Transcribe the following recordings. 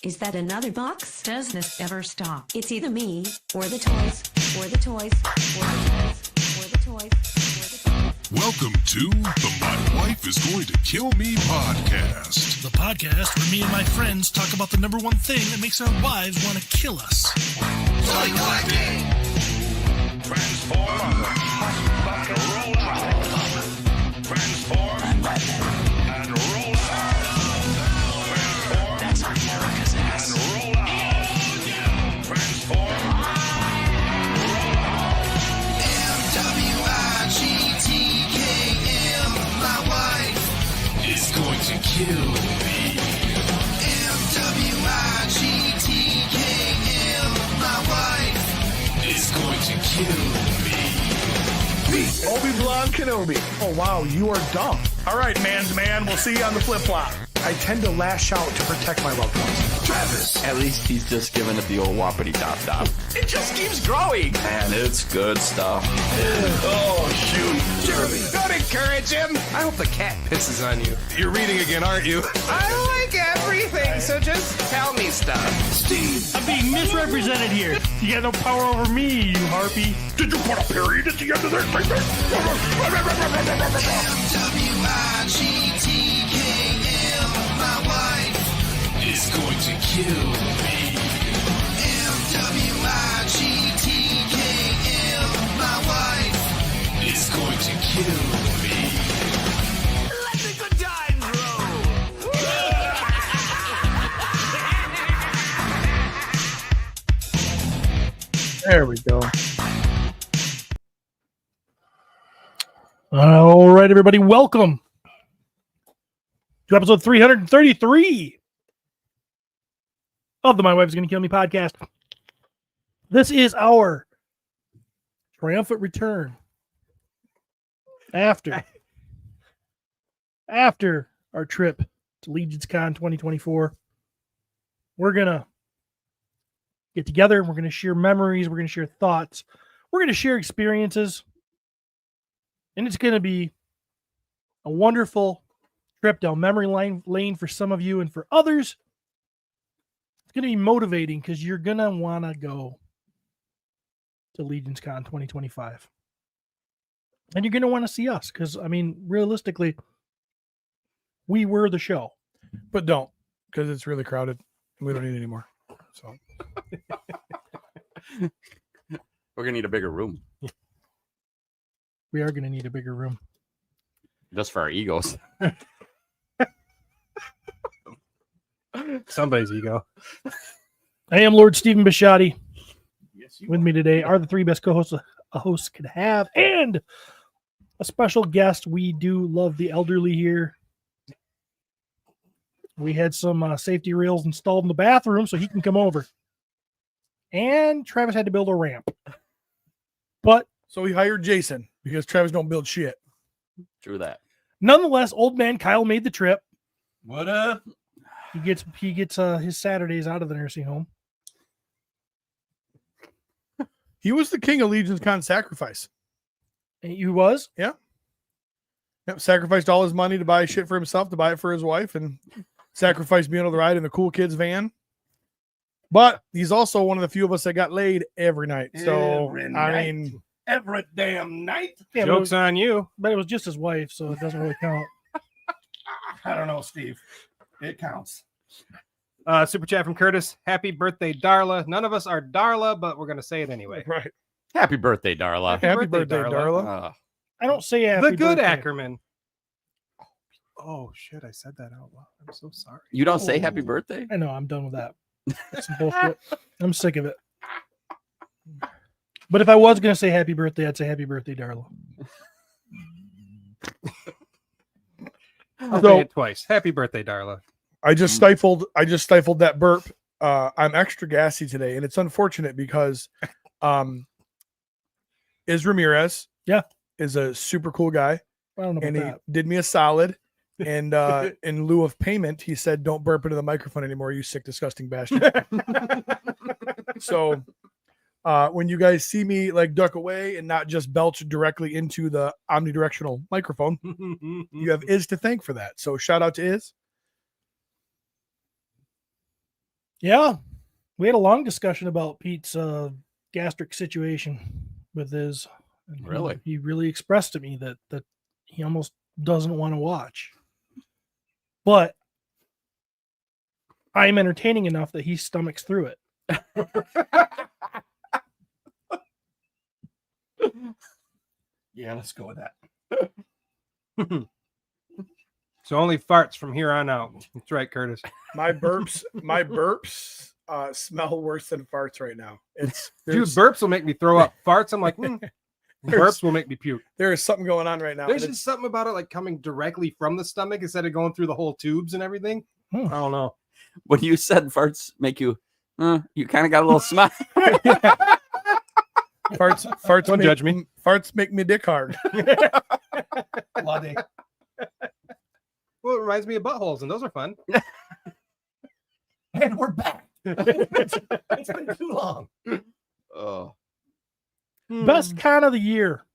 Is that another box? Does this ever stop? It's either me, or the toys, or the toys, or the toys, or the toys, or the toys. Welcome to the My Wife is Going to Kill Me podcast. The podcast where me and my friends talk about the number one thing that makes our wives want to kill us. Toy collecting! Transform! Roll out! Transform! And roll out! Transform! That's America's ass. And roll out! Transform! Roll out! M-W-I-G-T-K-M, my wife Is going to kill me. M-W-I-G-T-K-M, my wife Is going to kill me. Obi-Wan Kenobi. Oh, wow, you are dumb. All right, man to man, we'll see you on the flip-flop. I tend to lash out to protect my loved ones. Travis. At least he's just giving it the old whoppity top. It just keeps growing. Man, it's good stuff. Oh, shoot. Jeremy. Don't encourage him. I hope the cat pisses on you. You're reading again, aren't you? I like everything, so just tell me stuff. Steve. I'm being misrepresented here. You got no power over me, you harpy. Did you put a period at the end of that? M-W-I-G-T-K-M, my wife Is going to kill me. M-W-I-G-T-K-M, my wife Is going to kill me. Let the good times roll. There we go. All right, everybody, welcome to episode 333 of the My Wife is Going to Kill Me podcast. This is our triumphant return after our trip to LegionsCon 2024. We're going to get together. We're going to share memories. We're going to share thoughts. We're going to share experiences. And it's going to be a wonderful trip down memory lane for some of you, and for others, it's going to be motivating because you're going to want to go to LegionsCon 2025. And you're going to want to see us because, I mean, realistically, we were the show. But don't, because it's really crowded. We don't need any more. So We're gonna need a bigger room We are going to need a bigger room. just for our egos. Somebody's ego. I am Lord Stephen Bisciotti. yes, With me today are the three best co-hosts a host could have, and a special guest. We do love the elderly here. We had some safety rails installed in the bathroom so he can come over. And Travis had to build a ramp. But So we hired Jason because Travis don't build shit. True that. nonetheless, old man Kyle made the trip. What up? He gets his Saturdays out of the nursing home. He was the king of LegionsCon sacrifice. And he was. Yep, sacrificed all his money to buy shit for himself, to buy it for his wife, and sacrificed being able to ride in the cool kids van. But he's also one of the few of us that got laid every night. So, Every I night. mean, Every damn night. Yeah, Joke's on you. but it was just his wife, so it doesn't really count. I don't know, Steve. It counts. Super chat from Curtis. Happy birthday, Darla. None of us are Darla, but we're going to say it anyway. right. Happy birthday, Darla. Happy birthday, Darla. I don't say happy The good birthday. Ackerman. Oh, shit. I said that out loud. I'm so sorry. You don't say happy birthday? I know. I'm done with that. That's some bullshit. I'm sick of it. But if I was going to say happy birthday, I'd say happy birthday, Darla. I'll So- say it twice. Happy birthday, Darla. I just stifled that burp. I'm extra gassy today, and it's unfortunate because Iz Ramirez is a super cool guy, I don't know about and he that. did me a solid. And in lieu of payment, he said, "Don't burp into the microphone anymore, you sick, disgusting bastard." So when you guys see me like duck away and not just belch directly into the omnidirectional microphone, you have Iz to thank for that. So shout out to Iz. Yeah, we had a long discussion about Pete's gastric situation with his. And Really? he really expressed to me that he almost doesn't want to watch. But I'm entertaining enough that he stomachs through it. Yeah, let's go with that. So only farts from here on out. That's right, Curtis. My burps smell worse than farts right now. It's Dude, burps will make me throw up. Farts, I'm like, burps will make me puke. there is something going on right now. There's and just something about it like coming directly from the stomach instead of going through the whole tubes and everything. I don't know. When you said farts make you, you kind of got a little smile. farts Don't judge me. Farts make me dick hard. Bloody. Well, it reminds me of buttholes, and those are fun. And we're back. It's been too long. Oh, Best con of the year.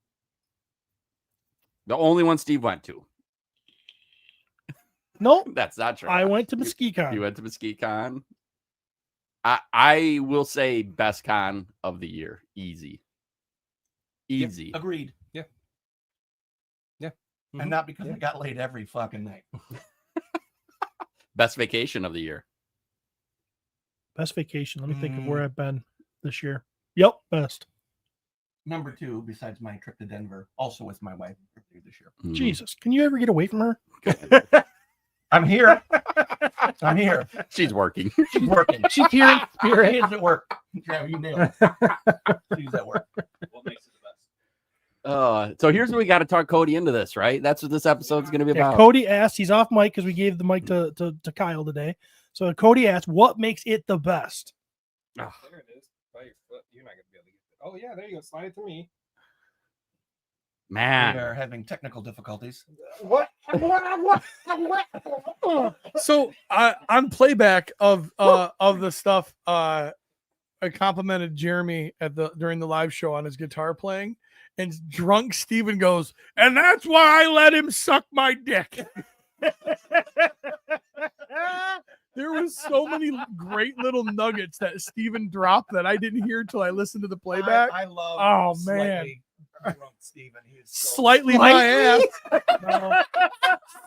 the only one Steve went to. Nope. That's not true. I went to MesquiteCon. You went to MesquiteCon. I will say best con of the year. Easy. Easy. Agreed. Yeah. And not because we got laid every fucking night. Best vacation of the year. Best vacation. Let me think of where I've been this year. Yep, best. Number 2, besides my trip to Denver, also with my wife earlier this year. Mm. Jesus, can you ever get away from her? I'm here. I'm here. She's working. She's working. She's here in spirit. She's at work. Yeah, you nailed it. She's at work. What makes it the best? So here's what we got to talk Cody into this, right? That's what this episode's going to be Yeah, about. Cody asked, he's off mic because we gave the mic to Kyle today. So Cody asked, what makes it the best? There it is. By your foot. You're not going to be able to get it. Oh, yeah, there you go. Slide it to me. We Man. are having technical difficulties. What? So on playback of the stuff, I complimented Jeremy during the live show on his guitar playing, and drunk Steven goes, and that's why I let him suck my dick. There was so many great little nuggets that Steven dropped that I didn't hear till I listened to the playback. I love. Oh, man. slightly drunk Steven. He is so Slightly my ass. No.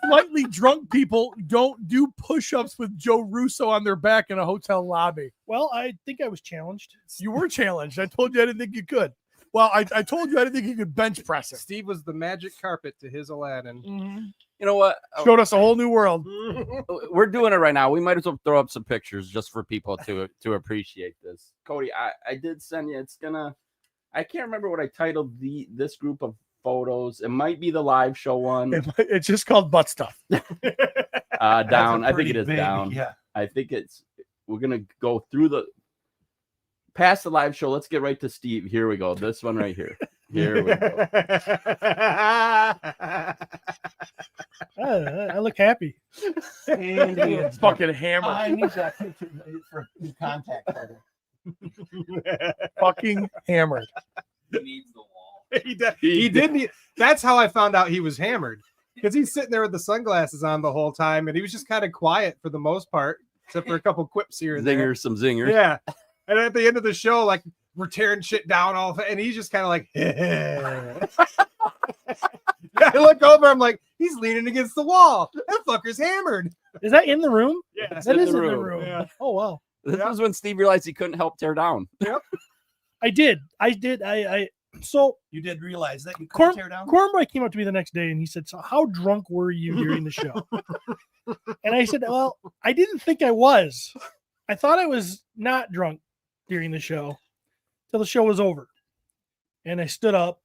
Slightly drunk people don't do push-ups with Joe Russo on their back in a hotel lobby. Well, I think I was challenged. You were challenged. I told you I didn't think you could. Well, I told you I didn't think you could bench press it. Steve was the magic carpet to his Aladdin. You know what? Showed us a whole new world. We're doing it right now. We might as well throw up some pictures just for people to appreciate this. Cody, I did send you. It's gonna. I can't remember what I titled this group of photos. It might be the live show one. It's just called butt stuff. Down. I think it is down. Yeah. I think it's. We're gonna go through the. Past the live show. Let's get right to Steve. Here we go. This one right here. Here we go. I look happy. And Fucking hammered. I need that picture for contact photo. Fucking hammered. He needs the wall. He did need. That's how I found out he was hammered, because he's sitting there with the sunglasses on the whole time, and he was just kind of quiet for the most part, except for a couple quips here and there. Zingers, some zingers. Yeah. And at the end of the show, like, we're tearing shit down all, and he's just kind of like, I look over, I'm like, he's leaning against the wall. That fucker's hammered. Is that in the room? Yeah. That is in the room. room. Yeah. Oh, wow. This was when Steve realized he couldn't help tear down. I did. So You did realize that you Corn, couldn't tear down? Cornboy came up to me the next day and he said, so how drunk were you during the show? And I said, well, I didn't think I was. I thought I was not drunk during the show till the show was over. And I stood up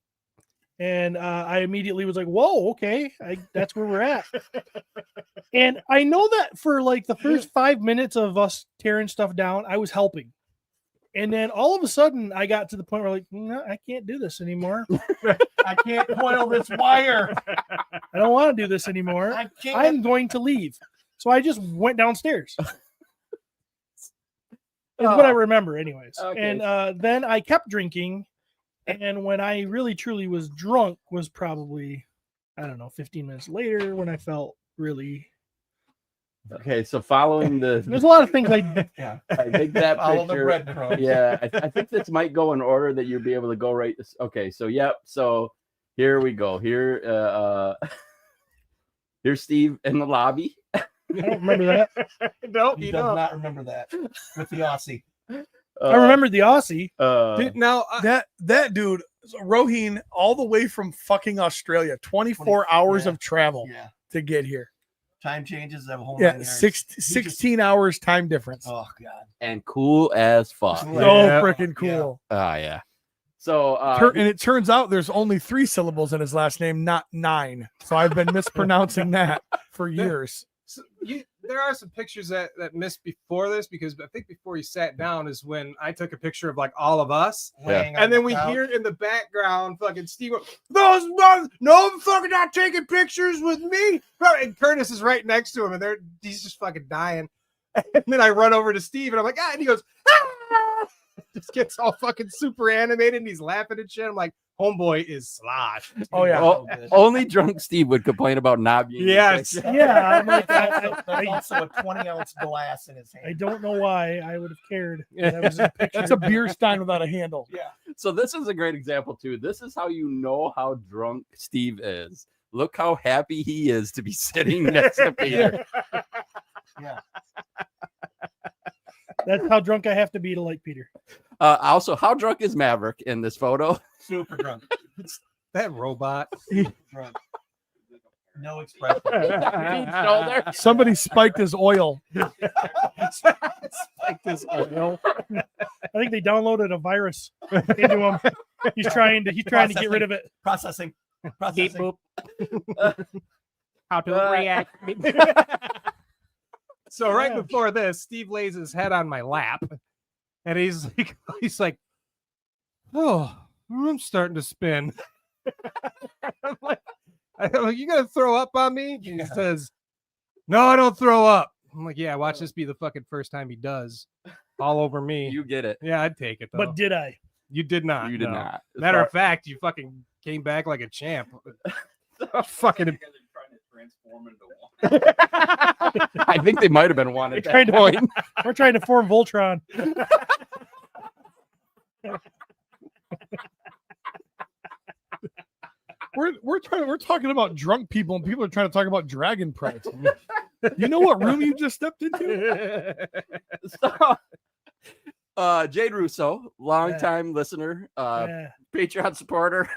and I immediately was like, whoa, okay. That's where we're at. And I know that for like the first 5 minutes of us tearing stuff down, I was helping. And then all of a sudden I got to the point where like, no, I can't do this anymore. I can't coil this wire. I don't want to do this anymore. I can't. I'm going to leave. So I just went downstairs. Is what I remember anyways. Okay. And then I kept drinking. And when I really truly was drunk was probably, I don't know, 15 minutes later when I felt really Okay, so following the, There's a lot of things I Yeah. I think that Follow the picture. breadcrumbs. Yeah, I think this might go in order that you'll be able to go right. Okay, so yep. So here we go. Here's Steve in the lobby. don't remember that. Nope, He you does don't. not remember that with the Aussie. I remembered the Aussie. Dude, now, That dude, Roheen, all the way from fucking Australia, 24 hours yeah. of travel Yeah. to get here. Time changes. Have a whole Yeah, 9 yards. 16 hours time difference. Oh God. and cool as fuck. Cool. So Yeah. freaking cool. Yeah. So And it turns out there's only 3 syllables in his last name, not 9. So I've been mispronouncing that for years. so there are some pictures that missed before this, because I think before he sat down is when I took a picture of like all of us. Laying on And then the we couch. hear in the background fucking Steve go, those mothers, no fucking not taking pictures with me. And Curtis is right next to him, and he's just fucking dying. And then I run over to Steve, and I'm like, and he goes, ah! Just gets all fucking super animated, and he's laughing and shit. I'm like, homeboy is slosh. Oh, yeah. oh, only drunk Steve would complain about not being. in the Yes. picture. Yeah, I'm like, There's also a 20-ounce glass in his hand. I don't know why I would have cared. That was a picture. That's a beer stein without a handle. Yeah. So this is a great example too. This is how you know how drunk Steve is. Look how happy he is to be sitting next to Peter. Yeah. That's how drunk I have to be to like Peter. Also, how drunk is Maverick in this photo? Super drunk. That robot. Drunk. No expression. Shoulder. Somebody spiked his oil. Like this oil. I think they downloaded a virus into him. He's trying to get rid of it. Processing. Beep Processing. boop. How to react. So right Yeah. before this, Steve lays his head on my lap, and he's like, oh, I'm starting to spin. I'm like, you gonna throw up on me? He Yeah. says, no, I don't throw up. I'm like, yeah, watch this be the fucking first time he does. All over me. You get it. Yeah, I'd take it though. But did I? You did not. You did no. not. Matter of fact, you fucking came back like a champ. Fucking. I think they might have been one at They're trying that to- point. We're trying to form Voltron. We're talking about drunk people, and people are trying to talk about dragon prides. You know what room you just stepped into? So, Jade Russo, longtime listener, Yeah. Patreon supporter,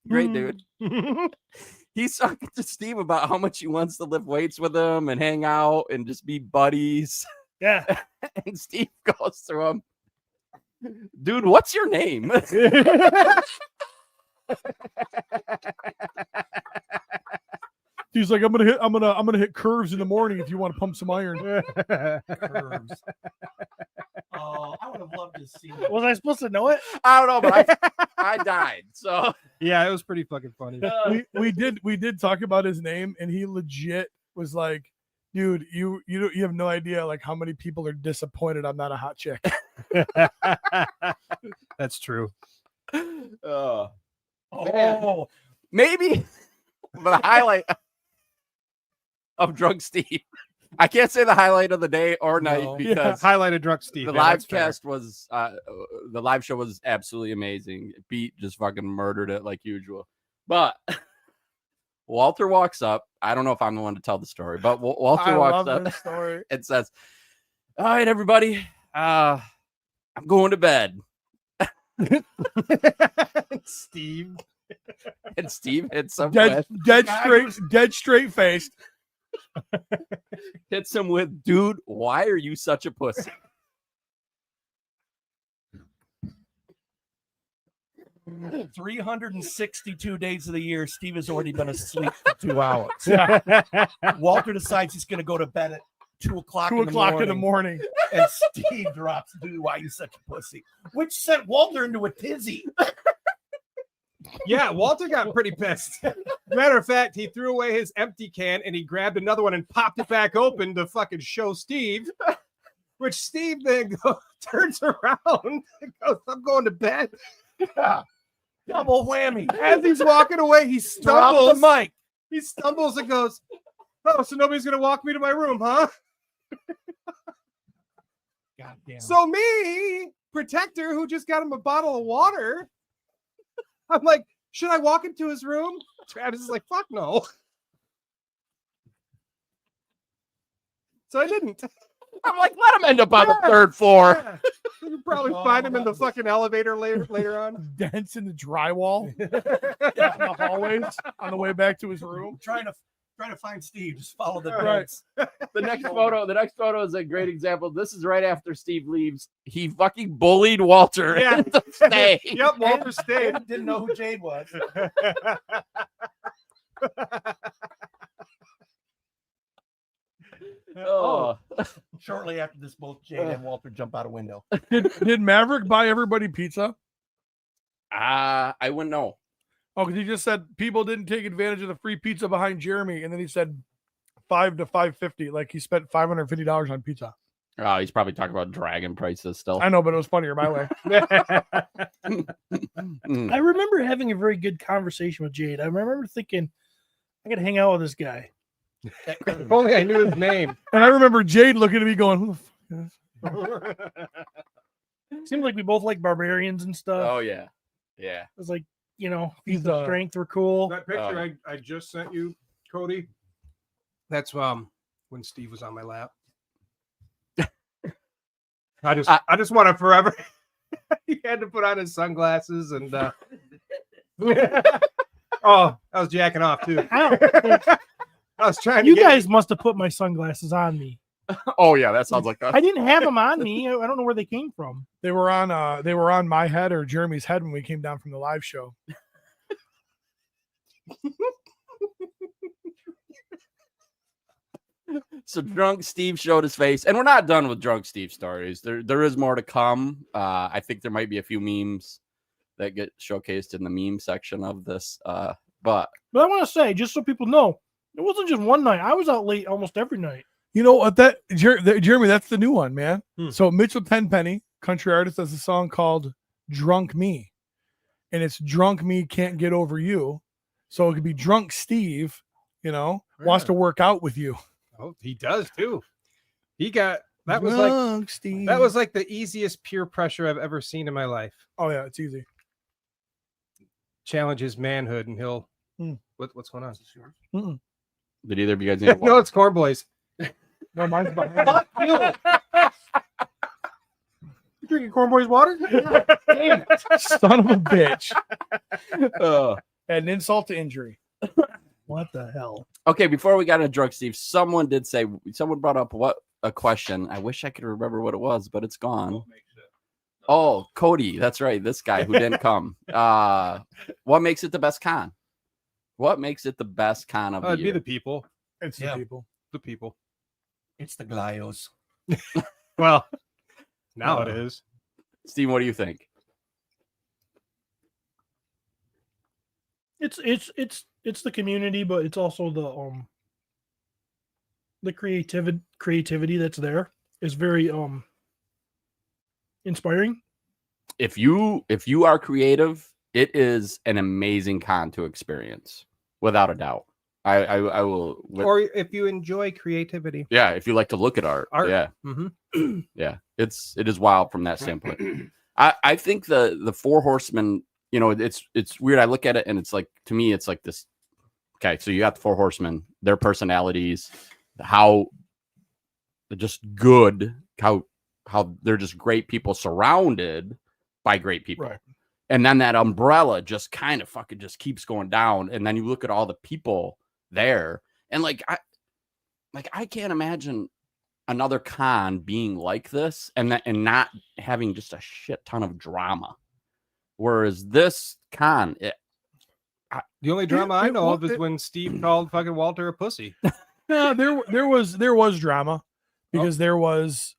great dude. He's talking to Steve about how much he wants to lift weights with him and hang out and just be buddies. Yeah. And Steve goes to him, dude, what's your name? He's like, I'm gonna hit curves in the morning if you want to pump some iron. Curves. Oh, I would have loved to see it. Was I supposed to know it? I don't know, but I died. So Yeah, it was pretty fucking funny. We did talk about his name, and he legit was like, dude, you have no idea like how many people are disappointed I'm not a hot chick. That's true. Oh, maybe the highlight of Drunk Steve. I can't say the highlight of the day or night No. because Highlighted drunk Steve. the Yeah, live that's fair. cast was the live show was absolutely amazing. Beat just fucking murdered it like usual. But Walter walks up. I don't know if I'm the one to tell the story, but Walter I walks love up this story. and says, "All right, everybody, I'm going to bed." Steve. And Steve hits him Dead straight faced. with, "Dude, why are you such a pussy?" 362 days of the year, Steve has already been asleep for 2 hours. Walter decides he's going to go to bed at 2 o'clock, 2 o'clock in the morning. and Steve drops, "Dude, why you such a pussy?" Which sent Walter into a tizzy. Yeah, Walter got pretty pissed. Matter of fact, he threw away his empty can and he grabbed another one and popped it back open to fucking show Steve. Which Steve then turns around and goes, "I'm going to bed." Double whammy. As he's walking away, he Drop stumbles. the mic. He stumbles and goes, Oh, so nobody's gonna walk me to my room, huh? God damn. So me, protector, who just got him a bottle of water, I'm like, should I walk into his room? Travis is like, fuck no. So I didn't. I'm like, let him end up on the third floor. Yeah. You can probably find him in the fucking elevator later on. Dents in the drywall in the hallways on the way back to his room. Trying to find Steve. Just follow the Right. beds. The next photo is a great example. This is right after Steve leaves. He fucking bullied Walter Yeah. into staying. Yep, Walter stayed. Didn't know who Jade was. Oh. Shortly after this, both Jade and Walter jump out a window. Did Maverick buy everybody pizza? I wouldn't know. Oh, because he just said people didn't take advantage of the free pizza behind Jeremy, and then he said $5 to $5.50. Like he spent $550 on pizza. Oh, he's probably talking about dragon prices still. I know, but it was funnier my way. Mm. I remember having a very good conversation with Jade. I remember thinking, I gotta hang out with this guy. If only I knew his name. And I remember Jade looking at me going, "Who the fuck is this?" Seemed like we both like barbarians and stuff. Oh yeah, yeah. It was like, you know, He's, feats of strength were cool. That picture I just sent you, Cody. That's when Steve was on my lap. I just want to forever. He had to put on his sunglasses and oh, I was jacking off too. Ow. I was trying to You get guys must have put my sunglasses on me. Oh yeah, that sounds like that. I didn't have them on me. I don't know where they came from. They were on my head or Jeremy's head when we came down from the live show. So drunk Steve showed his face, and we're not done with drunk Steve stories. There is more to come. I think there might be a few memes that get showcased in the meme section of this. But But I want to say, just so people know, it wasn't just one night. I was out late almost every night. You know what? Jeremy, that's the new one, man. Hmm. So Mitchell Tenpenny, country artist, has a song called "Drunk Me," and it's "Drunk Me Can't Get Over You." So it could be drunk Steve, wants to work out with you. Oh, he does too. He got that was like Drunk Steve. that was like the easiest peer pressure I've ever seen in my life. Oh yeah, it's easy. Challenge his manhood, and he'll. Hmm. What's going on? Mm-mm. did either of you guys need No, it's Corn Boys. No, mine's behind. Fuck you. You drinking Corn Boys water? Damn it. Son of a bitch. Uh, An insult to injury. What the hell? okay, before we got into drunk Steve, someone brought up a question. I wish I could remember what it was, but it's gone. Oh, Cody, that's right. This guy who didn't come. What makes it the best con? What makes it the best con of the It'd be year? the people. It's Yeah. the people. The people. It's the Glyos. Well, now it is. Steve, what do you think? It's the community, but it's also the creativity that's there is very inspiring. If you are creative, it is an amazing con to experience, without a doubt. I will. Or if you enjoy creativity. Yeah, if you like to look at art. Yeah, Mm-hmm. yeah, it is wild from that standpoint. I think the Four Horsemen, it's weird. I look at it and it's like, to me, it's like this. Okay, so you got the Four Horsemen, their personalities, how they're just good, how they're just great people surrounded by great people. Right. And then that umbrella just kind of fucking just keeps going down. And then you look at all the people there, and I can't imagine another con being like this and not having just a shit ton of drama. Whereas this con, The only drama I know of is it- when Steve called fucking Walter a pussy. No, there was drama because there was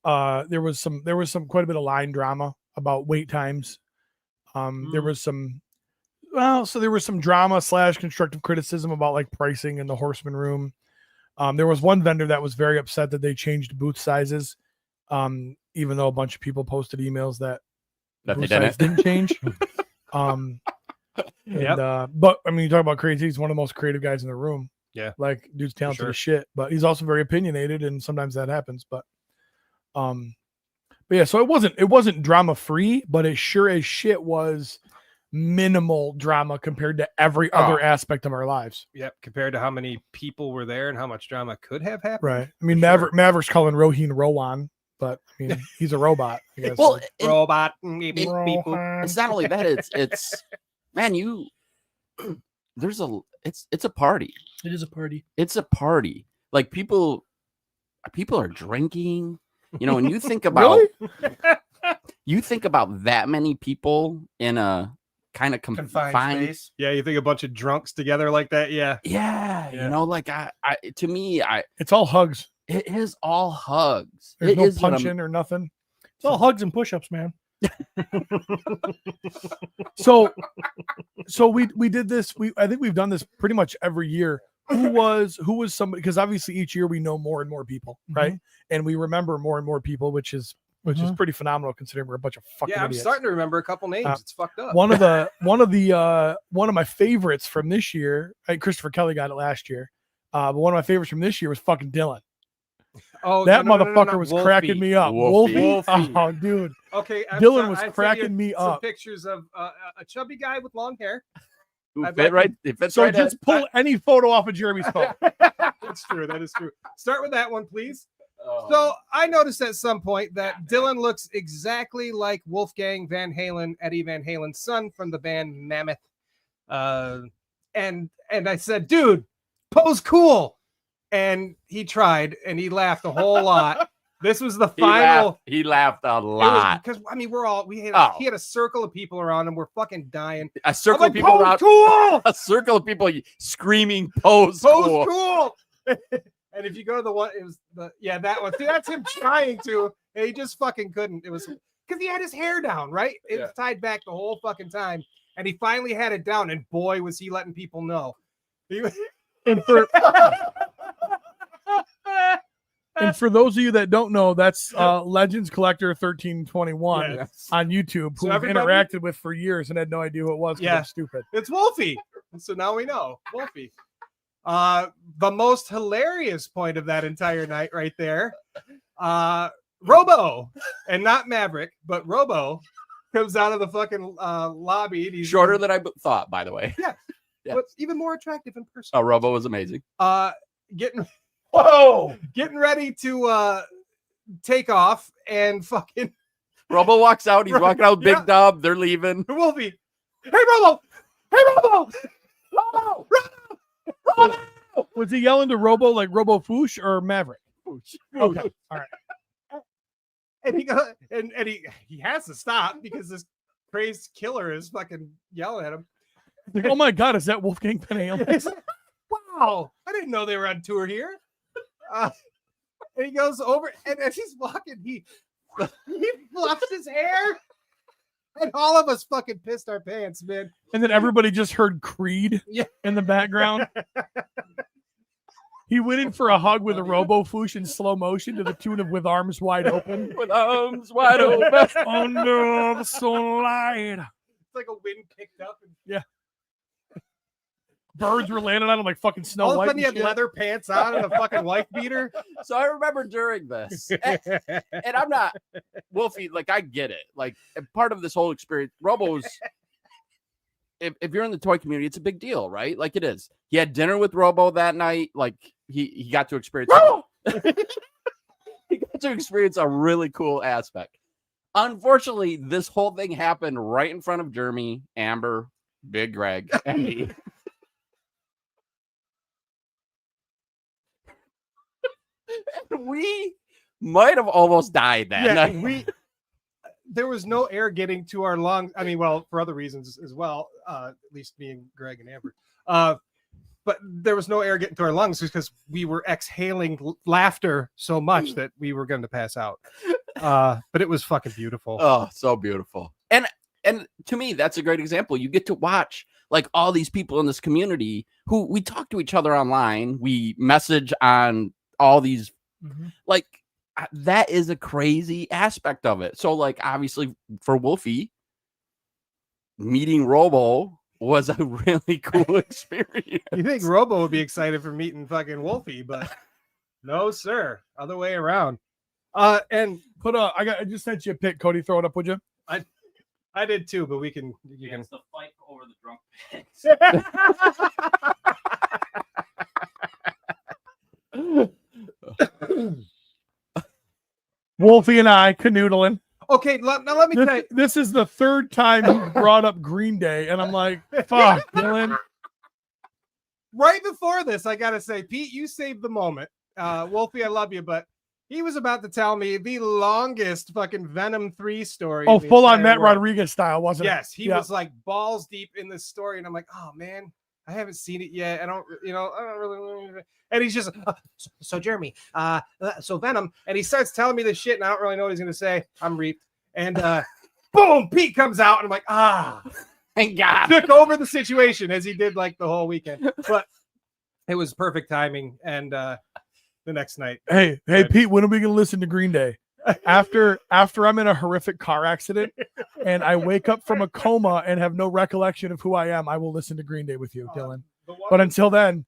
some quite a bit of line drama about wait times. There was some drama / constructive criticism about like pricing in the Horseman room. There was one vendor that was very upset that they changed booth sizes, even though a bunch of people posted emails that they booth didn't. size didn't change. But I mean, you talk about creativity. He's one of the most creative guys in the room. Yeah. Like, dude's talented sure. as shit, but he's also very opinionated, and sometimes that happens. But yeah, so it wasn't drama free, but it sure as shit was minimal drama compared to every other aspect of our lives. Yep. Compared to how many people were there and how much drama could have happened. Right. I mean, sure. Maverick's calling Roheen Rowan, but I mean, he's a robot. I guess. Well, Robot. Beep, beep, beep, boop. Rohan. it's not only that, it's man, it's a party. It is a party. It's a party. Like people are drinking, and you think about you think about that many people in a kind of Confined space. Yeah, you think a bunch of drunks together like that? Yeah. Yeah, like to me, It's all hugs. it is all hugs. There's It no is what I'm- punching or nothing. It's all hugs and push-ups, man. So we did this. I think we've done this pretty much every year. Who was somebody? Because obviously each year we know more and more people, right? And we remember more and more people, which is pretty phenomenal considering we're a bunch of fucking Yeah, I'm idiots. starting to remember a couple names. It's fucked up. One of my favorites from this year. Christopher Kelly got it last year. But one of my favorites from this year was fucking Dylan. Oh, That no, motherfucker no, was Wolfie. cracking me up. Wolfie. Oh, dude. Okay, Dylan was I sent cracking you me some up. Pictures of a chubby guy with long hair. Who I'd fit like right. It fits So right. just pull any photo off of Jeremy's phone. That's true. That is true. Start with that one, please. So I noticed at some point that Dylan looks exactly like Wolfgang Van Halen, Eddie Van Halen's son from the band Mammoth. And I said, dude, pose cool. And he tried and he laughed a whole lot. This was the final. He laughed a lot. Because I mean, he had a circle of people around him. We're fucking dying. A circle I'm of like, people "Pose around. cool. A circle of people screaming, "Pose, Pose cool." cool. And if you go to the one, it was that one. See, that's him trying to, and he just fucking couldn't. It was because he had his hair down, right? It was tied back the whole fucking time, and he finally had it down. And boy, was he letting people know. And for those of you that don't know, that's Legends Collector 1321 on YouTube, who So I've everybody- interacted with for years and had no idea who it was. 'Cause I'm stupid. It's Wolfie. So now we know Wolfie. The most hilarious point of that entire night, right there. Robo, and not Maverick, but Robo comes out of the fucking lobby. And he's Shorter than I thought, by the way. Yeah. Yeah. But even more attractive in person. Oh, Robo was amazing. Getting Whoa! getting ready to take off, and fucking Robo walks out. He's walking out with Big Yeah. Dub. They're leaving. Wolfie. Hey Robo! Hey Robo! Robo! Robo! Was he yelling to Robo like Robo Foosh or Maverick? Okay. All right. And he goes, and he has to stop because this crazed killer is fucking yelling at him. Like, oh my God, is that Wolfgang Van Halen? He's like, wow, I didn't know they were on tour here. And he goes over, and as he's walking, he fluffs his hair, and all of us fucking pissed our pants, man. And then everybody just heard Creed Yeah. in the background. He went in for a hug with a Robo Foosh in slow motion to the tune of With Arms Wide Open. With arms wide open. Under the sunlight. It's like a wind picked up, and Yeah. Birds were landing on him like fucking Snow all of a White. sudden he and had shit. leather pants on and a fucking wife beater. So I remember during this, and I'm not Wolfie. Like I get it. Like part of this whole experience, Robo's. If you're in the toy community, it's a big deal, right? Like it is. He had dinner with Robo that night. Like he got to experience. He got to experience a really cool aspect. Unfortunately, this whole thing happened right in front of Jeremy, Amber, Big Greg, and me. And we might have almost died that night. There was no air getting to our lungs. I mean, well, for other reasons as well, at least me and Greg and Amber. But there was no air getting to our lungs because we were exhaling laughter so much that we were going to pass out. But it was fucking beautiful. Oh, so beautiful. And to me, that's a great example. You get to watch like all these people in this community who we talk to each other online. We message on all these, like that is a crazy aspect of it. So like, obviously for Wolfie, meeting Robo was a really cool experience. You think Robo would be excited for meeting fucking Wolfie, but no, sir. Other way around. And I just sent you a pic, Cody. Throw it up, would you? I did too, but you can. It's the fight over the drunk pigs. Wolfie and I canoodling. Okay, now let me tell you. This is the third time you brought up Green Day, and I'm like, fuck, Dylan. Right before this, I gotta say, Pete, you saved the moment. Wolfie, I love you, but he was about to tell me the longest fucking Venom 3 story. Oh, in the full on entire Matt world. Rodriguez style, wasn't it? Yes, he was like balls deep in this story, and I'm like, oh man, I haven't seen it yet. I don't really. And he's just so Jeremy, so Venom, and he starts telling me this shit, and I don't really know what he's gonna say. I'm reaped, and boom, Pete comes out, and I'm like, Thank God. took over the situation as he did like the whole weekend, but it was perfect timing. And the next night, Hey, Pete, when are we gonna listen to Green Day? After I'm in a horrific car accident and I wake up from a coma and have no recollection of who I am, I will listen to Green Day with you, Dylan. But until then,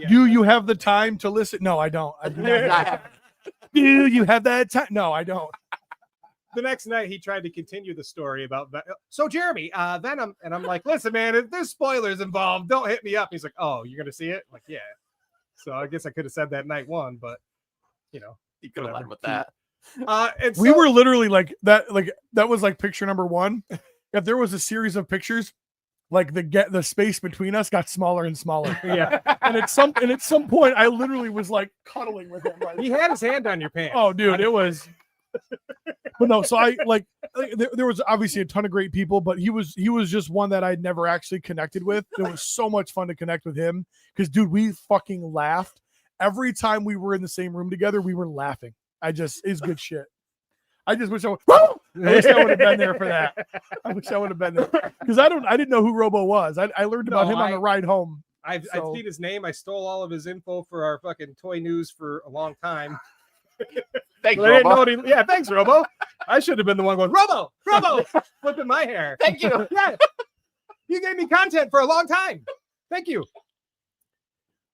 do you have the time to listen? No, I don't. I do not have. Do you have that time? No, I don't. the next night he tried to continue the story about so Jeremy, Venom, and I'm like, listen, man, if there's spoilers involved, don't hit me up. He's like, oh, you're gonna see it? I'm like, yeah. So I guess I could have said that night one, but you could have led with that. And We so- were literally like that was like picture number one. If there was a series of pictures, like the space between us got smaller and smaller. yeah. And at some point I literally was like cuddling with him. Like, He had his hand on your pants. oh dude, it was but no, so I like there was obviously a ton of great people, but he was just one that I'd never actually connected with. It was so much fun to connect with him because dude, we fucking laughed every time we were in the same room together. We were laughing. It's good shit. I just wish I would have been there for that. I wish I would have been there because I didn't know who Robo was. I learned about him on the ride home. I've seen his name. I stole all of his info for our fucking toy news for a long time. Thanks, But I didn't know Robo. what yeah, thanks, Robo. I should have been the one going, Robo, flipping my hair. Thank you. Yeah, you gave me content for a long time. Thank you.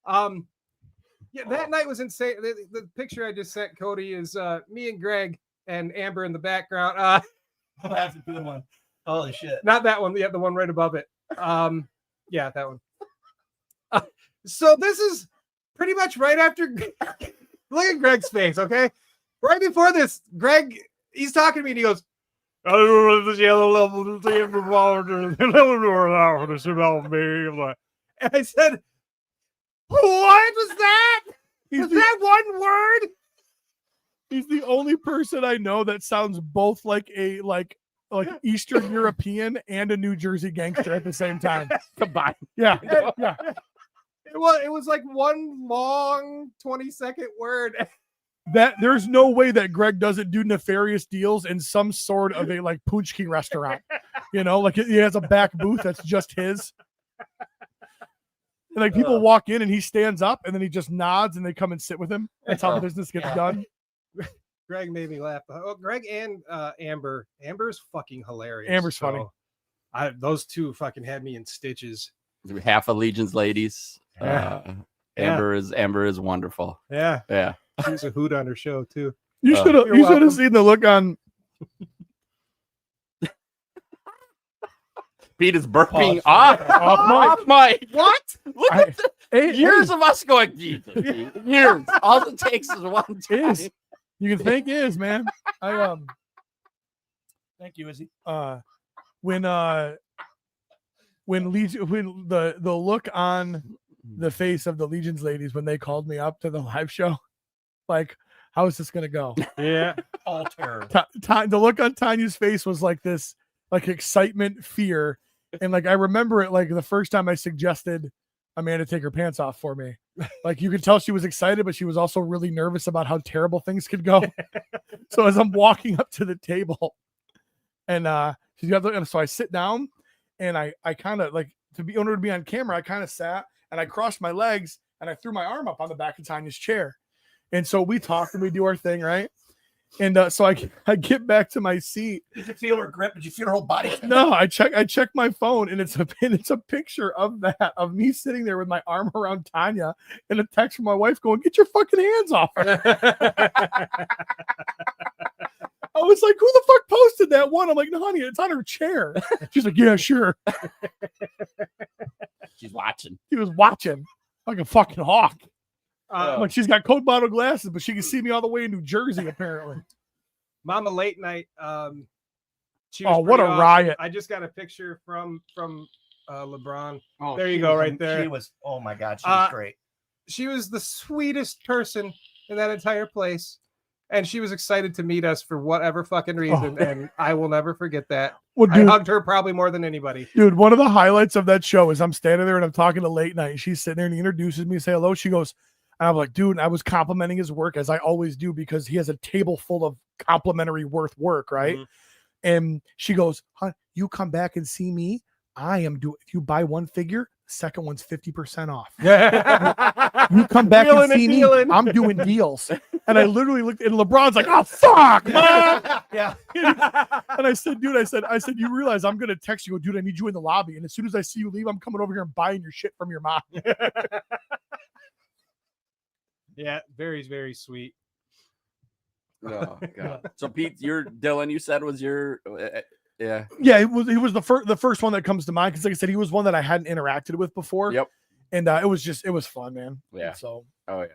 Yeah, that night was insane. The picture I just sent Cody is me and Greg and Amber in the background. Oh, that's a good one. Holy shit. Not that one. Yeah, the one right above it. Yeah, that one. So this is pretty much right after. Look at Greg's face, okay? Right before this, Greg, he's talking to me and he goes, I don't know if this yellow level and I said, what was that? Was that one word? He's the only person I know that sounds both like a Eastern European and a New Jersey gangster at the same time. Combined. Yeah. Yeah. It was like one long 20-second word. That there's no way that Greg doesn't do nefarious deals in some sort of a like Punchki restaurant. Like he has a back booth that's just his. And like people walk in and he stands up and then he just nods and they come and sit with him. That's how the business gets done. Greg made me laugh. Oh, Greg and Amber. Amber's fucking hilarious. Amber's funny. Those two fucking had me in stitches. Half of Legion's ladies. Yeah. Amber is wonderful. Yeah. Yeah. She was a hoot on her show too. You should You're have welcome. seen the look on Pete is burping Pause. off mic. What? Look at the Hey, years of us going Jesus, Pete. Years. All it takes is one time. Is. You can think is, man. Thank you, Izzy. When the look on the face of the Legion's ladies when they called me up to the live show, like, how is this gonna go? Yeah. Alter. The look on Tanya's face was like this, like excitement, fear, and like I remember it like the first time I suggested Amanda take her pants off for me. Like you could tell she was excited, but she was also really nervous about how terrible things could go. So as I'm walking up to the table, and she's got and so I sit down, and I kind of like in order to be on camera, I kind of sat and I crossed my legs and I threw my arm up on the back of Tanya's chair. And so we talked and we do our thing, right? And so I get back to my seat. Did you feel her grip? Did you feel her whole body? No, I check my phone, and it's a picture of me sitting there with my arm around Tanya, and a text from my wife going, "Get your fucking hands off her." I was like, "Who the fuck posted that one?" I'm like, "No, honey, it's on her chair." She's like, "Yeah, sure." She's watching. He was watching like a fucking hawk. Uh, Like she's got Coke bottle glasses, but she can see me all the way in New Jersey, apparently. Mama Late Night. She Oh, was what pretty a awesome. riot. I just got a picture from LeBron. Oh, There you she go, was- right there. She was. Oh my God, she was great. She was the sweetest person in that entire place. And she was excited to meet us for whatever fucking reason. And I will never forget that. Well, I hugged her probably more than anybody. Dude, one of the highlights of that show is I'm standing there and I'm talking to Late Night. And she's sitting there and he introduces me, say hello. She goes, and I'm like, dude, I was complimenting his work as I always do because he has a table full of complimentary worth work, right? And she goes, huh, you come back and see me. I am doing, if you buy one figure, the second one's 50% off. You come back and see me. I'm doing deals. And I literally looked, and LeBron's like, "Oh fuck, man." Yeah. And I said, dude, I said, you realize I'm gonna text you, go, dude, I need you in the lobby. And as soon as I see you leave, I'm coming over here and buying your shit from your mom. Yeah, very, very sweet. Oh God. So Pete, Dylan, you said was your yeah. Yeah, he was the first one that comes to mind because, like I said, he was one that I hadn't interacted with before. Yep. And it was fun, man. Yeah. And so Oh yeah.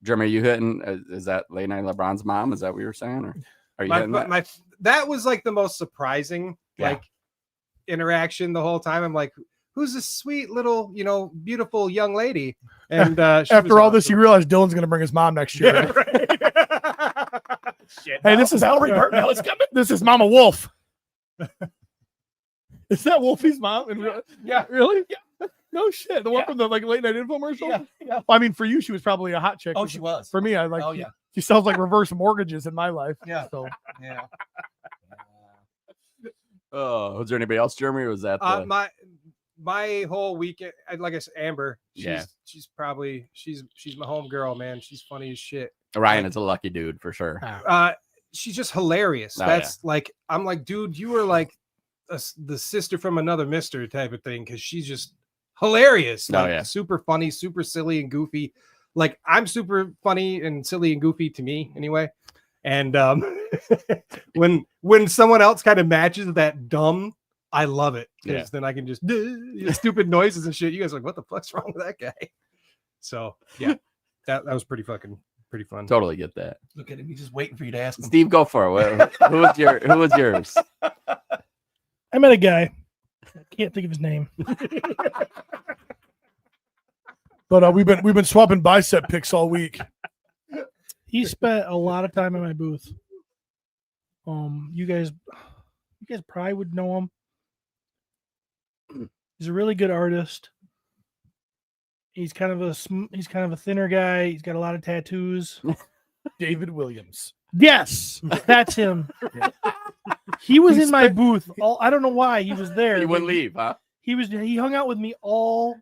Jeremy, are you hitting? Is that Late Night LeBron's mom? Is that what you were saying, or are you hitting that? That was like the most surprising Yeah. like interaction the whole time. I'm like, who's this sweet little, beautiful young lady? And she after was all this, awesome. you realize Dylan's gonna bring his mom next year. Yeah, right? Shit. Hey, this is Valerie Burton. It's coming. This is Mama Wolf. Is that Wolfie's mom? Yeah. Really? Yeah. No shit. The one from the Late Night infomercial? Yeah. Yeah. Well, I mean, for you, she was probably a hot chick. Oh, she was. For me, I like. Oh, yeah. She sells like reverse mortgages in my life. Yeah. So Yeah. Oh, was there anybody else, Jeremy, or was that My whole weekend, like I said, Amber. Yeah. She's probably she's my home girl, man. She's funny as shit. Ryan is a lucky dude for sure. She's just hilarious. Oh, That's like, I'm like, dude, you were like the sister from another mister type of thing, because she's just hilarious. Oh, Like, yeah. super funny, super silly and goofy. Like, I'm super funny and silly and goofy to me anyway. And when someone else kind of matches that dumb, I love it, because Yeah. then I can just stupid noises and shit. You guys are like, what the fuck's wrong with that guy? So yeah, that was pretty fun. Totally get that. Look at him. He's just waiting for you to ask him. Steve, go for it. Who was yours? I met a guy. I can't think of his name. but we've been swapping bicep pics all week. He spent a lot of time in my booth. You guys probably would know him. He's a really good artist. He's kind of a thinner guy. He's got a lot of tattoos. David Williams. Yes, that's him. He was He in my spent- booth. I don't know why he was there. He wouldn't leave, huh? He hung out with me all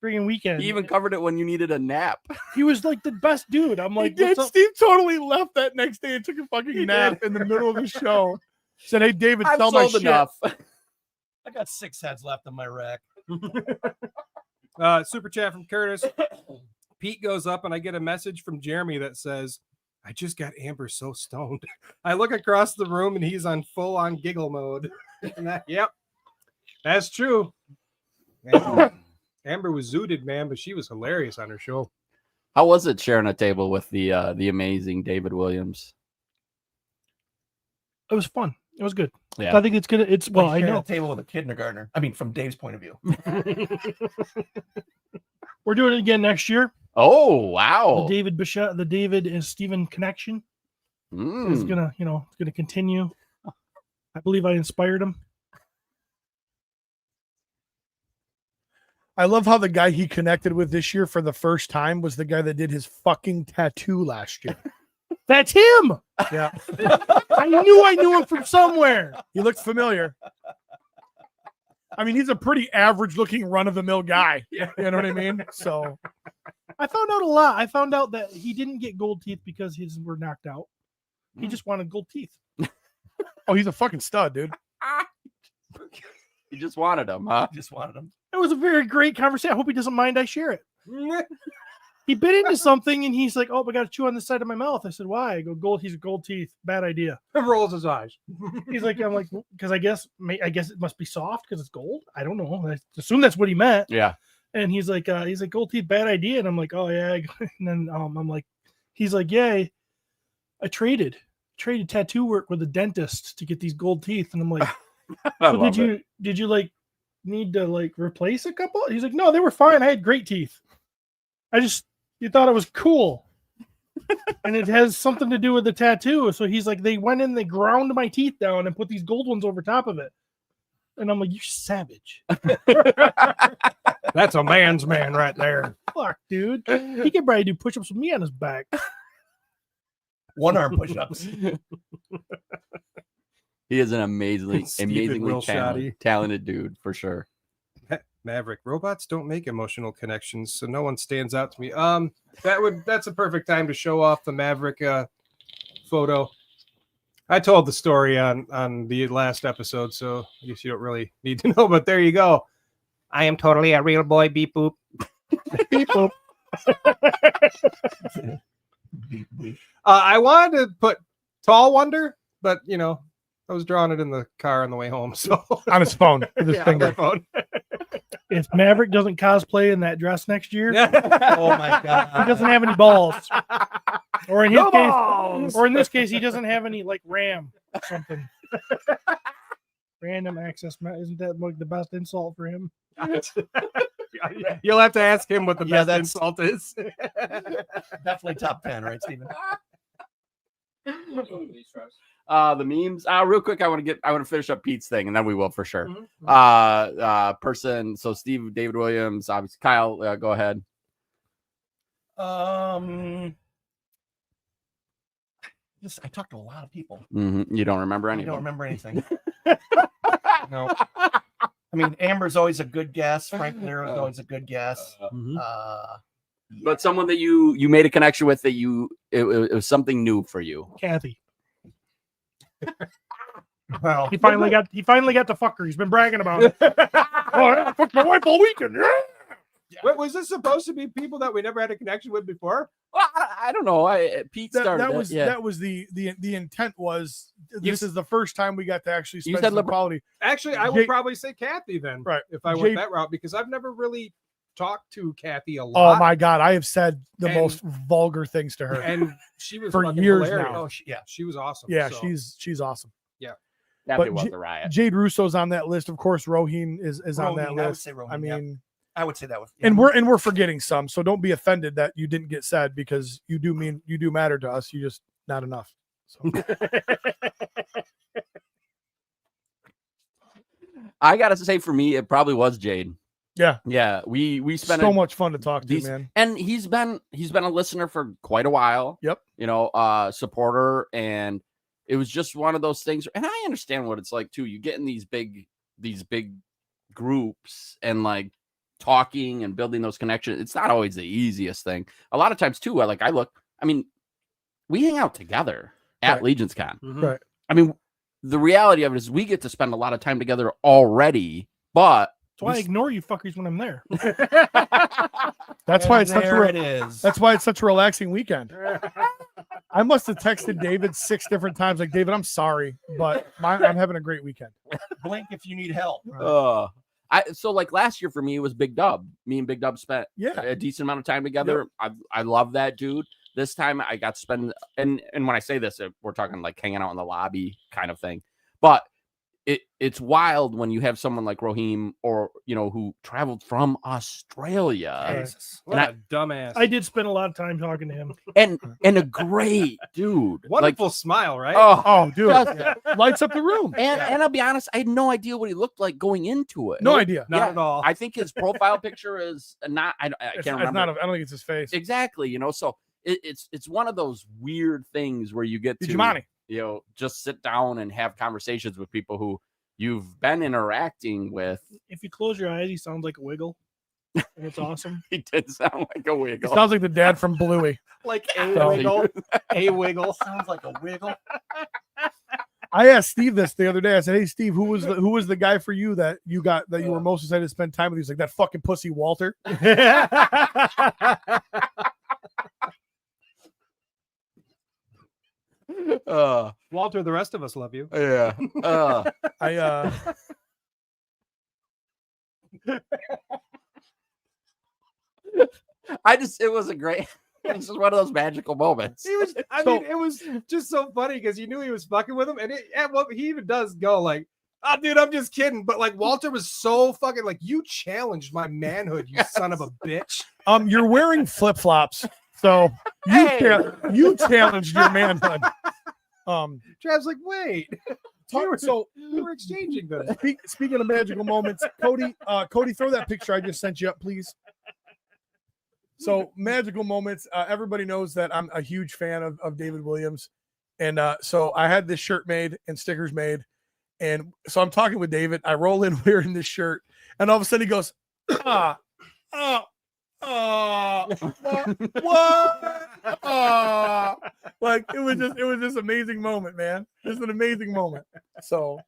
freaking weekend. He even covered it when you needed a nap. He was like the best dude. I'm like, He did. what's up? Steve totally left that next day and took a fucking He nap in the middle of the show. Said, "Hey, David, I've sell my sold shit." enough. I got 6 heads left on my rack. Super chat from Curtis. Pete goes up and I get a message from Jeremy that says, I just got Amber so stoned. I look across the room and he's on full on giggle mode. Yep, that's true. Amber was zooted, man, but she was hilarious on her show. How was it sharing a table with the amazing David Williams? It was fun. It was good. Yeah. I think it's gonna. It's well, I Sharing know a table with a kindergartner. I mean, from Dave's point of view. we're doing it again next year. Oh wow! The David and Steven connection is gonna, it's gonna continue. I believe I inspired him. I love how the guy he connected with this year for the first time was the guy that did his fucking tattoo last year. That's him. Yeah. I knew him from somewhere. He looked familiar. I mean, he's a pretty average looking run of the mill guy. Yeah. You know what I mean? So I found out a lot. I found out that he didn't get gold teeth because his were knocked out. He just wanted gold teeth. Oh, he's a fucking stud, dude. You just wanted them, huh? Just wanted them. It was a very great conversation. I hope he doesn't mind I share it. He bit into something and he's like, "Oh, I got to chew on the side of my mouth." I said, "Why?" I go, "Gold. He's gold teeth. Bad idea." Rolls his eyes. He's like, "I'm like, because I guess it must be soft because it's gold. I don't know. I assume that's what he meant." Yeah. And he's like, "Gold teeth, bad idea." And I'm like, "Oh yeah." And then I'm like, he's like, "Yeah, I traded tattoo work with a dentist to get these gold teeth." And I'm like, "So did you like need to like replace a couple?" He's like, "No, they were fine. I had great teeth. You thought it was cool." And it has something to do with the tattoo. So he's like, they went in, they ground my teeth down and put these gold ones over top of it. And I'm like, "You're savage." That's a man's man right there. Fuck, dude. He could probably do push-ups with me on his back. One arm push-ups. He is an amazingly Real talented dude for sure. Maverick, robots don't make emotional connections, so no one stands out to me. That's a perfect time to show off the Maverick photo. I told the story on the last episode, so I guess you don't really need to know, but there you go. I am totally a real boy, beep boop. Beep boop. I wanted to put Tall Wonder, but I was drawing it in the car on the way home, so On his phone with his yeah, finger. my phone. If Maverick doesn't cosplay in that dress next year, Oh my he god. doesn't have any balls. Or in his No case, balls! or in this case, he doesn't have any like RAM or something. Random access. Isn't that like the best insult for him? You'll have to ask him what the Yeah, best that's- insult is. Definitely top 10, right, Steven? The memes. Real quick, I want to finish up Pete's thing, and then we will for sure. Person. So Steve, David Williams, obviously Kyle. Go ahead. I talked to a lot of people. You don't remember I any? don't of them. remember anything. No. I mean, Amber's always a good guess. Frank Nero's always a good guess. But someone that you made a connection with that it was something new for you. Kathy. Well, He finally got to fuck her. He's been bragging about it. Oh, I fucked my wife all weekend. Wait, was this supposed to be people that we never had a connection with before? Well, I don't know. Pete started That it, was yeah. that was the intent was this is the first time we got to actually You spend said some quality. Actually, I would Jade- probably say Kathy then, Right. if I Jade- went that route, because I've never really talked to Kathy a lot. Oh my god, I have said the And- most vulgar things to her. And she was For fucking years hilarious. now. oh, She was awesome. Yeah, so. she's awesome. Kathy but was J- the riot. Jade Russo's on that list, of course. Roheen is on that Roheen, I would list. say Roheen, I yeah. mean, I would say that was. and we're forgetting some, so don't be offended that you didn't get said because you do matter to us. You just not enough. So I gotta say, for me, it probably was Jade. yeah, Yeah, we spent so much fun to talk to, these- man. and he's been a listener for quite a while. Yep. Supporter, and it was just one of those things. And I understand what it's like too. You get in these big groups and like talking and building those connections. It's not always the easiest thing. A lot of times too. I mean, we hang out together at Right. LegionsCon. Right. I mean, the reality of it is we get to spend a lot of time together already, but That's why I ignore you fuckers when I'm there. That's why it's there it is. That's why it's such a relaxing weekend. I must have texted David 6 different times, like, David, I'm sorry, but I'm having a great weekend. Blink if you need help. so like last year for me it was Big Dub. Me and Big Dub spent Yeah. a decent amount of time together. I love that dude. This time I got to spend, and when I say this, we're talking like hanging out in the lobby kind of thing. But it's wild when you have someone like Rohim or who traveled from Australia What And a dumbass. I did spend a lot of time talking to him. and a great dude. Wonderful smile, right? Oh, dude. Just- Lights up the room. and I'll be honest, I had no idea what he looked like going into it. No idea. Not at all. I think his profile picture is not. I It's can't remember. not I don't think it's his face. Exactly, so it's one of those weird things where you get to Jumani. just sit down and have conversations with people who you've been interacting with. If you close your eyes, he sounds like a wiggle. and it's awesome. He did sound like a It wiggle. sounds like the dad from Bluey. Like a So- wiggle. A wiggle. Sounds like a wiggle. I asked Steve this the other day. I said, "Hey, Steve, who was the guy for you that you were most excited to spend time with?" He's like, "That fucking pussy Walter." Walter, the rest of us love you. Yeah. I It was a great. It's just one of those magical moments. He was, I So- mean, it was just so funny because you knew he was fucking with him, and what he even does go like, "Oh, dude, I'm just kidding." But like Walter was so fucking like, "You challenged my manhood, you son of a bitch." you're wearing flip flops, so you challenged your manhood. Trav's like, "Wait, So we were exchanging them." speaking of magical moments, Cody, throw that picture I just sent you up, please. So magical moments. Everybody knows that I'm a huge fan of David Williams, and so I had this shirt made and stickers made, and so I'm talking with David. I roll in wearing this shirt, and all of a sudden he goes, what? Like it was this amazing moment, man. Just an amazing moment. So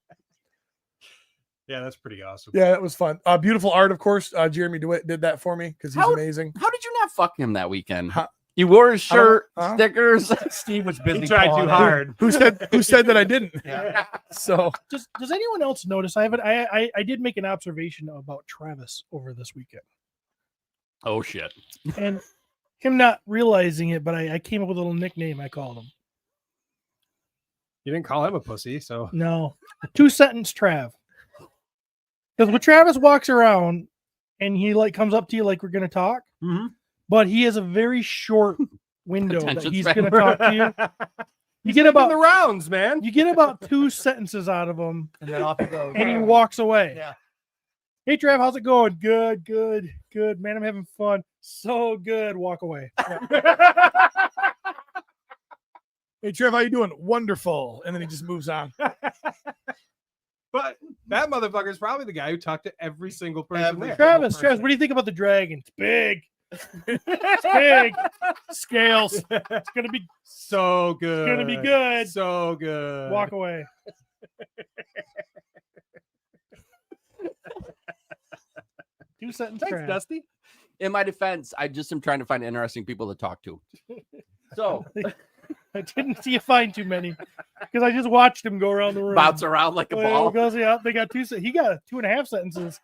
Yeah, that's pretty awesome. yeah, that was fun. Beautiful art, of course. Jeremy DeWitt did that for me because he's amazing. How did you not fuck him that weekend? How- You wore his I don't- shirt, huh? stickers. Steve was busy. He tried pawing too it. hard. Who said that I didn't? Yeah. So Does anyone else notice? I did make an observation about Travis over this weekend, Oh shit! and him not realizing it, but I came up with a little nickname I called him. You didn't call him a pussy, so No, 2-sentence Trav. Because when Travis walks around and he like comes up to you like we're gonna talk, but he has a very short window that Attention he's span. gonna talk to you. You get the about rounds, man. you get about 2 sentences out of him, And then off he goes. and he walks away. Yeah. Hey Trav, how's it going? Good, man. I'm having fun. So good. Walk away. hey Trev, how you doing? Wonderful. And then he just moves on. But that motherfucker is probably the guy who talked to every single person there. Travis, what do you think about the dragon? It's big. It's big. Scales. It's gonna be So good. gonna be good. So good. Walk away. Two-sentence Thanks, Trav. Dusty. In my defense, I just am trying to find interesting people to talk to. So I didn't see you find too many because I just watched him go around the room. bounce around like a Well, ball. goes, yeah, they got he got 2.5 sentences.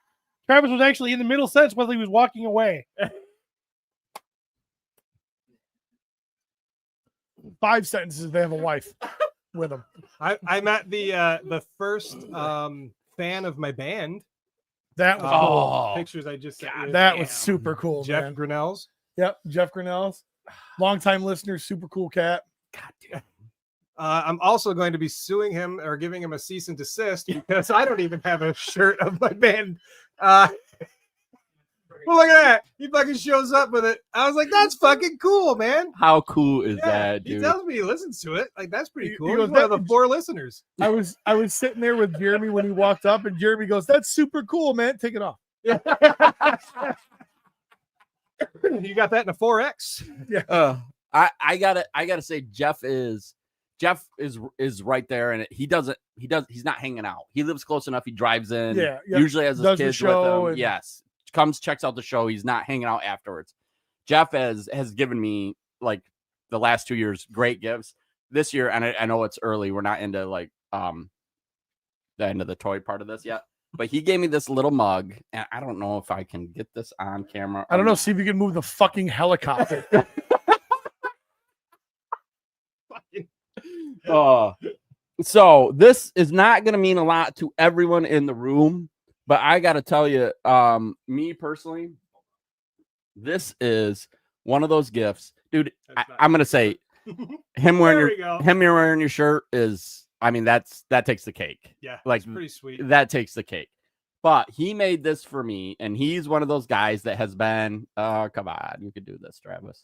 Travis was actually in the middle sentence while he was walking away. 5 sentences if they have a wife with them. I met the first fan of my band. That was Oh, Pictures I just sent cool. you. That was super cool, Jeff man. Grinnell's. Yep, Jeff Grinnell's. Longtime listener, super cool cat. God damn. I'm also going to be suing him or giving him a cease and desist because I don't even have a shirt of my band. Well, look at that. He fucking shows up with it. I was like, that's fucking cool, man. How cool is Yeah, that, he dude? tells me he listens to it. Like, that's pretty He cool. goes, He's one of "That- the 4 listeners. I was sitting there with Jeremy when he walked up, and Jeremy goes, "That's super cool, man. Take it off." You got that in a 4X. I gotta say Jeff is right there, and he's not hanging out. He lives close enough. He drives in. Yeah, yeah. Usually has his Does the kids show with him. and- Yes, comes checks out the show. He's not hanging out afterwards. Jeff has given me like the last 2 years great gifts. This year, and I know it's early. We're not into like the end of the toy part of this yet. But he gave me this little mug, and I don't know if I can get this on camera. I don't or know. not. See if you can move the fucking helicopter. So this is not going to mean a lot to everyone in the room, but I got to tell you, me personally, this is one of those gifts, dude. I'm going to say him wearing your shirt is, I mean, that takes the cake. Yeah, Like, it's pretty sweet. That takes the cake. But he made this for me, and he's one of those guys that has been, come on, you could do this, Travis.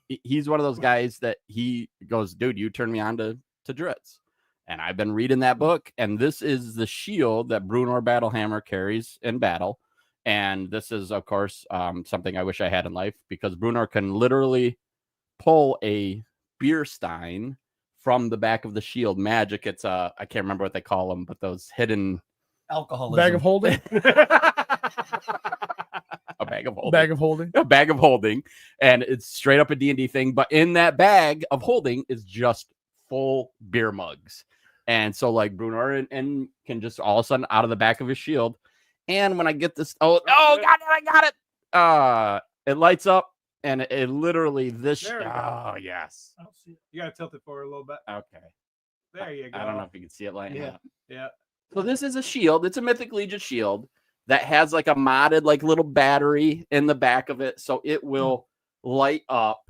He's one of those guys that he goes, dude, you turned me on to Dritz. And I've been reading that book, and this is the shield that Brunor Battlehammer carries in battle. And this is, of course, something I wish I had in life, because Brunar can literally pull a beer stein from the back of the shield. Magic. It's I can't remember what they call them, but those hidden Alcoholism. Bag of holding. a bag of holding. Bag of holding. A bag of holding, and it's straight up a D&D thing. But in that bag of holding is just full beer mugs. And so like Brunar and can just all of a sudden out of the back of his shield. And when I get this, God, I got it. It lights up, and it literally this. There we go. Oh yes. I don't see it. You gotta tilt it forward a little bit. Okay. There you go. I don't know if you can see it lighting up. Yeah. So this is a shield. It's a Mythic Legion shield that has like a modded like little battery in the back of it, so it will light up.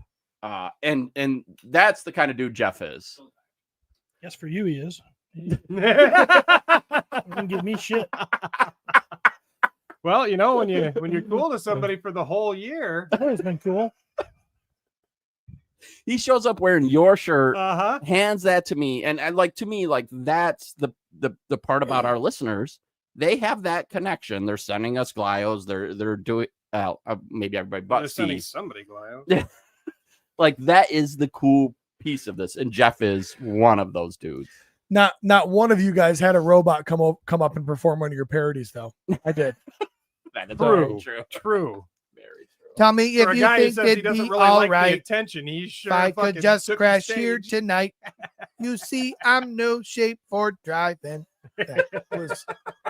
And that's the kind of dude Jeff is. Yes, for you he is. He doesn't give me shit. Well, you know, when you're cool to somebody for the whole year. That has been cool. He shows up wearing your shirt, Uh-huh. hands that to me, and like to me, like that's the part about our listeners. They have that connection. They're sending us Glyos. They're doing maybe everybody They're but sending Steve. somebody Glio. Yeah. Like that is the cool piece of this, and Jeff is one of those dudes. Not one of you guys had a robot come up and perform one of your parodies, though. I did. That is True. very true. True. Very true. Tell me For a guy who says he doesn't really like the attention, he sure fucking took the stage. tonight. You see, I'm no shape for driving. Yeah, it was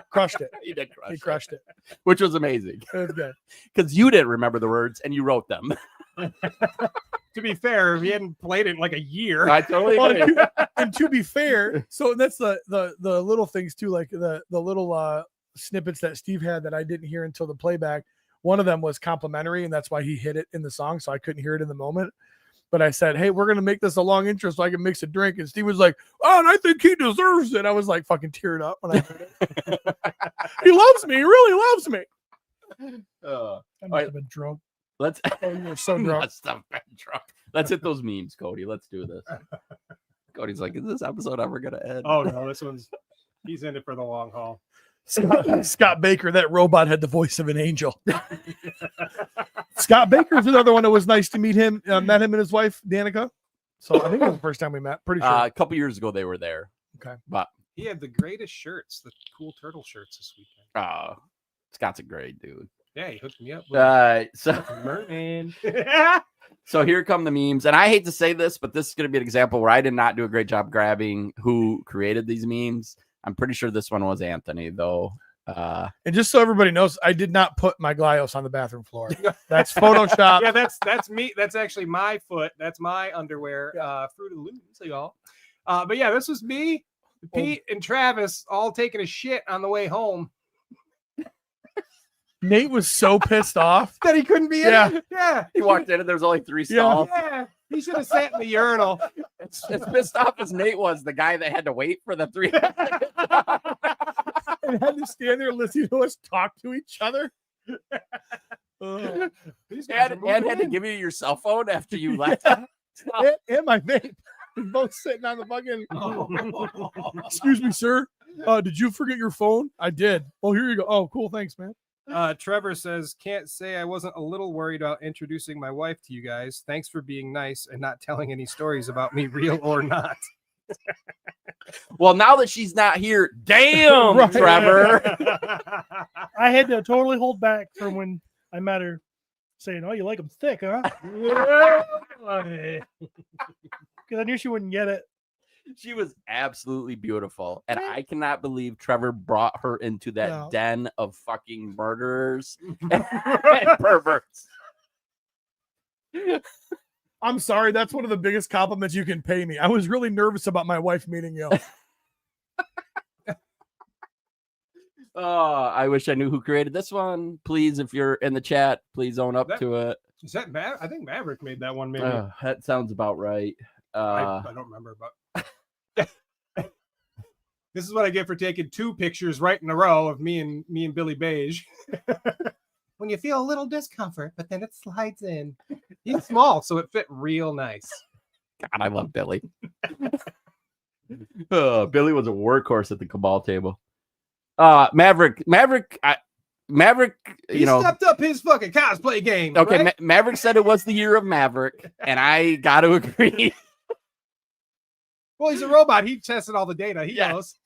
crushed it. He did He crushed it. which was amazing It was good. because you didn't remember the words and you wrote them. To be fair, he hadn't played it in like a year. I totally Well, agree. and to be fair, so that's the little things too, like the little snippets that Steve had that I didn't hear until the playback. One of them was complimentary, and that's why he hit it in the song, so I couldn't hear it in the moment. But I said, "Hey, we're gonna make this a long intro so I can mix a drink." And Steve was like, "Oh, and I think he deserves it." I was like, fucking teared up when I heard it. He loves me. He really loves me. Uh, I must right. have been drunk. let's Oh, you were so drunk. must have been drunk. Let's hit those memes, Cody. Let's do this. Cody's like, "Is this episode ever gonna end?" Oh no, he's in it for the long haul. Scott Baker, that robot had the voice of an angel. Scott Baker's another one that was nice to meet him. Met him and his wife, Danica. So I think it was the first time we met. Pretty sure. A couple years ago they were there. Okay. But He had the greatest shirts, the cool turtle shirts this weekend. Scott's a great dude. Yeah, he hooked me up with So merman. So here come the memes. And I hate to say this, but this is going to be an example where I did not do a great job grabbing who created these memes. I'm pretty sure this one was Anthony, though. And just so everybody knows, I did not put my Glyos on the bathroom floor. That's Photoshop. Yeah, that's me. That's actually my foot. That's my underwear. Fruit of the Loom, so y'all. But yeah, this was me, Pete, and Travis all taking a shit on the way home. Nate was so pissed off. That he couldn't be Yeah. in. Yeah. He walked in and there's only 3 stalls. Yeah. He should have sat in the urinal. It's pissed off as Nate was, the guy that had to wait for the 3. And had to stand there listening to us talk to each other. These guys are and moving had to in. give you your cell phone after you left. And my vape. We're both sitting on the fucking. Excuse me, sir. Did you forget your phone? I did. Oh, here you go. Oh, cool. Thanks, man. Trevor says, "Can't say I wasn't a little worried about introducing my wife to you guys. Thanks for being nice and not telling any stories about me, real or not." Well, now that she's not here, damn, Right. Trevor. I had to totally hold back from when I met her, saying, "Oh, you like them thick, huh?" Because I knew she wouldn't get it. She was absolutely beautiful. And I cannot believe Trevor brought her into that No. den of fucking murderers and perverts. I'm sorry. That's one of the biggest compliments you can pay me. I was really nervous about my wife meeting you. Oh, I wish I knew who created this one. Please, if you're in the chat, please own up That- to it. Is that I think Maverick made that one, maybe. That sounds about right. I don't remember, but this is what I get for taking 2 pictures right in a row of me and Billy Beige. When you feel a little discomfort, but then it slides in. He's small, so it fit real nice. God, I love Billy. Billy was a workhorse at the Cabal table. Maverick, Maverick, He you know, stepped up his fucking cosplay game. okay, right? Maverick said it was the year of Maverick, and I got to agree. Well, he's a robot. He tested all the data. He Yeah. knows.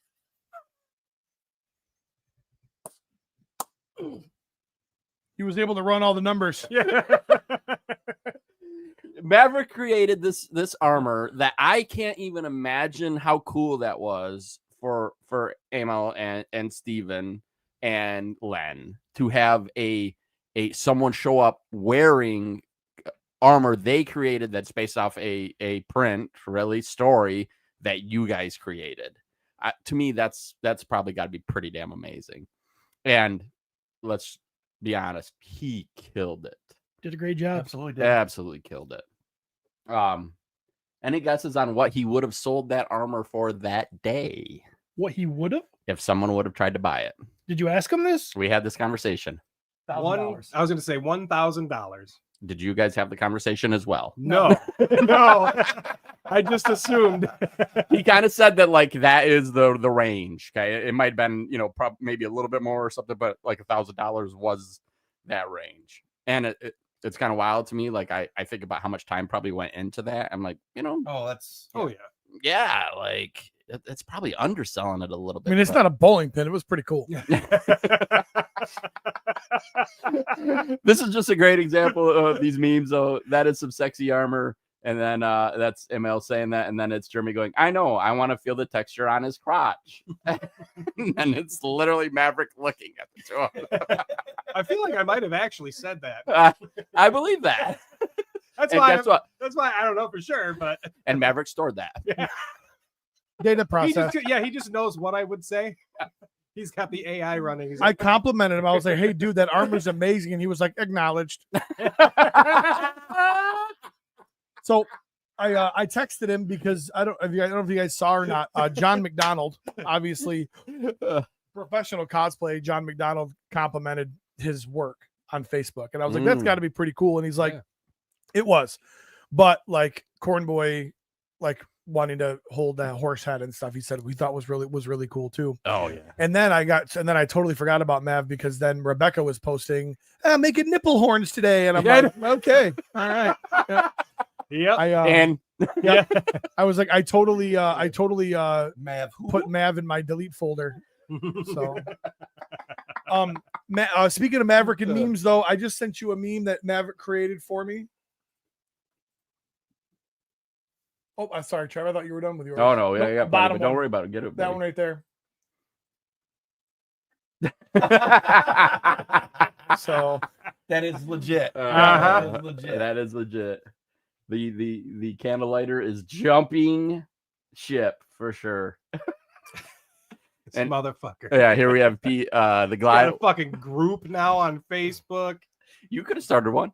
He was able to run all the numbers. Maverick created this armor that I can't even imagine how cool that was for Emil and Steven and Len to have a someone show up wearing armor they created that's based off a print really story that you guys created. To me, that's probably got to be pretty damn amazing. And let's be honest, he killed it. Did a great job. Absolutely did. Absolutely killed it. Any guesses on what he would have sold that armor for that day What he would have? if someone would have tried to buy it? Did you ask him this? We had this conversation. I was going to say $1,000. Did you guys have the conversation as well? No, no. I just assumed. He kind of said that like that is the range. Okay, it might have been maybe a little bit more or something, but like $1,000 was that range. And it's kind of wild to me. Like I think about how much time probably went into that. I'm like, Oh, that's. Oh, yeah. yeah, like it's probably underselling it a little bit. I mean, it's not a bowling pin. It was pretty cool. This is just a great example of these memes. Though that is some sexy armor, and then that's ML saying that, and then it's Jeremy going, "I know, I want to feel the texture on his crotch," and it's literally Maverick looking at the two of them. I feel like I might have actually said that. I believe that. That's And why. guess what? That's why I don't know for sure, but And Maverick stored that. Data he process. he just knows what I would say. He's got the AI running. He's I complimented him. I was like, "Hey, dude, that armor's amazing," and he was like, "Acknowledged." So I texted him because I don't know if you guys saw or not. John McDonald, obviously professional cosplay. John McDonald complimented his work on Facebook, and I was like, "That's got to be pretty cool." And he's like, "It was," but like Cornboy, like wanting to hold that horse head and stuff, he said we thought was really cool too. Oh yeah. And then I totally forgot about Mav because then Rebecca was posting making nipple horns today, and I'm like, okay, all right, Yep. I was like, I totally Mav. put Mav in my delete folder. So, speaking of Maverick and memes, though, I just sent you a meme that Maverick created for me. Oh, I'm sorry, Trevor. I thought you were done with yours. Oh no, yeah. Bottom But don't one. worry about it. Get it. That one right there. So That is legit. Uh-huh. That is legit. That is legit. The candlelighter is jumping ship for sure. This And- motherfucker. Yeah, here we have the Got glide. a fucking group now on Facebook. You could have started one.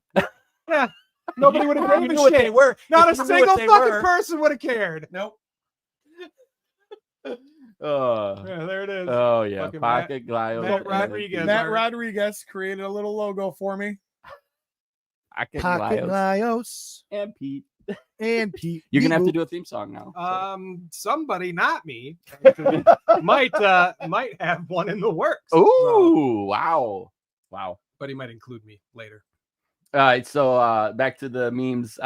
Nobody would have You given knew a what shit. they were. Not a You knew what single they fucking were. person would have cared. Nope. Yeah, there it is. Oh yeah, Fucking pocket glide. Matt Rodriguez. Matt Rodriguez created a little logo for me. Pocket Pocket glide. Glyos And Pete. and Pete. You're gonna have to Pete do a theme song now. Somebody, not me, might have one in the works. Ooh, wow. But he might include me later. All right, so back to the memes.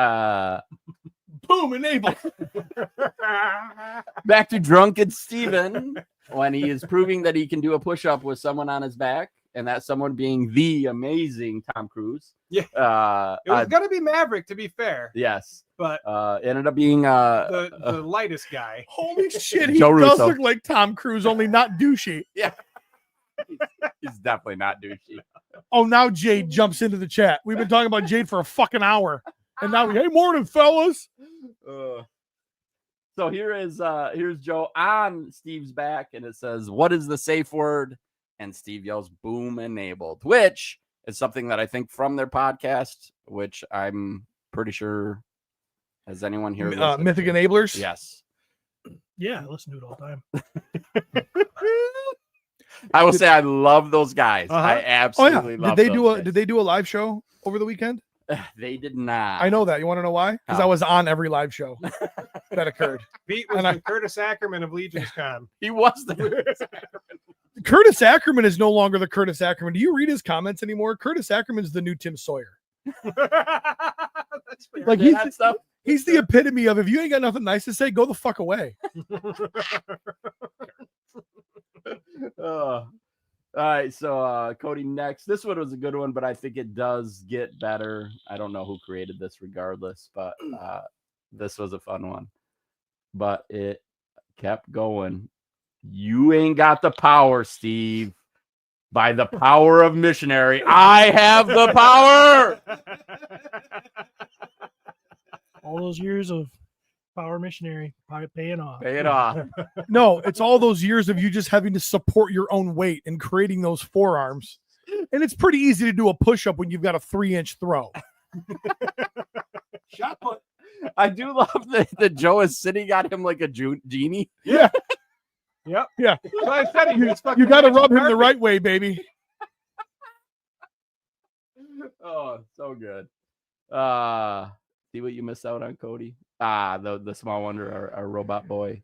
Boom, enabled. Back to drunken Steven when he is proving that he can do a push-up with someone on his back, and that someone being the amazing Tom Cruise. Yeah. It was gonna be Maverick, to be fair, Yes. but Ended up being the lightest guy. Holy shit, he Joe does Russo. look like Tom Cruise, only not douchey. he's definitely not douchey. Oh, now Jade jumps into the chat. We've been talking about Jade for a fucking hour. And now, hey, morning, fellas. So here's Joe on Steve's back, and it says, "What is the safe word?" And Steve yells, "Boom enabled," which is something that I think from their podcast, which I'm pretty sure. Has anyone here? listened Mythic to? Enablers? Yes. Yeah, I listen to it all the time. I will say I love those guys. I Oh yeah. absolutely love. Did they do a live show over the weekend? They did not. I know that. You want to know why? Because How? I was on every live show that occurred. Pete was And I- with Curtis Ackerman of LegionsCon. He was there. Curtis Ackerman is no longer the Curtis Ackerman. Do you read his comments anymore? Curtis Ackerman's the new Tim Sawyer. Like he's the epitome of, if you ain't got nothing nice to say, go the fuck away. All right, so Cody, next. This one was a good one, but I think it does get better. I don't know who created this regardless, but this was a fun one. But it kept going. You ain't got the power, Steve. By the power of missionary, I have the power. All those years of power missionary paying off. Pay it off. No, it's all those years of you just having to support your own weight and creating those forearms. And it's pretty easy to do a push-up when you've got a 3-inch throw. Shot put. I do love that Joe is sitting on him like a genie. Yeah. Yep. Yeah. So I said You got to rub him the right way, baby. Oh, so good. See what you missed out on, Cody? The small wonder, our robot boy,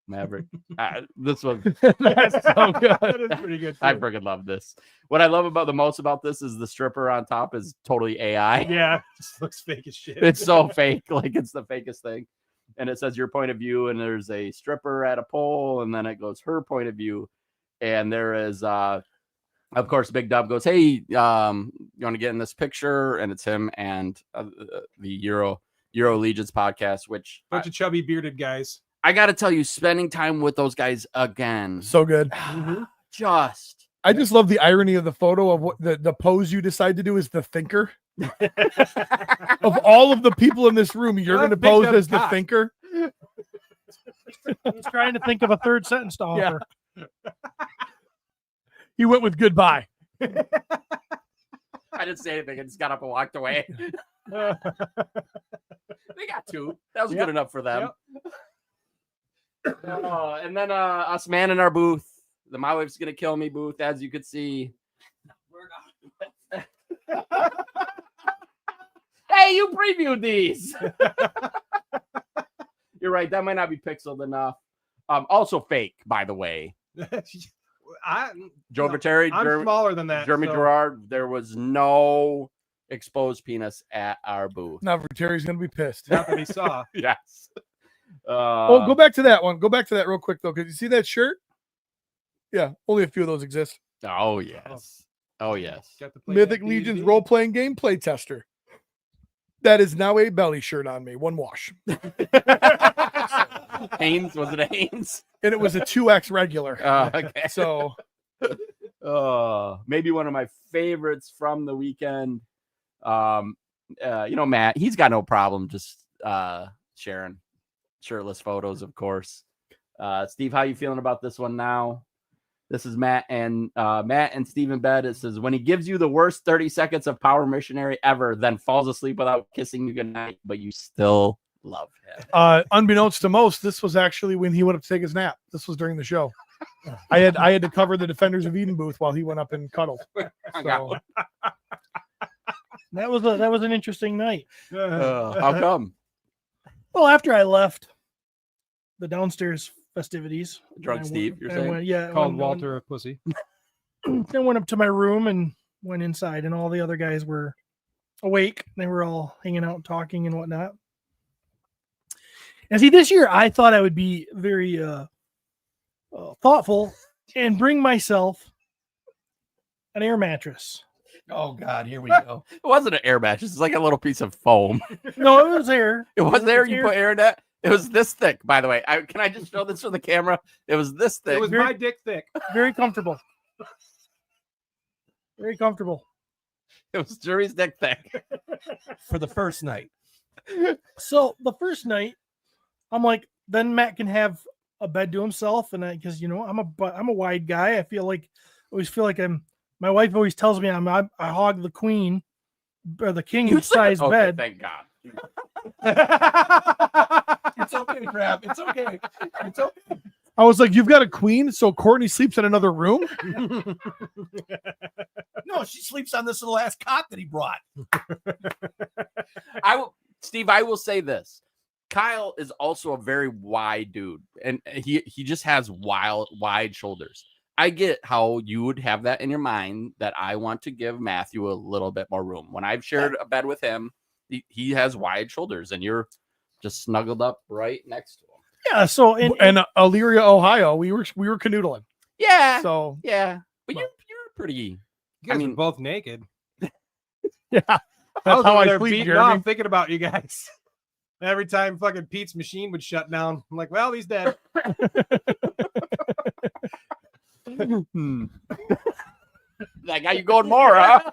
Maverick. This one. That's so good. That is pretty good. I too. freaking love this. What I love about the most about this is the stripper on top is totally AI. Yeah, just looks fake as shit. It's so fake, like it's the fakest thing. And it says your point of view, and there's a stripper at a pole, and then it goes her point of view, and there is of course Big Dub goes, hey, you want to get in this picture? And it's him and the Euro Legions podcast, which bunch of chubby bearded guys. I gotta tell you, spending time with those guys again, So good. just I just love the irony of the photo of what the pose you decide to do is the thinker. Of all of the people in this room, you're Well, going to Big pose Dub as the cock. thinker. I was trying to think of a third sentence to offer. He went with goodbye. I didn't say anything. I just got up and walked away. They got two. That was good enough for them. And then us man in our booth, the My Wife's Gonna Kill Me booth, as you could see. Hey, you previewed these. You're right. That might not be pixeled enough. Also fake, by the way. Joe Viteri, I'm smaller than that. Jeremy so- Gerard, there was no exposed penis at our booth. Now Terry's going to be pissed. Not that he saw. Yes. Oh, go back to that one. Go back to that real quick, though, because you see that shirt? Yeah, only a few of those exist. Oh, yes. Oh, yes. Got to play Mythic that Legion's D&D. role-playing gameplay tester. That is now a belly shirt on me. One wash. Haynes, was it a Haynes? And it was a 2X regular. Okay. So maybe one of my favorites from the weekend. Matt, he's got no problem just sharing shirtless photos, of course. Steve, how you feeling about this one now? This is Matt and Steve in bed. It says, when he gives you the worst 30 seconds of power missionary ever, then falls asleep without kissing you goodnight, but you still love him. unbeknownst to most, this was actually when he went up to take his nap. This was during the show. I had to cover the Defenders of Eden booth while he went up and cuddled. So, That was an interesting night. How come? Well, after I left the downstairs festivities, Drunk I Steve, went- you're I saying? went- yeah, Called went- Walter a pussy. I went up to my room and went inside, and all the other guys were awake. They were all hanging out, talking, and whatnot. And see, this year I thought I would be very thoughtful and bring myself an air mattress. Oh God, here we go. It wasn't an air mattress. It's like a little piece of foam. No, it was air. It was there. It's You air. put air in that. It was this thick, by the way. Can I just show this for the camera? It was this thick. It was my dick thick. Very comfortable. Very comfortable. It was Jerry's dick thick. For the first night. So the first night, I'm like, then Matt can have a bed to himself, and because I'm a wide guy. I always feel like my wife always tells me I hog the queen or the king size Okay, bed. thank God. It's okay, Crab. It's okay. It's okay. I was like, you've got a queen, so Courtney sleeps in another room? No, she sleeps on this little ass cot that he brought. Steve, I will say this. Kyle is also a very wide dude, and he just has wide shoulders. I get how you would have that in your mind that I want to give Matthew a little bit more room. When I've shared a bed with him, he has wide shoulders and you're just snuggled up right next to him. Yeah. So And Elyria, Ohio, we were canoodling. Yeah. So Yeah. But you're pretty. You guys are both naked. yeah, I that's was how over I there sleep, beating Jeremy. off thinking about you guys. Every time fucking Pete's machine would shut down, I'm like, well, he's dead. That got you going more, huh?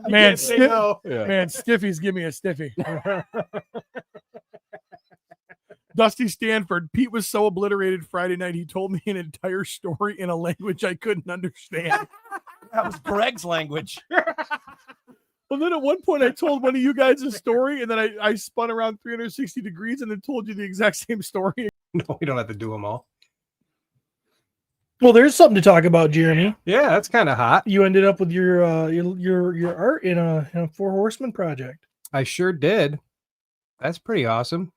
Man, Can't say no. Man, Stiffies, give me a stiffy. Dusty Stanford. Pete was so obliterated Friday night. He told me an entire story in a language I couldn't understand. That was Greg's language. Well, then at one point I told one of you guys a story, and then I spun around 360 degrees and then told you the exact same story. No, we don't have to do them all. well, there's something to talk about, Jeremy. Yeah, that's kind of hot. You ended up with your art in a Four Horsemen project. I sure did. That's pretty awesome.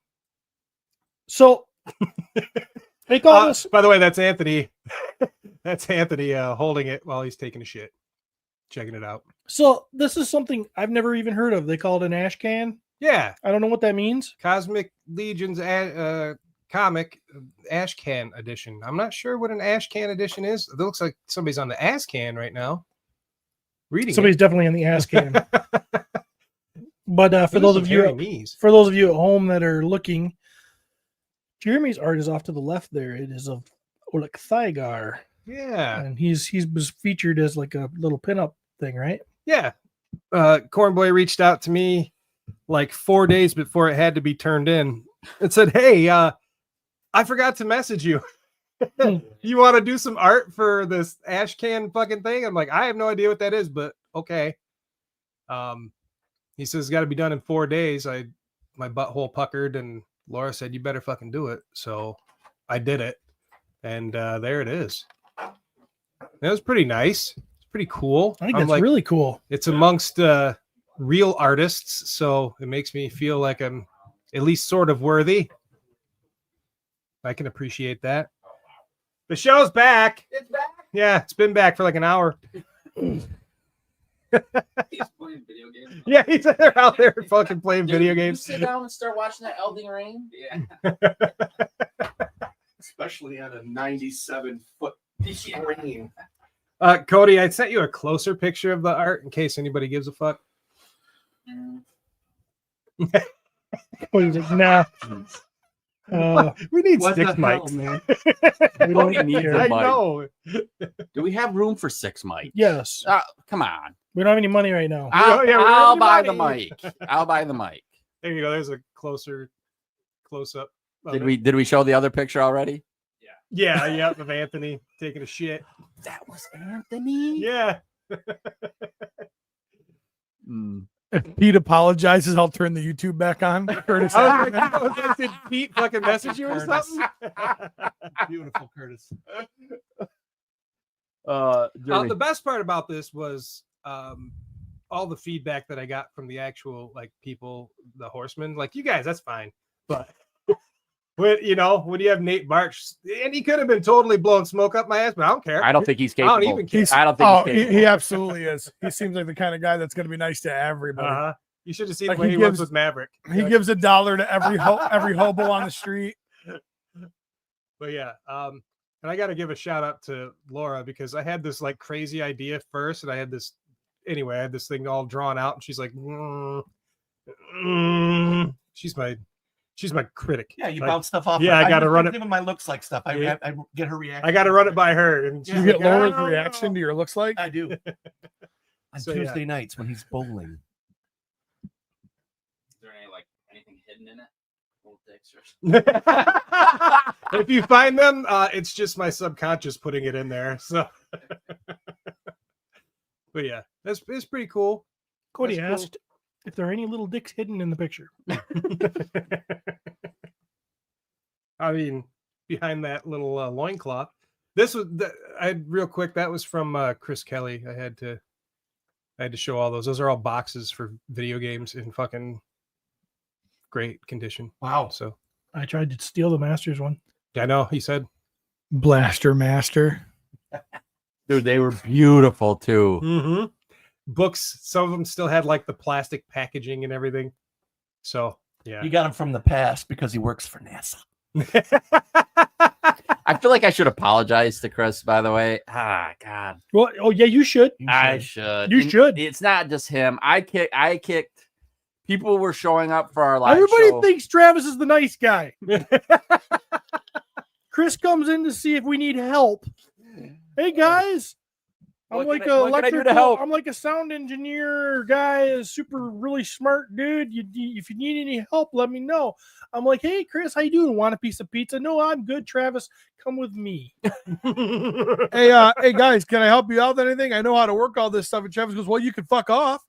So they call this. By the way, that's Anthony. That's Anthony holding it while he's taking a shit. Checking it out. So this is something I've never even heard of. They call it an ash can. Yeah. I don't know what that means. Cosmic Legion's comic ash can edition. I'm not sure what an ash can edition is. It looks like somebody's on the ass can right now. Reading Somebody's definitely on the ass can. But for those of you at home that are looking, Jeremy's art is off to the left there. It is of Oleg Thygar. Yeah. And he was featured as like a little pinup thing, right? Yeah. Cornboy reached out to me like 4 days before it had to be turned in and said, hey, I forgot to message you. You want to do some art for this ash can fucking thing? I'm like, I have no idea what that is, but okay. He says it's got to be done in 4 days. My butthole puckered and Laura said, you better fucking do it. So I did it. And there it is. It was pretty nice. It's pretty cool. I think that's really cool. It's amongst real artists, so it makes me feel like I'm at least sort of worthy. I can appreciate that. The show's back. It's back. Yeah, it's been back for like an hour. He's playing video games. Yeah, they're out there fucking playing video games. Sit down and start watching that Elden Ring. Yeah. Especially on a 97-foot screen. Cody, I sent you a closer picture of the art in case anybody gives a fuck. Well, he's like, nah. We need What 6 the hell, mics. man? We don't need care. a I mic. know. Do we have room for 6 mics? Yes. Come on. We don't have any money right now. Yeah, we don't I'll have buy any the money. mic. I'll buy the mic. There you go. There's a closer close-up. of Did it. we show the other picture already? Yeah, yep, of Anthony taking a shit. That was Anthony. Yeah. If Pete apologizes, I'll turn the YouTube back on. Curtis, I was like, did Pete fucking message you or something? Beautiful, Curtis. The best part about this was all the feedback that I got from the actual like people, the horsemen. Like, you guys, that's fine, but when you have Nate March, and he could have been totally blowing smoke up my ass, but I don't care. I don't think he's capable. I don't even care. I don't think he's capable. he absolutely is. He seems like the kind of guy that's going to be nice to everybody. You should have seen Like, the way he he was gives- with Maverick. He gives $1 to every hobo on the street. But yeah, and I got to give a shout out to Laura because I had this like crazy idea first, and I had this thing all drawn out, and she's like, she's my critic. Yeah, you Like, bounce stuff off. yeah, I gotta run it. Even my looks like stuff. I Yeah. I get her reaction. I got to run it by her, and she's You get like, Laura's "Oh." reaction to your looks like? I do. On So, yeah. Tuesday nights when he's bowling. Is there anything hidden in it? Little dicks or If you find them, it's just my subconscious putting it in there. So, but yeah, it's pretty cool. Cody That's cool. asked if there are any little dicks hidden in the picture. I mean, behind that little loincloth. This was real quick. That was from Chris Kelly. I had to show all those. Those are all boxes for video games in fucking great condition. Wow. So I tried to steal the Masters one. I know he said Blaster Master. Dude, they were beautiful too. Mm-hmm. Books, some of them still had like the plastic packaging and everything. So yeah. You got him from the past because he works for NASA. I feel like I should apologize to Chris, by the way. Ah, God. Well, oh yeah, you should. I should. You And should. It's not just him. I kicked. People were showing up for our live Everybody show. thinks Travis is the nice guy. Chris comes in to see if we need help. Hey guys, I'm What like can I- a what can I do to electrical. help? I'm like a sound engineer guy, a super really smart dude. If you need any help, let me know. I'm like, hey Chris, how you doing? Want a piece of pizza? No, I'm good. Travis, come with me. Hey guys, can I help you out with anything? I know how to work all this stuff. And Travis goes, well, you can fuck off.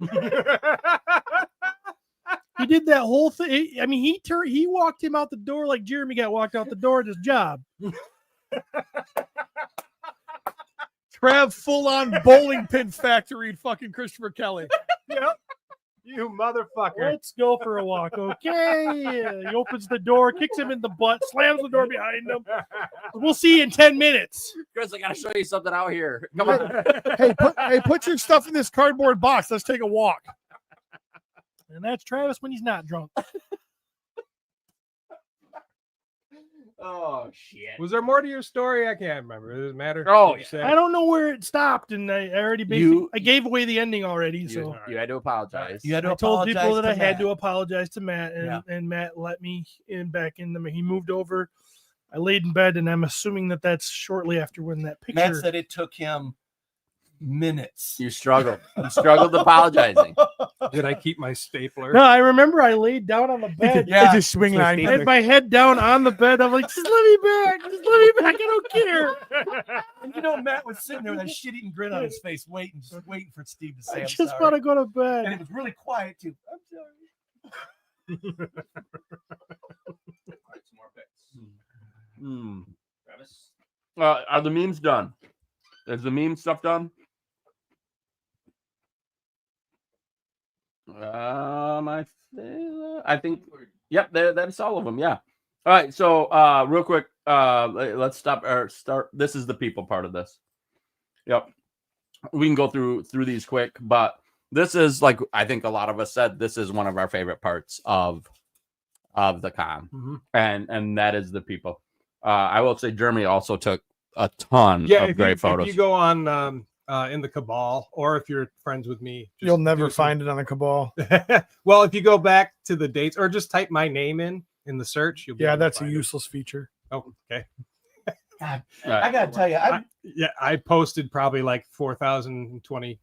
He did that whole thing. I mean, he walked him out the door like Jeremy got walked out the door at his job. Trav full on bowling pin factory fucking Christopher Kelly. Yep. You motherfucker. Let's go for a walk, okay? He opens the door, kicks him in the butt, slams the door behind him. We'll see you in 10 minutes. Chris, I gotta show you something out here. Come on. Put your stuff in this cardboard box. Let's take a walk. And that's Travis when he's not drunk. Oh shit. Was there more to your story? I can't remember. Does it matter? Oh, What you said? I don't know where it stopped, and I already basically I gave away the ending already. So You had to apologize. You had to I told people apologize that I to had Matt. to apologize to Matt, and, Yeah. and Matt let me in back in the. He moved over. I laid in bed, and I'm assuming that that's shortly after when that picture. Matt said it took him minutes. You struggled. You struggled apologizing. Did I keep my stapler? No, I remember I laid down on the bed. Yeah. It's a swing I line. had my head down on the bed. I'm like, just let me back. Just let me back. I don't care. And you know, Matt was sitting there with a shit-eating grin on his face, waiting for Steve to say, I I'm just sorry. want to go to And bed. it was really quiet, too. I'm sorry. Are the memes done? Is the meme stuff done? I think. Yep, that's all of them. Yeah. All right. So, real quick, let's start. This is the people part of this. Yep. We can go through these quick, but this is like I think a lot of us said this is one of our favorite parts of the con, and that is the people. I will say Jeremy also took a ton of great photos. If you go on in the Cabal, or if you're friends with me, just You'll never do some- find it on the Cabal. Well, if you go back to the dates, or just type my name in the search, you'll be Yeah, able to that's a find it. useless feature. Oh, okay. God, Right. I got to tell you, I posted probably like 4,020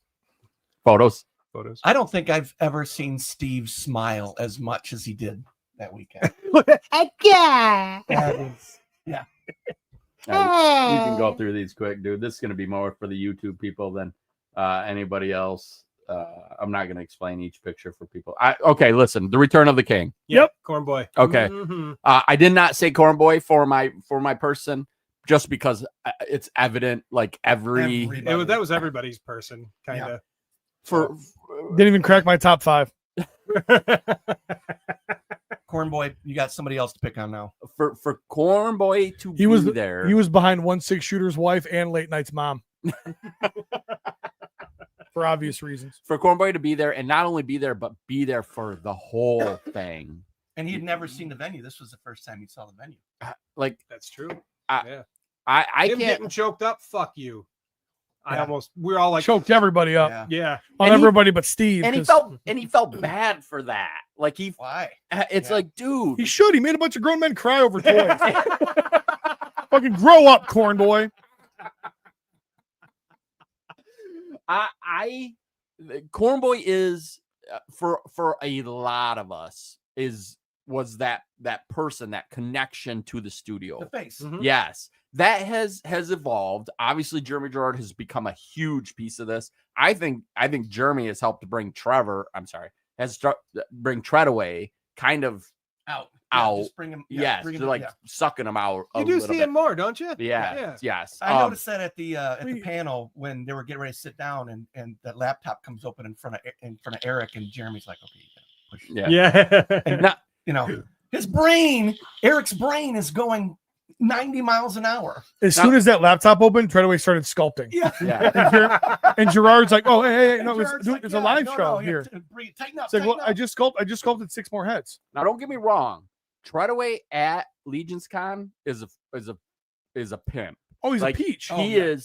Photos. photos. I don't think I've ever seen Steve smile as much as he did that weekend. Yeah. That is- We can go through these quick, dude. This is going to be more for the YouTube people than anybody else. I'm not going to explain each picture for people. Okay, listen. The Return of the King. Yep. Corn Boy. Okay. Mhm. I did not say Corn Boy for my person, just because it's evident. Like Everybody. That was everybody's person, kind of. for Didn't even crack my top 5. Corn Boy, you got somebody else to pick on now. for Corn Boy to He was be there. He was behind 1-6 Shooter's wife and Late Night's mom. For obvious reasons. for Corn Boy to be there, and not only be there, but be there for the whole thing. And he had never seen the venue. This was the first time he saw the venue. Like That's true. I Him can't. getting choked up. Fuck you. Yeah. We're all like, Choked everybody up. Yeah. yeah. On And he- everybody but Steve. And he 'cause felt bad for that. Like Why? it's Yeah. like, dude, he should. He made a bunch of grown men cry over toys. Fucking grow up, Corn Boy. Corn Boy is for a lot of us was that person, that connection to the studio. The face. Mhm. Yes, that has evolved. Obviously, Jeremy Gerard has become a huge piece of this. I think Jeremy has helped bring bring Treadaway kind of Out. Out. Just bring him. yes, bring to him, like yeah. sucking him out. You a do little see bit. him more, don't you? Yeah, yes. I noticed that at the panel when they were getting ready to sit down, and that laptop comes open in front of Eric, and Jeremy's like, "Okay, you gotta push." Yeah. Yeah. And Not- you know, Eric's brain is going 90 miles an hour. As soon as that laptop opened, Treadaway started sculpting. Yeah. Yeah. And Gerard's like, "Oh, hey, no, Gerard's like, it's a yeah, live no, show no, here." breathe, tighten up, It's like, tighten well, up. I just sculpted 6 more heads. Now, don't get me wrong. Treadaway at LegionsCon is a pimp. Oh, he's Like, a peach.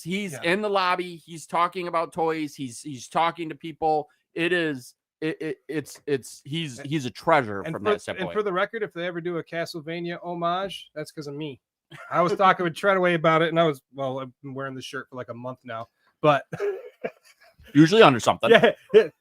He's Yeah. in the lobby. He's talking about toys. He's talking to people. He's a treasure And from for, that and standpoint. for the record, if they ever do a Castlevania homage, that's because of me. I was talking with Treadaway about it, and I've been wearing this shirt for like a month now. But Usually under something.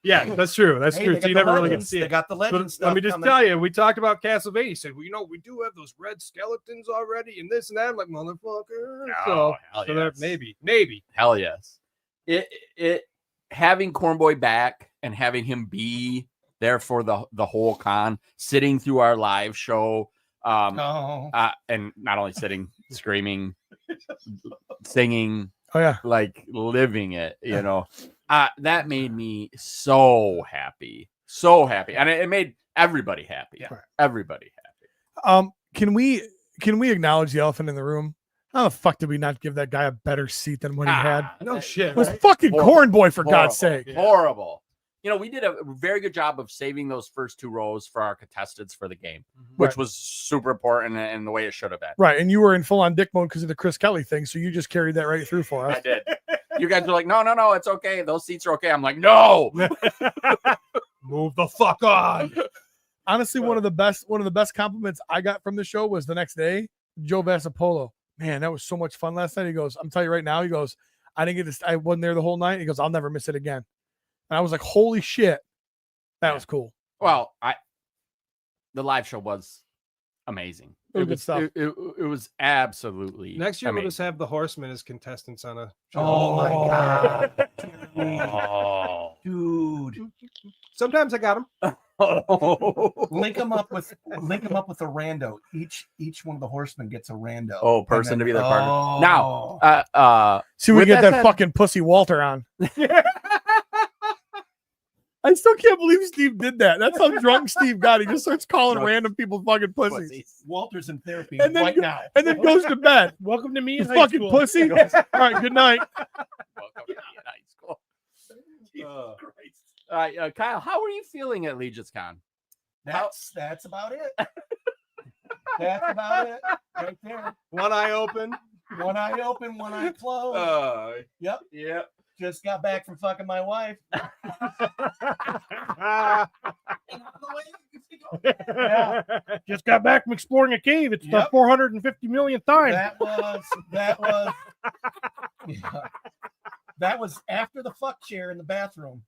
yeah, that's true. That's Hey, true. they So you got never the really get to legends. see They it. got the legend But stuff let me just coming. tell you, we talked about Castlevania. He said, "Well, we do have those red skeletons already, and this and that." I'm like, motherfucker. Oh, hell So that yes. maybe. Hell yes. It having Cornboy back and having him be there for the whole con, sitting through our live show, Oh. and not only sitting, screaming, singing, Oh yeah. like living it, that made me so happy, and it made everybody happy. Yeah. Everybody happy. Can we acknowledge the elephant in the room? How the fuck did we not give that guy a better seat than what he had? No shit. It was right? fucking Horrible. Corn Boy, for Horrible. God's sake. Horrible. We did a very good job of saving those first 2 rows for our contestants for the game, which Right. was super important and the way it should have been. Right, and you were in full on dick mode because of the Chris Kelly thing, so you just carried that right through for us. I did. You guys were like, no, it's okay. Those seats are okay. I'm like, no. Move the fuck on. Honestly, one of the best compliments I got from the show was the next day, Joe Vassapolo. Man, that was so much fun last night. He goes, I'm telling you right now, he goes, I wasn't there the whole night. He goes, I'll never miss it again. And I was like, holy shit. That was cool. Well, the live show was amazing. It was good stuff. It was absolutely Next year, we'll amazing. just have the Horsemen as contestants on a show. Oh my God. Oh. Dude. Sometimes I got them. Link them up with a rando. Each one of the horsemen gets a rando. Oh, person And to be then- their partner. Oh. Now, See, we with get that that said- fucking pussy Walter on. I still can't believe Steve did that. That's how drunk Steve got. He just starts calling Drunk. random people fucking pussies. Walter's in therapy And then right go- now. And then goes to bed. Welcome to me You in high fucking school. pussy. All right, good night. welcome to high school. All right, Kyle, how are you feeling at LegionsCon? That's about it. That's about it. Right there. One eye open. One eye open, one eye closed. Yep. Yep. Just got back from fucking my wife. Yeah. Just got back from exploring a cave. It's the Yep. 450 millionth time. That was after the fuck chair in the bathroom.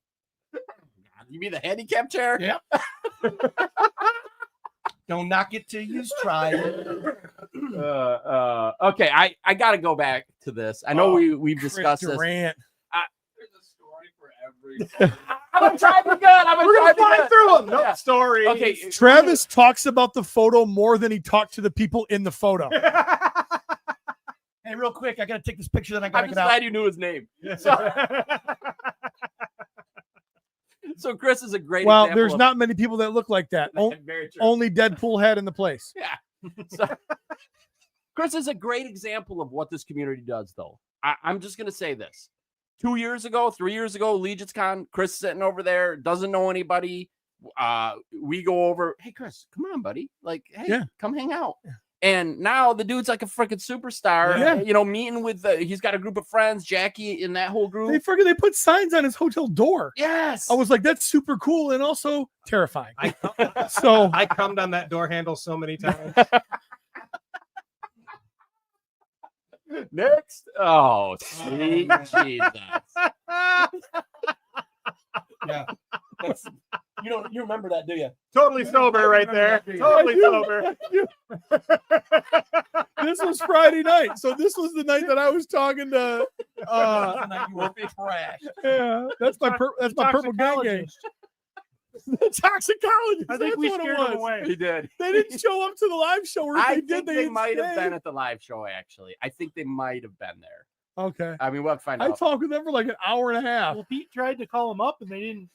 You mean the handicap chair? Yep. Don't knock it till you try it. Okay, I got to go back to this. I know we've discussed this. Durant. There's a story for every. I'm gonna try to be good. I'm We're gonna gonna try to fly be good. through them. No Yeah. story. Okay, Travis talks about the photo more than he talked to the people in the photo. Hey, real quick, I gotta take this picture, then I I'm gotta just get out. glad you knew his name. So Chris is a great. Well, example there's of- not many people that look like that. Very true. Only Deadpool had in the place. Yeah. So, Chris is a great example of what this community does, though. I'm just going to say this. 2 years ago, 3 years ago, LegionsCon, Chris sitting over there, doesn't know anybody. We go over, hey, Chris, come on, buddy. Like, hey, Yeah. come hang out. And now the dude's like a freaking superstar, Yeah. meeting with, he's got a group of friends, Jackie in that whole group. They put signs on his hotel door. Yes. I was like, that's super cool and also terrifying. I cummed on that door handle so many times. Next. Oh, sweet Jesus. Yeah. You remember that, do you? Totally sober right there. Totally sober. This was Friday night. So this was the night that I was talking to You were trash. yeah, that's my purple gang. The toxicologist. I think That's we what it scared him was. away. He did. They didn't show up to the live show, or if I they think did, they didn't might have stay. been at the live show, actually. I think they might have been there. Okay. I mean, we'll have to find I out. talked with them for like an hour and a half. Well, Pete tried to call him up, and they didn't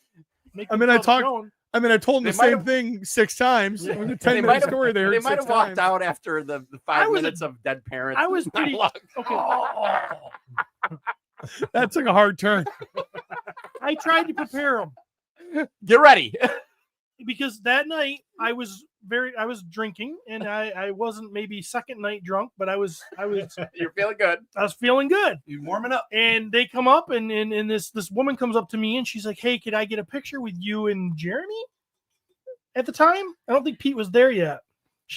make. I mean, I themselves talked- known. I mean, I told them They the might same have- thing 6 times. It was a They 10-minute might have- story. They They heard might 6 have walked times. out after the I 5 was- minutes of dead parents. I was pretty monologue. okay. That took a hard turn. I tried to prepare them Get ready. because that night I was drinking and I wasn't maybe second night drunk, but I was You're feeling good. feeling good. You warming up? And they come up and this woman comes up to me and she's like, "Hey, could I get a picture with you and Jeremy?" At the time, I don't think Pete was there yet.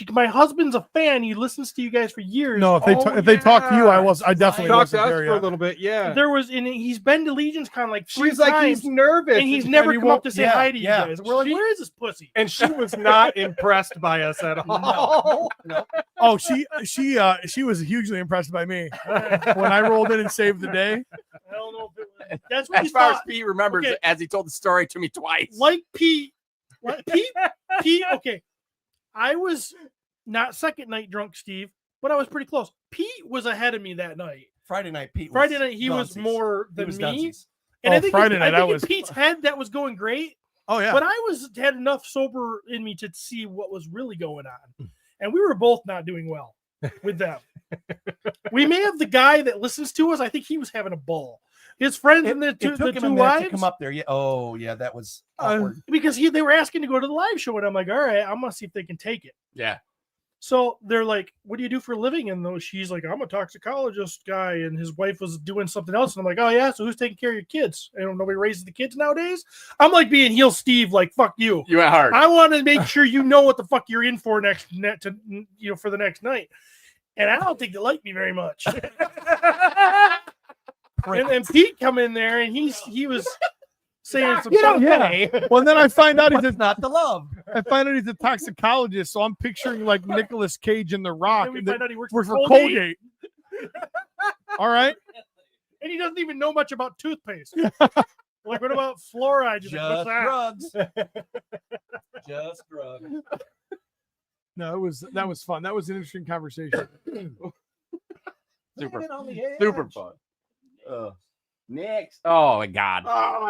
My husband's a fan. He listens to you guys for years. No, if they talk to you, I definitely Talk wasn't to us there for a yet. little bit. Yeah. There was, and he's been to LegionsCon like 3 She's like, times, he's nervous. and he's never he come won't- up to say yeah, hi to yeah. you guys. We're like, where is this pussy? And she was not impressed by us at all. Oh, she was hugely impressed by me when I rolled in and saved the day. I don't know if it was. That's what As he far as thought. Pete remembers, Okay. as he told the story to me twice. Like Pete. Pete. Okay, I was not second night drunk, Steve, but I was pretty close. Pete was ahead of me that night. Friday night, Pete. Friday night, he was dunsies. more He than was me. dunsies. And Oh, I think Friday night, I in was- Pete's head that was going great. Oh yeah. But I had enough sober in me to see what was really going on. And we were both not doing well with them. We may have the guy that listens to us. I think he was having a ball. His friends and the It two, took the him a two minute to wives, come up there. Yeah. Oh, yeah. That was awkward. because they were asking to go to the live show. And I'm like, all right, I'm going to see if they can take it. Yeah. So they're like, what do you do for a living? And though she's like, I'm a toxicologist guy. And his wife was doing something else. And I'm like, oh, yeah. So who's taking care of your kids? I don't know. Nobody raises the kids nowadays. I'm like being heel Steve, like, fuck you. You went hard. I want to make sure you know what the fuck you're in for for the next night. And I don't think they like me very much. and Pete come in there and he was saying some stuff. yeah. Well, then I find out It's not the love. I find out he's a toxicologist, so I'm picturing like Nicolas Cage in The Rock. Then we and find out he works works for for Colgate. Colgate. All right. And he doesn't even know much about toothpaste. Like, what about fluoride? He's like, Just what's that? drugs. Just drugs. No, that was fun. That was an interesting conversation. Super, Hanging on the edge. super fun. Next. Oh my God.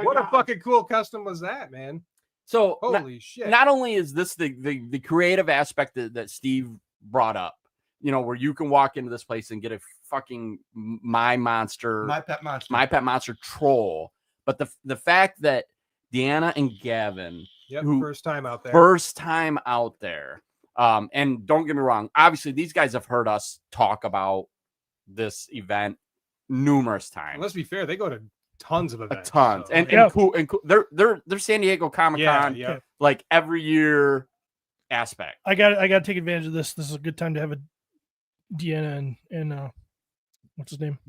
What a fucking cool custom was that, man? So Holy shit. not only is this the creative aspect that Steve brought up, you know, where you can walk into this place and get a fucking my pet monster troll, but the fact that Deanna and Gavin, Yep, who- first time out there. first time out there, and don't get me wrong, obviously these guys have heard us talk about this event numerous And times. let's be fair, they go to tons of events. Tons so- and Yeah. cool. They're San Diego Comic-Con yeah. like every year aspect. I got to take advantage of this. This is a good time to have a Deanna and what's his name?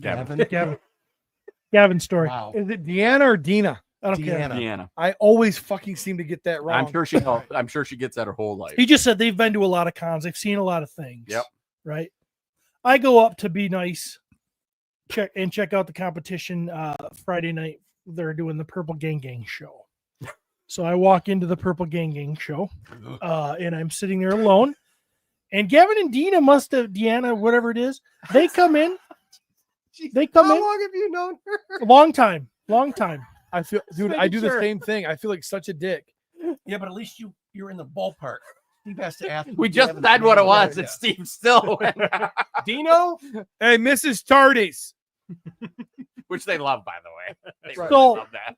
Gavin story. Wow. Is it Deanna or Dina? I don't care. Deanna. Deanna. I always fucking seem to get that wrong. I'm sure she gets that her whole life. He just said they've been to a lot of cons. They've seen a lot of things. Yep. Right. I go up to be nice, check out the competition Friday night. They're doing the Purple Gang show. So I walk into the Purple Gang show, and I'm sitting there alone. And Gavin and Deanna, whatever it is, they come in. They come How in. long have you known her? Long time. I feel, dude, I do the same thing. I feel like such a dick. Yeah, but at least you're in the ballpark. Steve has to ask. We just said what it was, and Steve still went, Dino? Hey, Mrs. Tardis. which they love, by the way. They Right. really So- love that.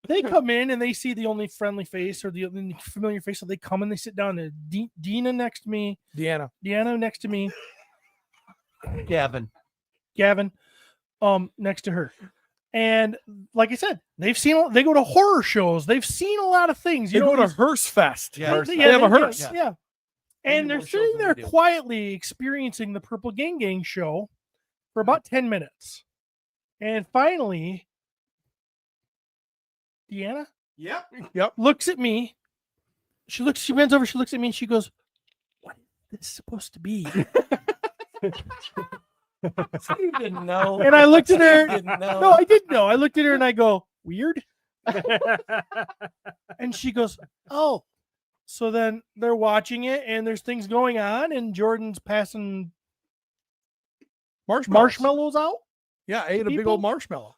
They come in and they see the only friendly face or the only familiar face. So they come and they sit down. And Dina next to me, Deanna. Deanna next to me, Gavin. next to her. And like I said, they go to horror shows. They've seen a lot of things. You You know, go to these- Hearse Fest. Yeah. they have a they- hearse. Yeah. And they're more shows sitting than there we do. quietly experiencing the Purple Gang show for about 10 minutes. And finally, Deanna Yep. looks at me. She bends over, she looks at me, and she goes, "What is this supposed to be?" Steve didn't know. And I looked at her. Steve didn't know. No, I did know. I looked at her and I go, "Weird." And she goes, "Oh." So then they're watching it, and there's things going on, and Jordan's passing marshmallows out. Yeah, I ate a big People- old marshmallow.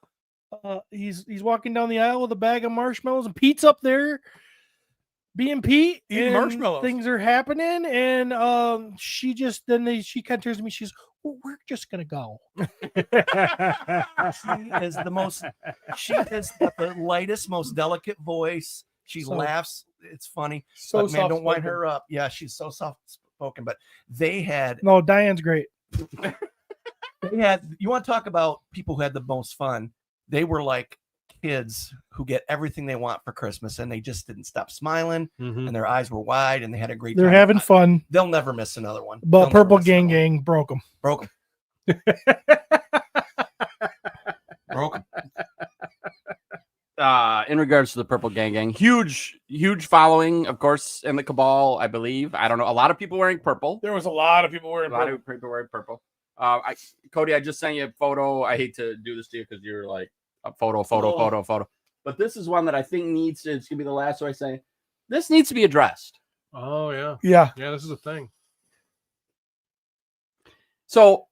He's walking down the aisle with a bag of marshmallows, and Pete's up there. being Pete, Eating and marshmallows. things are happening, and she just she kind of turns to me. She's, well, we're just gonna go. She is the most. She has got the lightest, most delicate voice. She So- laughs. It's funny. So But man, don't wind soft-spoken. her up. Yeah, she's so soft spoken. But they had. No, Diane's great. They had. You want to talk about people who had the most fun? They were like kids who get everything they want for Christmas, and they just didn't stop smiling, and their eyes were wide, and they had a great They're time. having fun. They'll never miss another one. But They'll never Purple miss Gang another one. Gang broke them. Broke 'em. Broke 'em. In regards to the Purple Gang, huge following, of course, in the Cabal, I believe. I don't know. A lot of people wearing purple. There was a lot of people wearing A lot purple. of people wearing purple. Cody, I just sent you a photo. I hate to do this to you because you're like a photo. But this is one that I think needs to, it's going to be the last one I say. This needs to be addressed. Oh yeah, Yeah. yeah. This is a thing. So,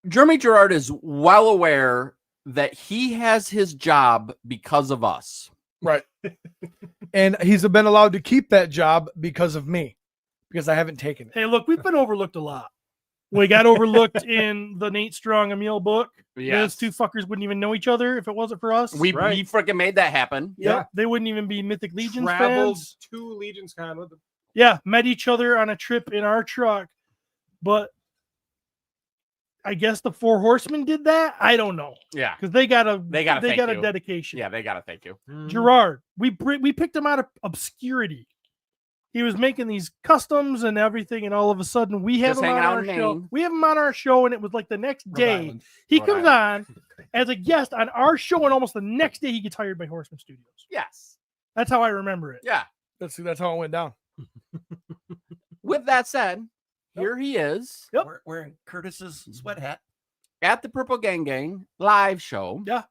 Jeremy Gerard is well aware that he has his job because of us. Right. And he's been allowed to keep that job because of me, because I haven't taken it. Hey, look, we've been overlooked a lot. We got overlooked in the Nate Strong Emil book. Yes. Those two fuckers wouldn't even know each other if it wasn't for us. We freaking made that happen. Yep. They wouldn't even be Mythic Legions Traveled fans. to LegionsCon with them. Yeah, met each other on a trip in our truck. But I guess the Four Horsemen did that. I don't know. Yeah. Because they got a thank a you. dedication. Yeah, they got to thank you. Gerard, we picked him out of obscurity. He was making these customs and everything, and all of a sudden we have Just him on hanging out our in show. Maine. We have him on our show, and it was like the next Rhode day Island. he Rhode comes on as a guest on our show, and almost the next day he gets hired by Horseman Studios. Yes. That's how I remember it. Yeah. That's how it went down. With that said, here he is Yep. Wearing Curtis's sweat hat. at the Purple Gang live show. Yeah.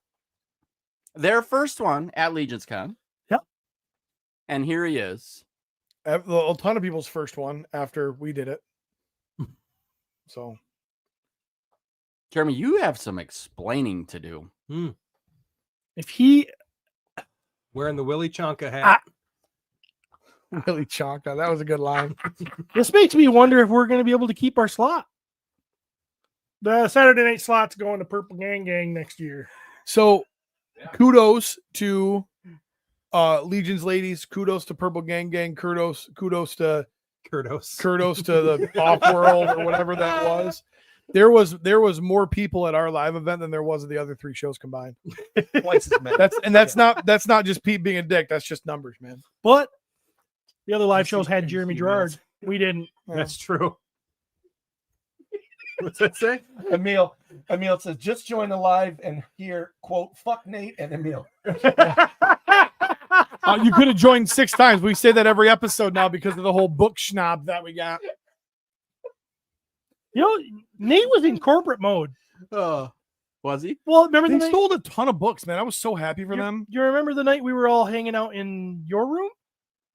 Their first one at LegionsCon. Yep. And here he is. A ton of people's first one after we did it. So Jeremy, you have some explaining to do. If he Wearing the Willy Chonka hat. really Chonka. That was a good line. this makes me wonder if we're going to be able to keep our slot. The Saturday night slot's going to Purple Gang next year. So kudos to Legions ladies, kudos to Purple Gang, kudos to the off world or whatever that was. There was more people at our live event than there was at the other three shows combined. Twice as many. That's not just Pete being a dick. That's just numbers, man. But the other live see- shows had you Jeremy see Gerard. this. We didn't. That's true. What's that say? Emil says, just join the live and hear, quote, fuck Nate and Emil. You could have joined 6 times. We say that every episode now because of the whole book schnob that we got. You know, Nate was in corporate mode. Was he? Well, remember the They night? sold a ton of books, man. I was so happy for You- them. You remember the night we were all hanging out in your room?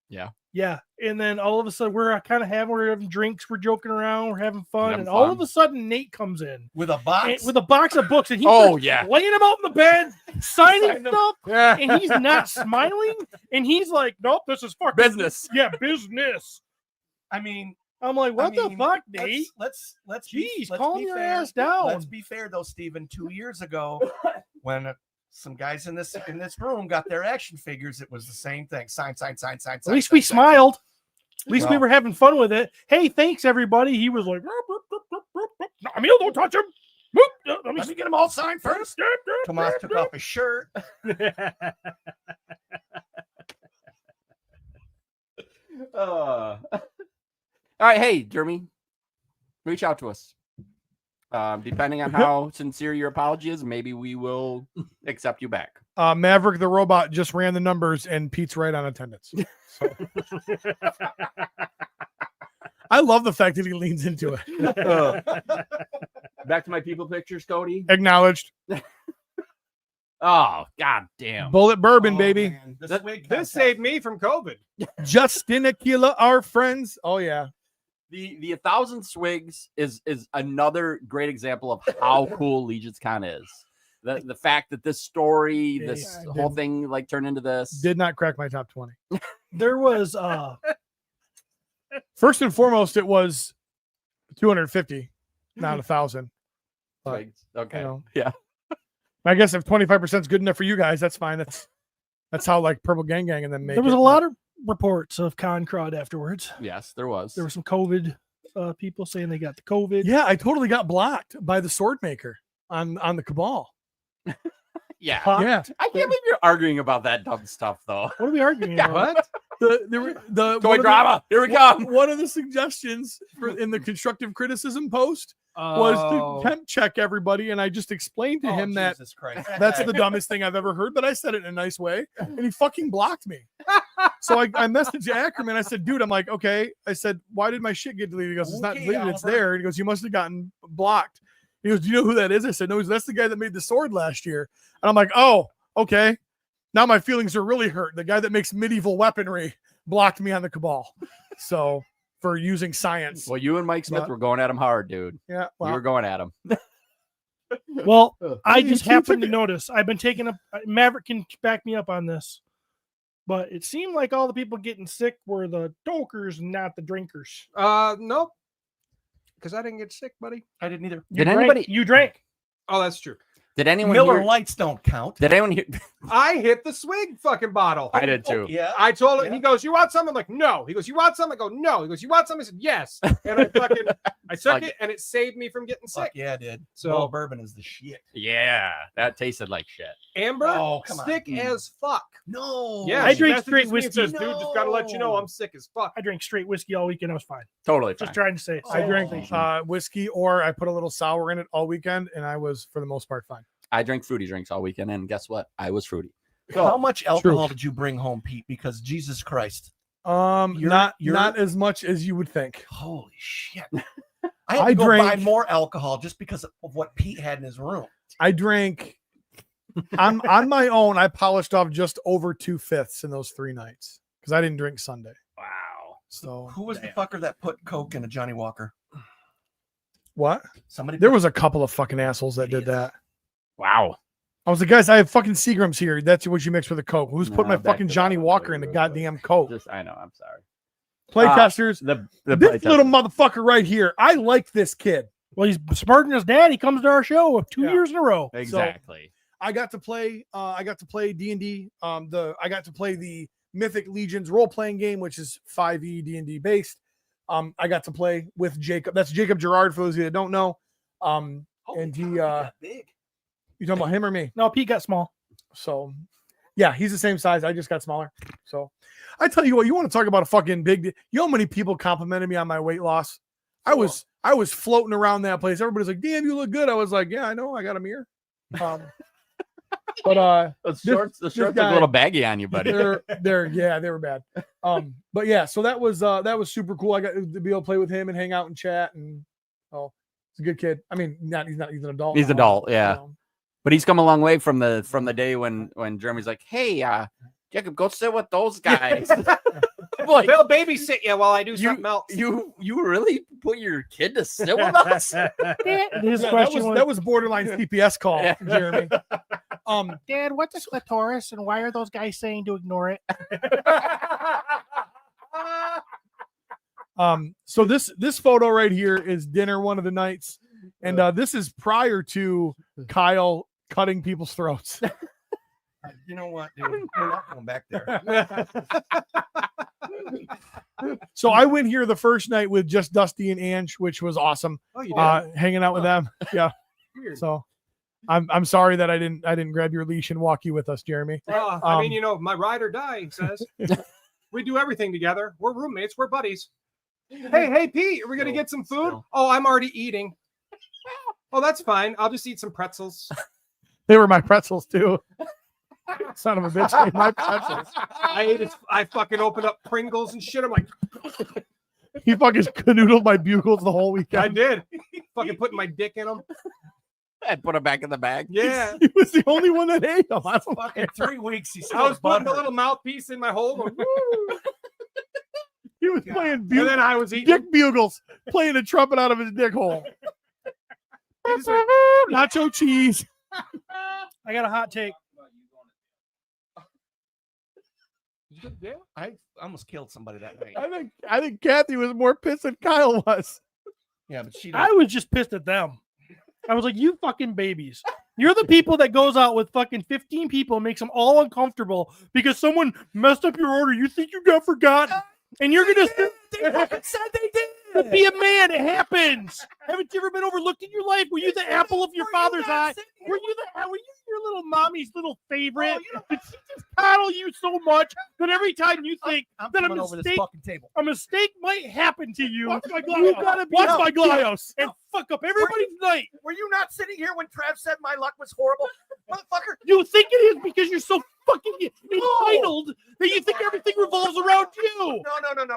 Yeah. Yeah. And then all of a sudden we're having drinks, we're joking around, we're having fun, Having and all fun. of a sudden Nate comes in With a box. with a box of books, and he's Oh, yeah. laying them out in the bed, signing Signing them. stuff, Yeah. and he's not smiling, and he's like, "Nope, this is fucking Business. Yeah, business." I mean, I'm like, "What the fuck, Nate?" Let's Jeez, let's calm be your fair. ass down. Let's be fair though, Steven. 2 years ago, when some guys in this room got their action figures, it was the same thing. Sign. At least we smiled. At least we Well- were having fun with it. Hey, thanks everybody. He was like, "No, Emil, don't touch him. Let Let me get them all signed first. Tomas took off his shirt. All right, hey, Jeremy, reach out to us. Depending on how sincere your apology is, maybe we will accept you back. Maverick the robot just ran the numbers, and Pete's right on attendance. So. I love the fact that he leans into it. Back to my people pictures, Cody. Acknowledged. Oh, god damn. Bullet bourbon, Oh, baby. man, this That- wig This contest. saved me from COVID. Justin Aquila, our friends. Oh yeah. The 1,000 Swigs is another great example of how cool LegionsCon is. The fact that this story, Yeah, this yeah, I whole didn't- thing, like turned into this. Did not crack my top 20. There was First and foremost, it was 250, not 1,000. But, Like, okay. you know. Yeah. I guess if 25% is good enough for you guys, that's fine. That's how like Purple Gang and then make there was it. a lot of reports of con crowd afterwards. Yes, there was. There were some COVID people saying they got the COVID. Yeah, I totally got blocked by the sword maker on the Cabal. Yeah. Yeah, I can't believe you're arguing about that dumb stuff, though. What are we arguing about? What? the Toy drama. Here we come. One of the suggestions in the constructive criticism post was to temp check everybody, and I just explained to him that Jesus Christ. that's the dumbest thing I've ever heard, but I said it in a nice way, and he fucking blocked me. So I messaged Ackerman. I said, dude, I'm like, okay. I said, why did my shit get deleted? He goes, it's not Okay, deleted, it's Oliver. there. And he goes, you must have gotten blocked. He goes, do you know who that is? I said, no, that's the guy that made the sword last year. And I'm like, oh, okay. Now my feelings are really hurt. The guy that makes medieval weaponry blocked me on the Cabal. So for using science. Well, you and Mike Smith But- were going at him hard, dude. Yeah. You Well, were going at him. Well, I You just keep happened to it- notice. I've been taking a Maverick can back me up on this, but it seemed like all the people getting sick were the tokers, not the drinkers. Nope. Because I didn't get sick, buddy. I didn't either. You Did drank- anybody- You drank. Oh, that's true. Did anyone Miller hear? Lights don't count. Did anyone hear? I hit the swig fucking bottle. I did too. Yeah. I told him, Yeah. he goes, you want some? I'm like, no. He goes, you want some? I go, no. He goes, you want some? I said, yes. And I fucking, I took Like- it and it saved me from getting Fuck sick. yeah, it did. So- So bourbon is the shit. Yeah, that tasted like shit. Amber, Oh, come on. sick as fuck. No. Yeah, I she drink messages straight me and whiskey. Says, dude, just gotta let you know No. I'm sick as fuck. I drank straight whiskey all weekend. I was fine. Totally Just fine. trying to say. I drank Oh. whiskey, or I put a little sour in it all weekend, and I was for the most part fine. I drank fruity drinks all weekend, and guess what? I was fruity. How much alcohol did you bring home, Pete? Because Jesus Christ. You're- Not as much as you would think. Holy shit. I had I to go buy drank- more alcohol just because of what Pete had in his room. I drank on my own. I polished off just over 2/5 in those 3 nights because I didn't drink Sunday. Wow. So Who was the fucker that put Coke in a Johnny Walker? what? Somebody. There was a couple of fucking assholes that did that. Wow. I was like, guys, I have fucking Seagrams here. That's what you mix with a Coke. Who's put my No, back fucking to Johnny that. Walker in the goddamn Coke? Just I know. I'm sorry. Playtesters. The This little motherfucker right here. I like this kid. Well, he's smarter than his dad. He comes to our show 2 Yeah. years in a row. Exactly. I got to play. I got to play D&D. I got to play the Mythic Legions role playing game, which is 5e D&D based. I got to play with Jacob. That's Jacob Gerard for those of you that don't know. And he. Big. You talking about him or me? No, Pete got small. So, yeah, he's the same size. I just got smaller. So, I tell you what, you want to talk about a fucking big. You know how many people complimented me on my weight loss? I was floating around that place. Everybody's like, "Damn, you look good." I was like, "Yeah, I know. I got a mirror." But The shorts this look guy- a little baggy on you, buddy. they were bad. But yeah, so that was super cool. I got to be able to play with him and hang out and chat, and he's a good kid. I mean, he's an adult. He's now, adult, yeah. you know. But he's come a long way from the day when Jeremy's like, "Hey, Jacob, go sit with those guys." I'm like, They'll babysit you while I do something else. you really put your kid to sit with us? His Yeah, question that was borderline CPS call, Yeah. Jeremy. Dad, what's a clitoris, and why are those guys saying to ignore it? So this photo right here is dinner one of the nights, and this is prior to Kyle cutting people's throats. You know what, dude? We're not going back there. So I went here the first night with just Dusty and Ange, which was awesome. Oh, you did? Hanging out with them. Yeah. Weird. So I'm sorry that I didn't grab your leash and walk you with us, Jeremy. Well, I mean, my ride or die, he says. We do everything together. We're roommates. We're buddies. Hey, Pete, are we going to get some food? Still. Oh, I'm already eating. Oh, that's fine. I'll just eat some pretzels. They were my pretzels too. Son of a bitch, ate my pretzels. I ate it. I fucking opened up Pringles and shit. I'm like, He fucking canoodled my bugles the whole weekend. I did. Fucking putting my dick in them. And put it back in the bag. Yeah. He was the only one that ate them. I don't Fucking 3 weeks. He I was putting a little mouthpiece in my hole. Going, woo. He was playing And then I was eating. dick bugles, playing a trumpet out of his dick hole. He just went, Nacho cheese. I got a hot take. I almost killed somebody that night. I think Kathy was more pissed than Kyle was. Yeah, but she. I was just pissed at them. I was like, you fucking babies. You're the people that goes out with fucking 15 people and makes them all uncomfortable because someone messed up your order. You think you got forgotten. And you're going to... They fucking said they did. But be a man. It happens. Haven't you ever been overlooked in your life? Were you the apple of your father's eye? Were you your little mommy's little favorite? Did she just coddle you so much that every time you think I'm that coming over this fucking table. a mistake might happen to you, Watch my you Glios. gotta be Watch my Glios. and fuck up everybody's night. Were you not sitting here when Trav said my luck was horrible, motherfucker? You think it is because you're so fucking entitled that you think everything revolves around you. No.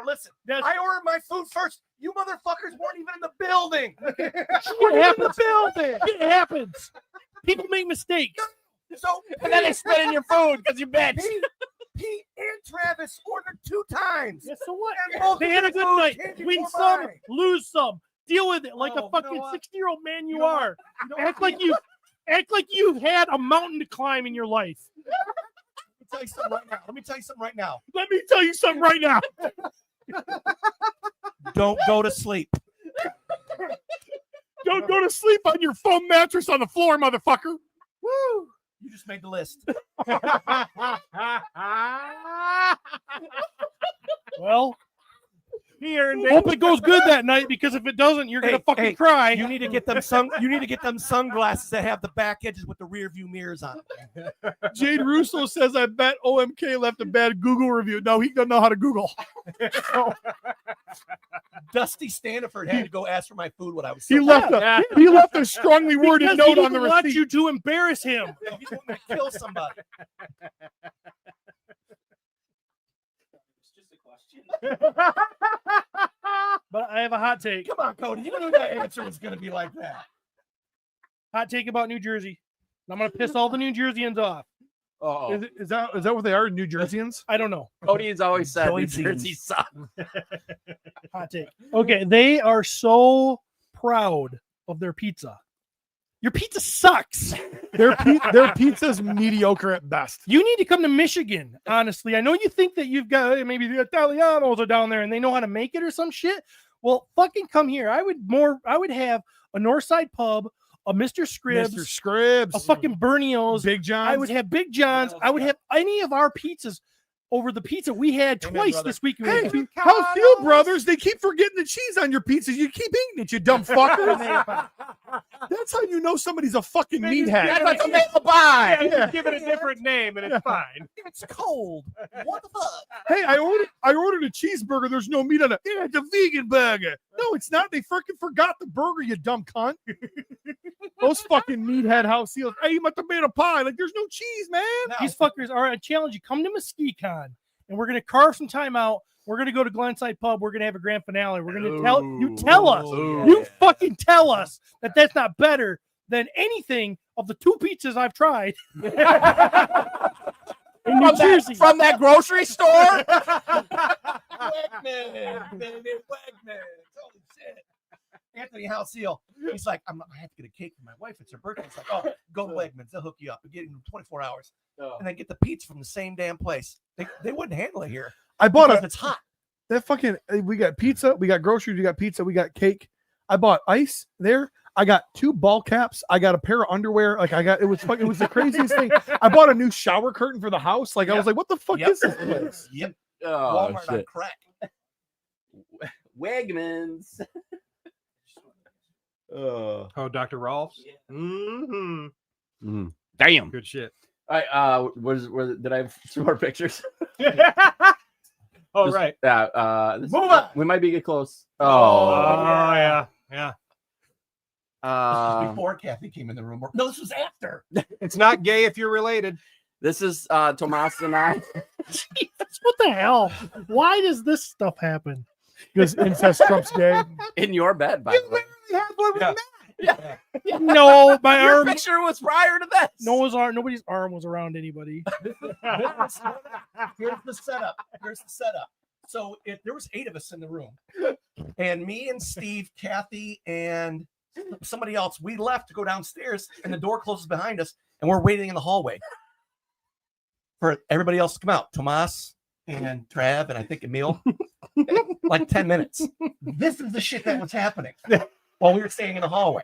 Listen, That's I ordered my food first. You motherfuckers weren't even in the building. what happens. It happens. People make mistakes. So And then they spit in your food because you bitch. Pete and Travis ordered 2 times. Yeah, so what? And both They had a of good their night. food came Win before some, mine. lose some. Deal with it like Oh, a you fucking know what? 60-year-old man you know what? are. Act like you've had a mountain to climb in your life. Let me tell you something right now. Let me tell you something right now. Don't go to sleep. Don't go to sleep on your foam mattress on the floor, motherfucker. Woo! You just made the list. Well, hope it goes good that night because if it doesn't, you're gonna fucking cry. You need to get them sunglasses that have the back edges with the rear view mirrors on them. Jade Russo says, I bet OMK left a bad Google review. No, he doesn't know how to Google. Dusty Staniford had to go ask for my food when I was. He left a strongly worded Because he note on the didn't want receipt. you to embarrass him. He's going to kill somebody. But I have a hot take. Come on, Cody. You knew that answer was going to be like that. Hot take about New Jersey. I'm gonna piss all the New Jerseyans off. Oh, Is that what they are, New Jerseyans? I don't know. Cody has always said New Joysies. Jersey sucks. Hot take. Okay, they are so proud of their pizza. Your pizza sucks. Their pizza's mediocre at best. You need to come to Michigan, honestly. I know you think that you've got maybe the Italianos are down there and they know how to make it or some shit. Well, fucking come here. I would have a Northside pub, a Mr. Scribbs, a fucking Bernio's, Big John's. I would have Big John's. I would have any of our pizzas over the pizza we had twice this week. Hey, how's Fuel Brothers? They keep forgetting the cheese on your pizzas. You keep eating it, you dumb fucker. That's how you know somebody's a fucking meathead. That's like a maple pie. Yeah. Give it a different name and it's fine. It's cold. What the fuck? Hey, I ordered a cheeseburger. There's no meat on it. Yeah, it's a vegan burger. No, it's not. They freaking forgot the burger, you dumb cunt. Those fucking meathead house seals. I eat my tomato pie. Like, there's no cheese, man. These fuckers are. I challenge you. Come to Mesquite-Con, and we're gonna carve some time out. We're gonna go to Glenside Pub. We're gonna have a grand finale. We're gonna tell us. You fucking tell us that that's not better than anything of the 2 pizzas I've tried. In New Jersey. From that grocery store. Wegman, baby, Wegman. Holy shit. Anthony Halseal, he's like, I have to get a cake for my wife. It's her birthday. It's like, oh, go to Wegmans. They'll hook you up and get it in 24 hours. And then get the pizza from the same damn place. They wouldn't handle it here. I bought Because it's hot. that fucking. We got pizza. We got groceries. We got pizza. We got cake. I bought ice there. I got 2 ball caps. I got a pair of underwear. Like it was the craziest thing. I bought a new shower curtain for the house. Like I was like, what the fuck is this place? Yep. Oh, Walmart on shit. crack. Wegmans. Oh, Dr. Rolfs? Mm-hmm. Damn. Good shit. All right. Did I have 2 more pictures? Oh, Just- right. Move on. We might be get close. Oh, yeah. Yeah. This was before Kathy came in the room. No, this was after. It's not gay if you're related. This is Tomas and I. What the hell? Why does this stuff happen? Because incest trumps gay. In your bed, by the way. No, my Your arm. picture was prior to this. Nobody's arm was around anybody. Here's the setup. So there was 8 of us in the room, and me and Steve, Kathy, and somebody else. We left to go downstairs, and the door closes behind us, and we're waiting in the hallway for everybody else to come out. Tomas and Trav and I think Emil, like 10 minutes. This is the shit that was happening while we were standing in the hallway,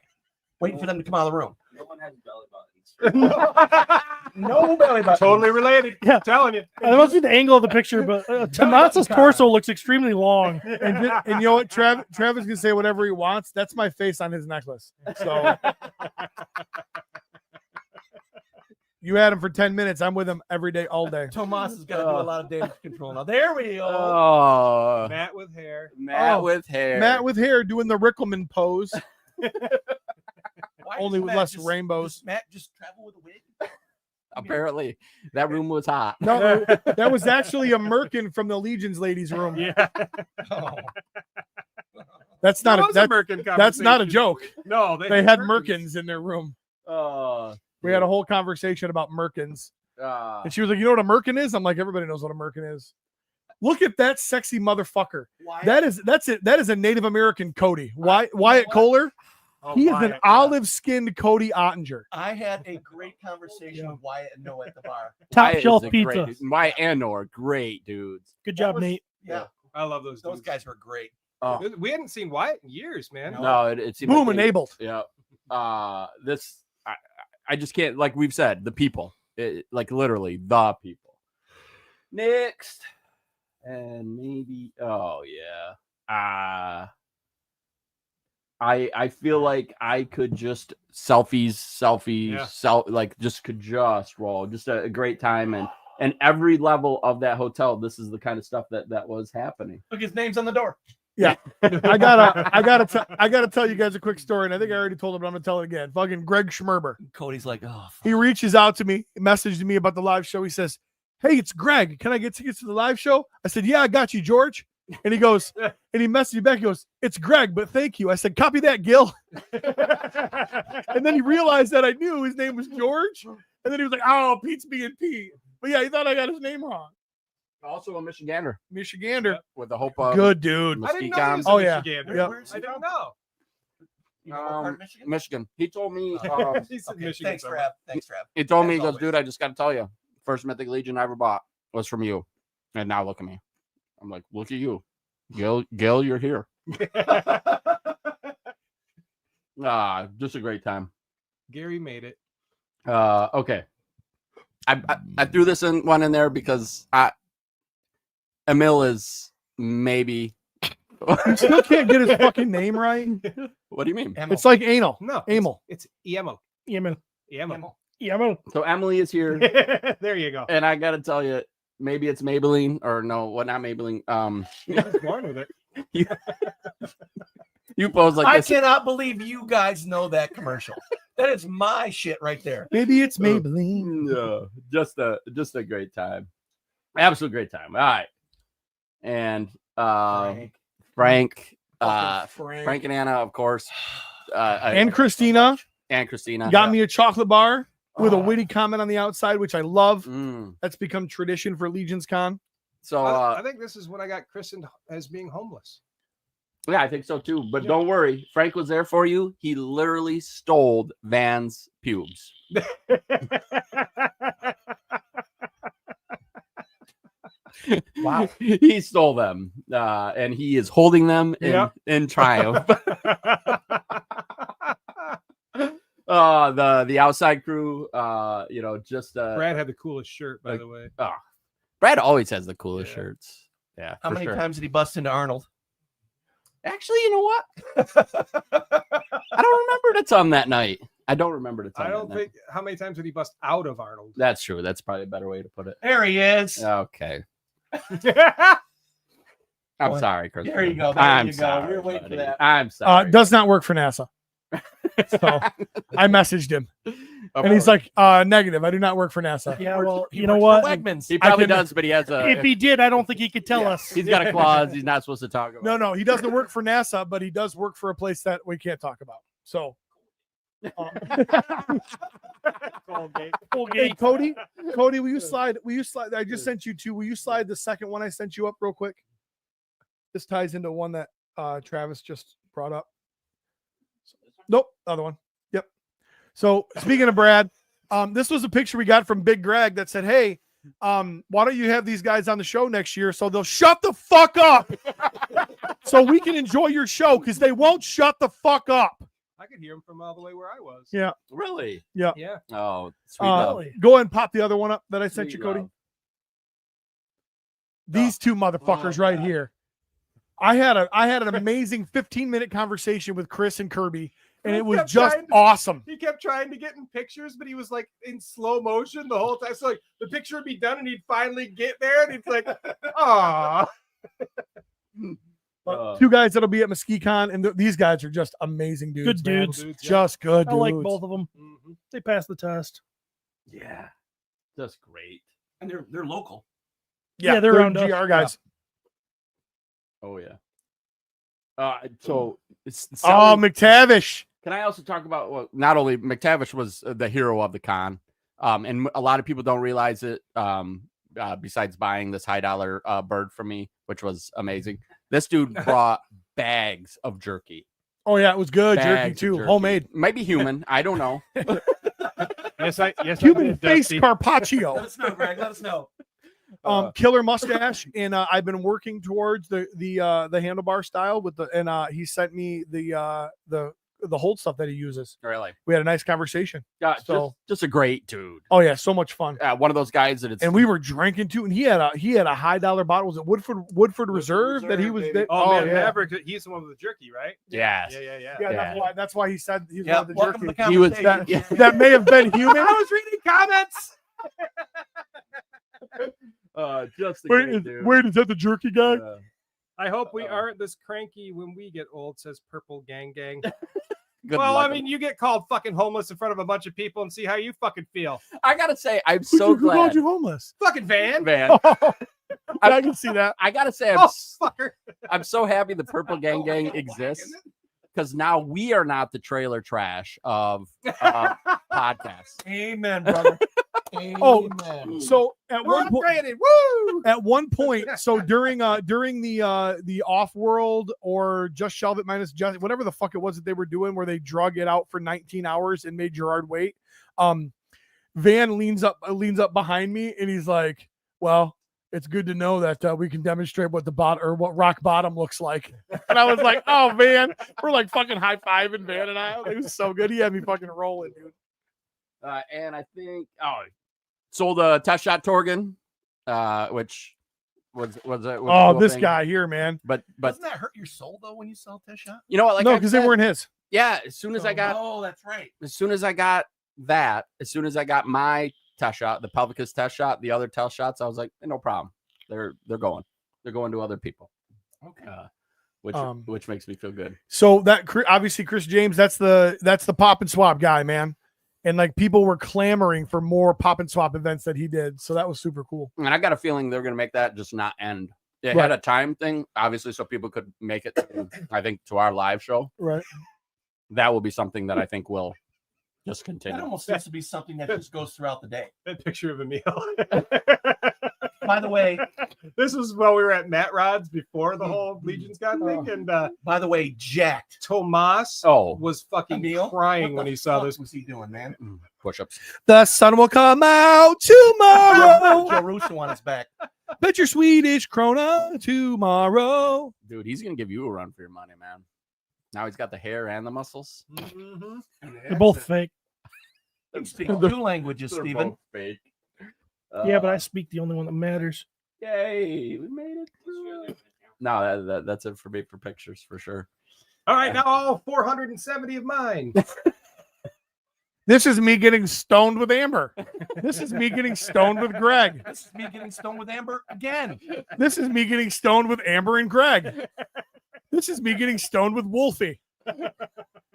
waiting for them to come out of the room. No one has belly buttons. No belly button. Totally related. Yeah. I'm telling you. I must see the angle of the picture, but Tomasa's torso looks extremely long. And you know what? Travis can say whatever he wants. That's my face on his necklace. So you had him for 10 minutes. I'm with him every day, all day. Tomas has got to do a lot of damage control now. There we go. Oh, Matt with hair. Matt Oh, with hair. Matt with hair doing the Rickelman pose, Why only does with Matt less just- rainbows. Does Matt just travel with a wig? Apparently, that room was hot. No, that was actually a merkin from the Legions ladies' room. Yeah. Oh. That's not That a was that, Merkin that's not a conversation. joke. No, They had merkins in their room. We had a whole conversation about merkins. And she was like, "You know what a merkin is?" I'm like, "Everybody knows what a merkin is." Look at that sexy motherfucker. That's it. That is a Native American Cody. Wyatt Kohler. Oh, He is Wyatt, an olive-skinned Cody Ottinger. I had a great conversation with Wyatt and Noah at the bar. Top Wyatt shelf is a pizza. Great, Wyatt and Nor, great dudes. Good job, was- Nate. Yeah, I love those. those dudes. guys were great. Oh, We hadn't seen Wyatt in years, man. no, it seemed Boom, like they- enabled. Yeah. I just can't, like we've said, the people, like literally the people. Next, and maybe, oh yeah. I feel like I could just Yeah. like just could just roll, just a great time, and every level of that hotel, this is the kind of stuff that was happening. Look, his name's on the door. I gotta tell you guys a quick story, and I think I already told him, but I'm gonna tell it again. Fucking Greg Schmerber. Cody's like, oh, fuck. He reaches out to me, messaged me about the live show. He says, "Hey, it's Greg. Can I get tickets to the live show?" I said, "Yeah, I got you, George." And he goes, and he messaged me back. He goes, "It's Greg, but thank you." I said, "Copy that, Gil." And then he realized that I knew his name was George. And then he was like, "Oh, Pete's being Pete." But yeah, he thought I got his name wrong. Also a Michigander Michigander. with the hope of Good dude. I didn't know he Mesquite was Oh, a yeah. Michigander. Yep. Where's I he didn't from? know. You know what part of Michigan? Michigan. He told me. He's in Okay, Michigan thanks, somewhere. Trav. Thanks, Trav. He told me, As he goes, always. "Dude, I just got to tell you, first Mythic Legion I ever bought was from you, and now look at me." I'm like, "Look at you, Gil, you're here." Just a great time. Gary made it. Okay. I threw this one in there because Emil is maybe. You still can't get his fucking name right. What do you mean? It's like anal. No, Amel. It's EMO. Yeah, man. EMO. Yeah, man. So Emily is here, There you go. and I gotta tell you, maybe it's Maybelline or no, what? Not Maybelline. He was born with it. You pose like I this. cannot believe you guys know that commercial. That is my shit right there. Maybe it's Maybelline. No, just a great time, absolute great time. All right, and Frank, Frank and Anna, of course, And Christina and Christina got me a chocolate bar with a witty comment on the outside, which I love. Mm. That's become tradition for LegionsCon. So I think this is when I got christened as being homeless. yeah, I think so too. But don't worry, Frank was there for you. He literally stole Van's pubes. Wow. He stole them, and he is holding them in triumph. The outside crew, just Brad had the coolest shirt, by the way. Brad always has the coolest Yeah. shirts. Yeah. How for many sure. times did he bust into Arnold? Actually, you know what? I don't remember the time that night. I don't remember the time. I don't that night. think how many times did he bust out of Arnold? That's true. That's probably a better way to put it. There he is. Okay. I'm Boy, sorry, Chris. there you go, there I'm you go. sorry. We were waiting for buddy. that. I'm sorry. Does not work for NASA. So I messaged him and he's like, negative. I do not work for NASA. Yeah, well, He you know works for what? Wegmans. he probably I can- does, but he has a. If he did, I don't think he could tell us. He's got a clause. He's not supposed to talk about. No, he doesn't work for NASA, but he does work for a place that we can't talk about. So, hey, Cody, will you slide? I just sent you two. Will you slide the second one I sent you up real quick? This ties into one that Travis just brought up. Nope, other one. Yep. So speaking of Brad, this was a picture we got from Big Greg that said, "Hey, Why don't you have these guys on the show next year so they'll shut the fuck up so we can enjoy your show because they won't shut the fuck up. I could hear him from all the way where I was. Yeah. Really? Yeah. Yeah. Oh, sweet love. Go ahead and pop the other one up that I sent Sweet you, Cody. love. These two motherfuckers right here. I had an amazing 15-minute conversation with Chris and Kirby, and it was kept just trying to- awesome. He kept trying to get in pictures, but he was like in slow motion the whole time. So like the picture would be done, and he'd finally get there, and he's like, "Aw." Two guys that'll be at MesquiCon, and these guys are just amazing dudes. Good man. dudes. Just good I dudes. like both of them. They passed the test. Yeah. Just great. And they're local. Yeah, they're around us. GR guys. Oh yeah. So it's McTavish. Can I also talk about not only McTavish was the hero of the con, and a lot of people don't realize it. Besides buying this $high bird from me, which was amazing, this dude brought bags of jerky. Oh yeah, it was good. Jerky Bags of too, jerky. homemade. Maybe human. I don't know. Yes, Human face carpaccio. Let us know, Greg. Let us know. Killer mustache, and I've been working towards the handlebar style with he sent me the hold stuff that he uses. Really? We had a nice conversation. Yeah. So- Just a great dude. Oh yeah, so much fun. One of those guys that it's And we were drinking too, and he had a $high dollar bottle. Was it Woodford Reserve that he was? Oh, man, yeah. Maverick, he's the one with the jerky, right? Yes. Yeah. Yeah, that's why he said he's Yeah, one of the welcome to jerky. the He was conversation. That may have been human. I was reading comments. just a great dude. Is that the jerky guy? I hope we aren't this cranky when we get old, says Purple Gang. Good Well, luck. I mean, you get called fucking homeless in front of a bunch of people and see how you fucking feel. I gotta say, I'm so Who called glad. you homeless? Fucking van. Man, I can see that. I gotta say, Oh, fucker. I'm so happy the Purple Gang exists because now we are not the trailer trash of podcasts. Amen, brother. Oh, so at We're one point, upgraded. Woo! at one point, so during the off world or just shelve it minus just whatever the fuck it was that they were doing, where they drug it out for 19 hours and made Gerard wait. Van leans up behind me and he's like, "Well, it's good to know that we can demonstrate what what rock bottom looks like." And I was like, "Oh, Van," we're like fucking high fiving Van and I. It was so good. He had me fucking rolling, dude. And I think sold a test shot Torgan, which was a This thing. guy here, man. But Doesn't that hurt your soul though when you sell test shot? you know what? Like No, I because they said, weren't his. Yeah, as soon as I got that's right. as soon as I got my test shot, the Pelvicus test shot, the other test shots, I was like, no problem. They're going to other people. Okay. Which makes me feel good. So that obviously Chris James, that's the pop and swap guy, man. And like people were clamoring for more pop and swap events that he did. So that was super cool. And I got a feeling they're going to make that just not end. It Right. had a time thing, obviously, so people could make it, I think, to our live show. Right. That will be something that I think will just That continue. almost seems to be something that just goes throughout the day. That picture of Emil. By the way, This was while we were at Matt Rod's before the whole LegionsCon thing, and jacked. Tomas Oh, was fucking Emil, crying what when the he saw fuck this. was he doing, man? push-ups. The sun will come out tomorrow. Joe Russo on his back. Bet your Swedish krona tomorrow. Dude, he's going to give you a run for your money, man. Now he's got the hair and the muscles. They're both fake. You speak two languages, They're Steven. both fake. Yeah, but I speak the only one that matters. Yay, we made it. No, that's it for me for pictures for sure. All right, now all 470 of mine. This is me getting stoned with Amber. This is me getting stoned with Greg. This is me getting stoned with Amber again. This is me getting stoned with Amber and Greg. This is me getting stoned with Wolfie.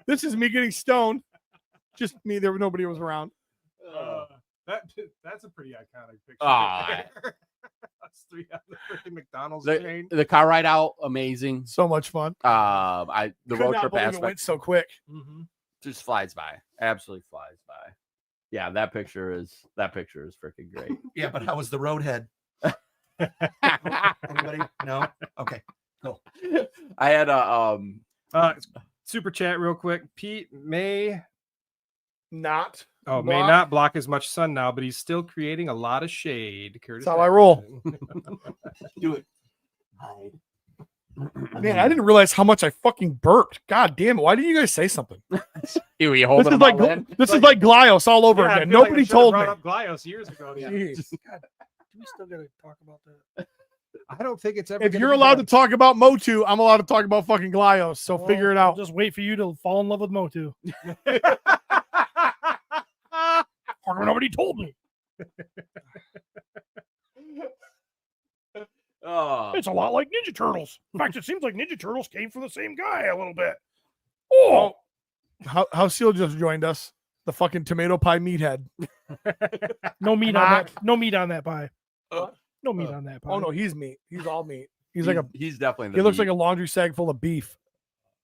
This is me getting stoned. Just me. Nobody was around. That's a pretty iconic picture. Ah. Us three on the freaking McDonald's The, chain. the car ride out, amazing. So much fun. The Could road not trip believe it aspect went so quick. just flies by. Absolutely flies by. Yeah, that picture is freaking great. Yeah, but how was the roadhead? Anybody? No? Okay. Cool. I had a Super chat real quick. Pete may Not. Oh, may not block as much sun now, but he's still creating a lot of shade. Curtis, That's how I roll. Do it. Man, I didn't realize how much I fucking burped. God damn it! Why didn't you guys say something? You hold This him is like all in? this is like Glios all over Yeah, I again. feel like I Nobody should have told me. brought up Glios years ago. Yeah. Jeez. God, do we still gotta talk about that? I don't think it's ever. If gonna you're be allowed done. to talk about Motu, I'm allowed to talk about fucking Glios. So figure it I'll out. Just wait for you to fall in love with Motu. Nobody told me. Oh, It's a lot like Ninja Turtles. In fact, it seems like Ninja Turtles came from the same guy a little bit. Oh, How Seal just joined us. The fucking tomato pie meathead. no meat on that. No meat on that pie. No meat on that pie. Oh no, he's meat. He's all meat. He's he's definitely. he looks like a laundry sack full of beef.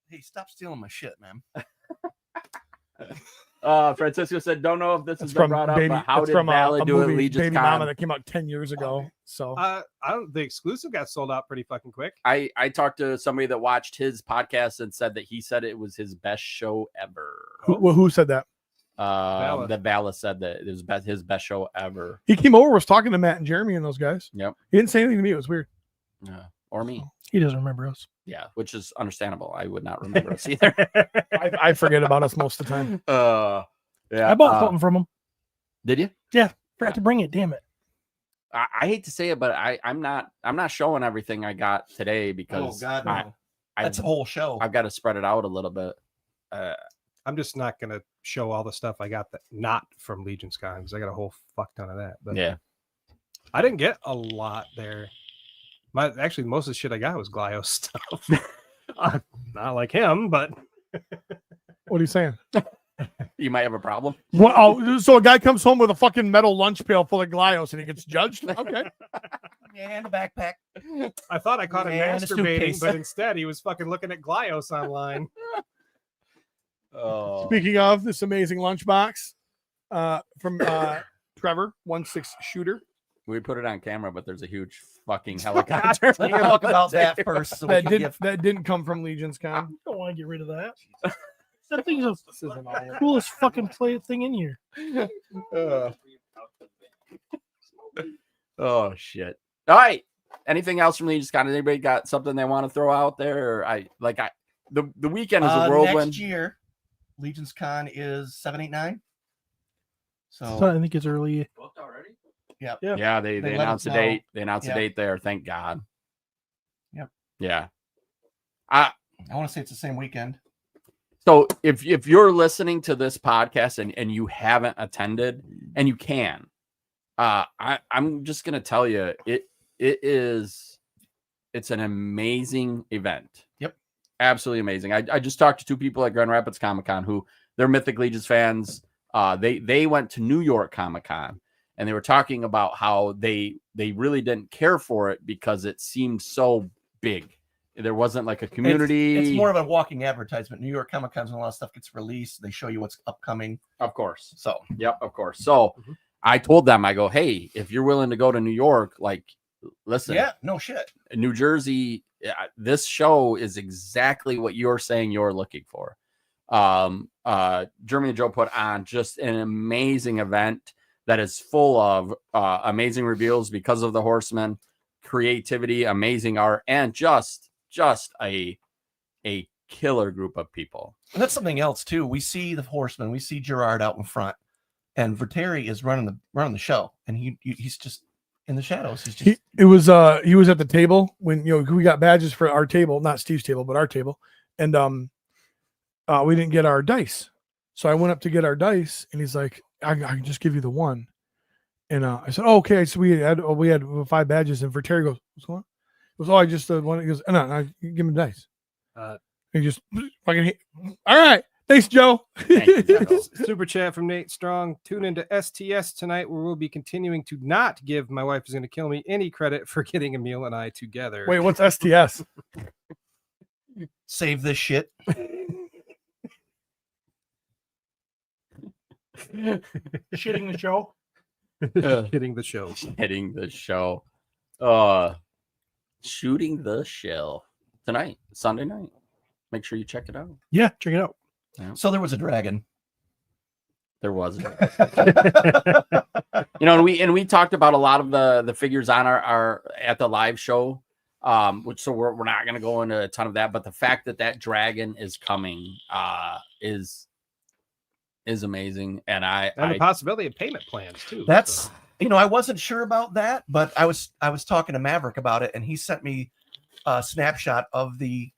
Hey, stop stealing my shit, man. Francisco said, "Don't know if this That's has been from brought up, Baby. but how That's did from Vala a do at movie, Legion's Baby Con?" Mama, that came out 10 years ago. So I don't. The exclusive got sold out pretty fucking quick. I talked to somebody that watched his podcast and said that he said it was his best show ever. who said that? Vala. That Vala said that it was his best show ever. He came over, was talking to Matt and Jeremy and those guys. Yep. He didn't say anything to me. It was weird. Or me. He doesn't remember us. Yeah, which is understandable. I would not remember us either. I forget about us most of the time. Yeah. I bought something from him. Did you? Forgot to bring it. Damn it. I hate to say it, but I'm not showing everything I got today Oh because God, no. That's a I've, whole show. I've got to spread it out a little bit. I'm just not gonna show all the stuff I got that not from LegionsCon because I got a whole fuck ton of that. But Yeah. I didn't get a lot there. Actually, most of the shit I got was Glios stuff. Not like him, but What are you saying? You might have a problem. Well, oh, so a guy comes home with a fucking metal lunch pail full of Glios and he gets judged? Okay. And a backpack. I thought I caught him And a masturbating, suitcase. but instead he was fucking looking at Glios online. Oh, Speaking of this amazing lunchbox from Trevor, 1/6 shooter. we put it on camera, but there's a huge fucking helicopter. Let's talk about that first. So we can get- That didn't come from LegionsCon. I don't want to get rid of that. That thing's the This isn't all. coolest fucking play thing in here. Oh shit! All right. Anything else from LegionsCon? Anybody got something they want to throw out there? Or the weekend is a whirlwind. next year, LegionsCon is 789. So So I think it's early. Yeah, they They let announced us a know. date. They announced Yeah. a date there. Thank God. Yep. Yeah. I want to say it's the same weekend. So if you're listening to this podcast and you haven't attended, and you can, I'm just gonna tell you it's an amazing event. Yep. Absolutely amazing. I just talked to two people at Grand Rapids Comic-Con who they're Mythic Legions fans. They went to New York Comic-Con and they were talking about how they really didn't care for it because it seemed so big. There wasn't like a community. It's more of a walking advertisement. New York Comic Con's when a lot of stuff gets released. They show you what's upcoming. Of course. So Yep, of course. So I told them, I go, hey, if you're willing to go to New York, like, listen, yeah, no shit. New Jersey, this show is exactly what you're saying you're looking for. Germany Joe put on just an amazing event that is full of amazing reveals because of the Horsemen, creativity, amazing art, and just a killer group of people. And that's something else too. We see the Horsemen. We see Gerard out in front, and Verteri is running the show, and he's just in the shadows. He's just He was at the table when we got badges for our table, not Steve's table, but our table, and we didn't get our dice, so I went up to get our dice, and he's like, I can just give you the one, and I said, oh, okay. So we had 5 badges, and Verteri goes, what's going on? He goes, oh, I just one. He goes, no, give him the dice. He just fucking. All right, thanks, Joe. Thank you, Joe. Super chat from Nate Strong. Tune into STS tonight where we'll be continuing to not give My Wife Is Going to Kill Me any credit for getting Emil and I together. Wait, what's STS? save this shit. Shitting the show. Hitting the show. Hitting the show. Shooting the shell tonight, Sunday night. Make sure you check it out. Yeah, check it out. So there was a dragon. There wasn't. And we talked about a lot of the figures on our at the live show. Which so we're not going to go into a ton of that, but the fact that dragon is coming is amazing, and the possibility of payment plans too. That's I wasn't sure about that, but I was talking to Maverick about it, and he sent me a snapshot of the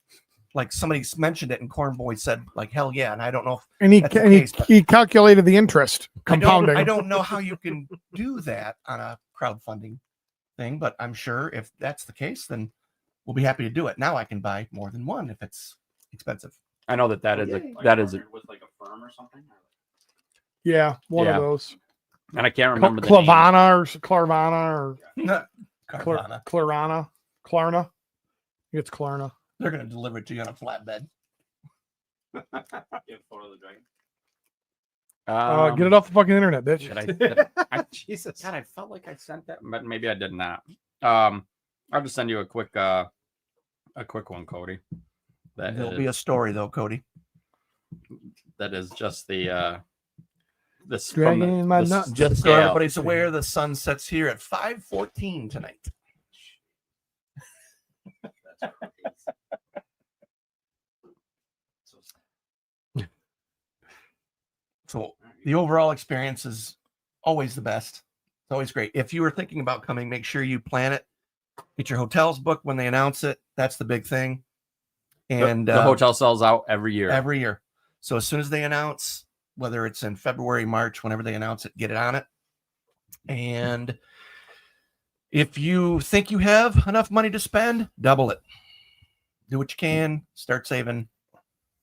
somebody mentioned it, and Cornboy said hell yeah, and I don't know if And he that's the case, but he calculated the interest compounding. I don't know how you can do that on a crowdfunding thing, but I'm sure if that's the case, then we'll be happy to do it. Now I can buy more than one if it's expensive. I know that is with like a firm or something. Yeah, one Yeah. of those. and I can't remember the name. Clavana or Clarvana or Carvana. Clarana. Klarna. I think it's Klarna. They're going to deliver it to you on a flatbed. You have a photo of the dragon. Get it off the fucking internet, bitch. Jesus. God, I felt like I sent that, but maybe I did not. I'll just send you a quick one, Cody. There'll be a story though, Cody. That is just the this Dragging from the, in my the nuts. Just so scale. everybody's aware, the sun sets here at 5:14 tonight. That's crazy. So the overall experience is always the best. It's always great. If you were thinking about coming, make sure you plan it. Get your hotels booked when they announce it. That's the big thing. And the hotel sells out every year. every year. So as soon as they announce, whether it's in February, March, whenever they announce it, get it on it. And if you think you have enough money to spend, double it. Do what you can. Start saving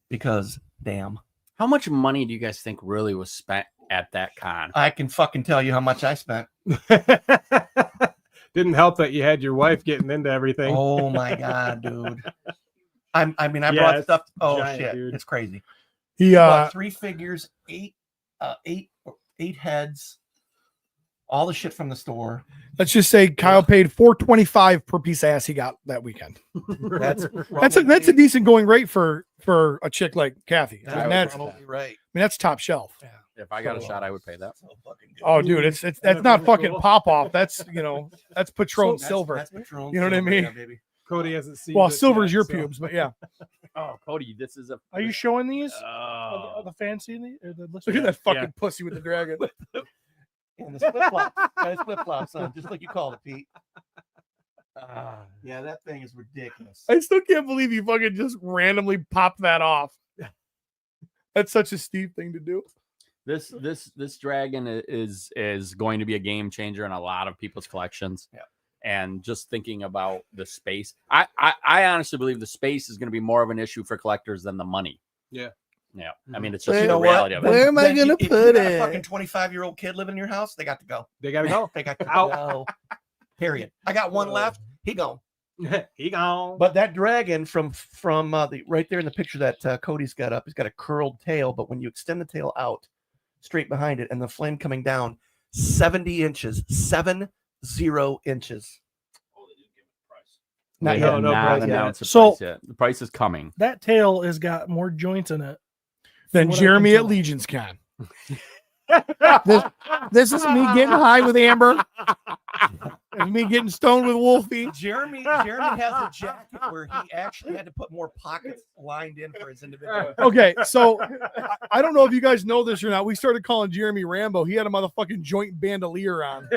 because damn. How much money do you guys think really was spent at that con? I can fucking tell you how much I spent. Didn't help that you had your wife getting into everything. Oh my God, dude. I Yeah, brought it's stuff. Oh giant, shit. dude. It's crazy. He Bought 3 figures, eight heads, all the shit from the store. let's just say Kyle paid $4.25 per piece of ass he got that weekend. That's That's a decent going rate for a chick like Kathy. I mean, That's that's probably right. that's top shelf. If I got a shot, I would pay that. So fucking good. Oh, dude, it's that's not fucking pop off. That's that's Patron That's- silver. that's Patron You know what I silver, mean? yeah, baby. Cody hasn't seen. Well, this silver's yet, your so- pubes, but yeah. Oh, Cody, this is a. Are you showing these? Oh. Are the fancy? Or the Look at that fucking pussy with the dragon. And the flip flop. Guys, flip flops on, just like you called it, Pete. Yeah, that thing is ridiculous. I still can't believe you fucking just randomly popped that off. That's such a Steve thing to do. This dragon is going to be a game changer in a lot of people's collections. Yeah. And just thinking about the space, I honestly believe the space is going to be more of an issue for collectors than the money. Yeah. Yeah. I mean, it's just You the know what? reality of it. Where am I Then gonna if you put got it? A fucking 25-year-old kid living in your house, they got to go. They gotta go. They got to Out. go. Period. I got one left. He gone. He gone. But that dragon from the right there in the picture that Cody's got up, he's got a curled tail. But when you extend the tail out, straight behind it, and the flame coming down, 70 inches, 70 inches. Oh, they didn't give it a price. Not They yet. have no not price yet. announced the So- price yet. The price is coming. That tail has got more joints in it. Then What I Jeremy can at tell. Legions Con. This is me getting high with Amber. And me getting stoned with Wolfie. Jeremy has a jacket where he actually had to put more pockets lined in for his individual. Okay, so I don't know if you guys know this or not. We started calling Jeremy Rambo. He had a motherfucking joint bandolier on.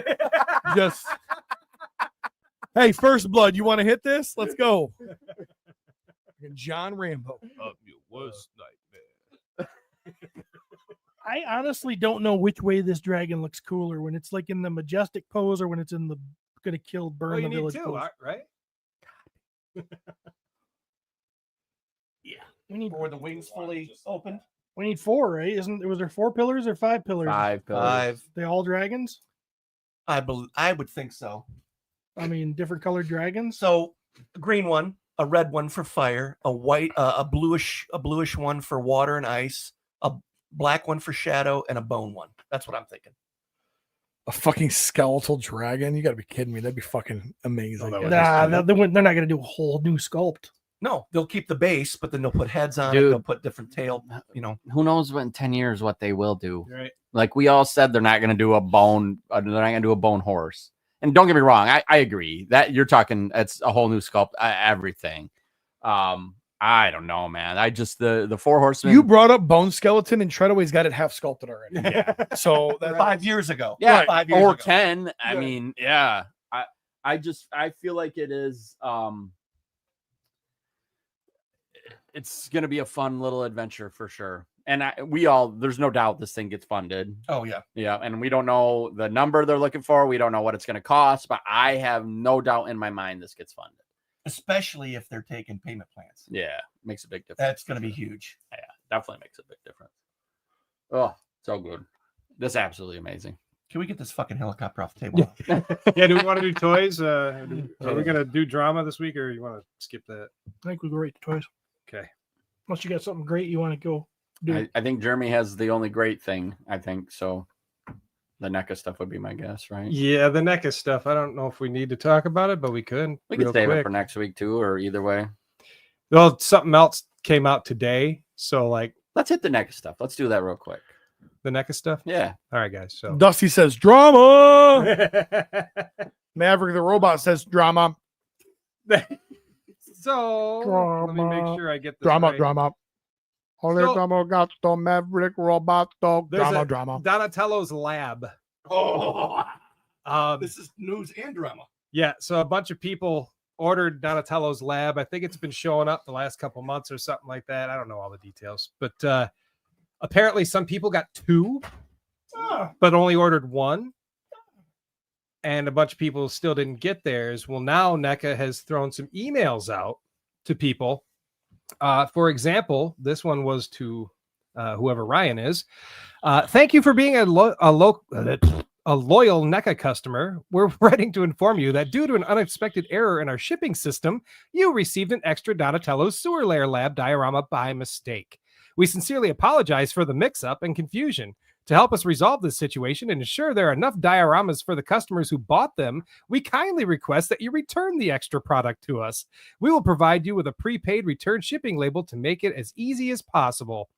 Just, hey, First Blood, you want to hit this? Let's go. Fucking John Rambo. Of your worst nightmare. I honestly don't know which way this dragon looks cooler, when it's like in the majestic pose or when it's in the gonna kill, burn Well, the you need village two, pose. right? We need Or the wings fully open. 4, right? Was there 4 pillars or 5 pillars? 5 pillars. 5. They all dragons? I would think so. I mean, different colored dragons. So a green one, a red one for fire, a white, a bluish one for water and ice, a black one for shadow, and a bone one. That's what I'm thinking. A fucking skeletal dragon? You got to be kidding me. That'd be fucking amazing. Oh, that would- Nah, they're not gonna do a whole new sculpt. No, they'll keep the base, but then they'll put heads on it. Dude. They'll put different tail. You know, Who knows what in 10 years what they will do? Right. Like we all said, they're not going to do a bone. They're not going to do a bone horse. And don't get me wrong, I agree that you're talking. It's a whole new sculpt, everything. I don't know, man. I just the 4 horsemen. You brought up bone skeleton, and Treadaway's got it half sculpted already. yeah. So that, 5 years ago. yeah, 5 years or ago. 10. I Yeah. mean, yeah. I feel like it is. It's gonna be a fun little adventure for sure. And there's no doubt this thing gets funded. Oh yeah. Yeah, and we don't know the number they're looking for. We don't know what it's going to cost, but I have no doubt in my mind this gets funded. Especially if they're taking payment plans. Yeah, makes a big difference. That's going to be huge. Yeah, definitely makes a big difference. Oh, so good. That's absolutely amazing. Can we get this fucking helicopter off the table? Yeah, do we want to do toys? Are we gonna do drama this week, or you want to skip that? I think we go right to toys. Okay. Unless you got something great you want to go do. I think Jeremy has the only great thing, I think. So the NECA stuff would be my guess, right? Yeah, the NECA stuff. I don't know if we need to talk about it, but we could. We could real save it quick. for next week too, or either way. Well, something else came out today, so like Let's hit the NECA stuff. Let's do that real quick. the NECA stuff. Yeah. All right, guys. So Dusty says drama. Maverick the robot says drama. so let me make sure I get this Drama, right. drama. Holy So- drama, gato, Maverick, robot, dog, There's drama, a- drama. Donatello's lab. Oh, Um, this is news and drama. Yeah, so a bunch of people ordered Donatello's lab. I think it's been showing up the last couple months or something like that. I don't know all the details, but apparently some people got 2, but only ordered 1. And a bunch of people still didn't get theirs. Well, now NECA has thrown some emails out to people. For example, this one was to whoever Ryan is. Thank you for being a loyal NECA customer. We're writing to inform you that due to an unexpected error in our shipping system, you received an extra Donatello's sewer layer lab diorama by mistake. We sincerely apologize for the mix-up and confusion. To help us resolve this situation and ensure there are enough dioramas for the customers who bought them, we kindly request that you return the extra product to us. We will provide you with a prepaid return shipping label to make it as easy as possible.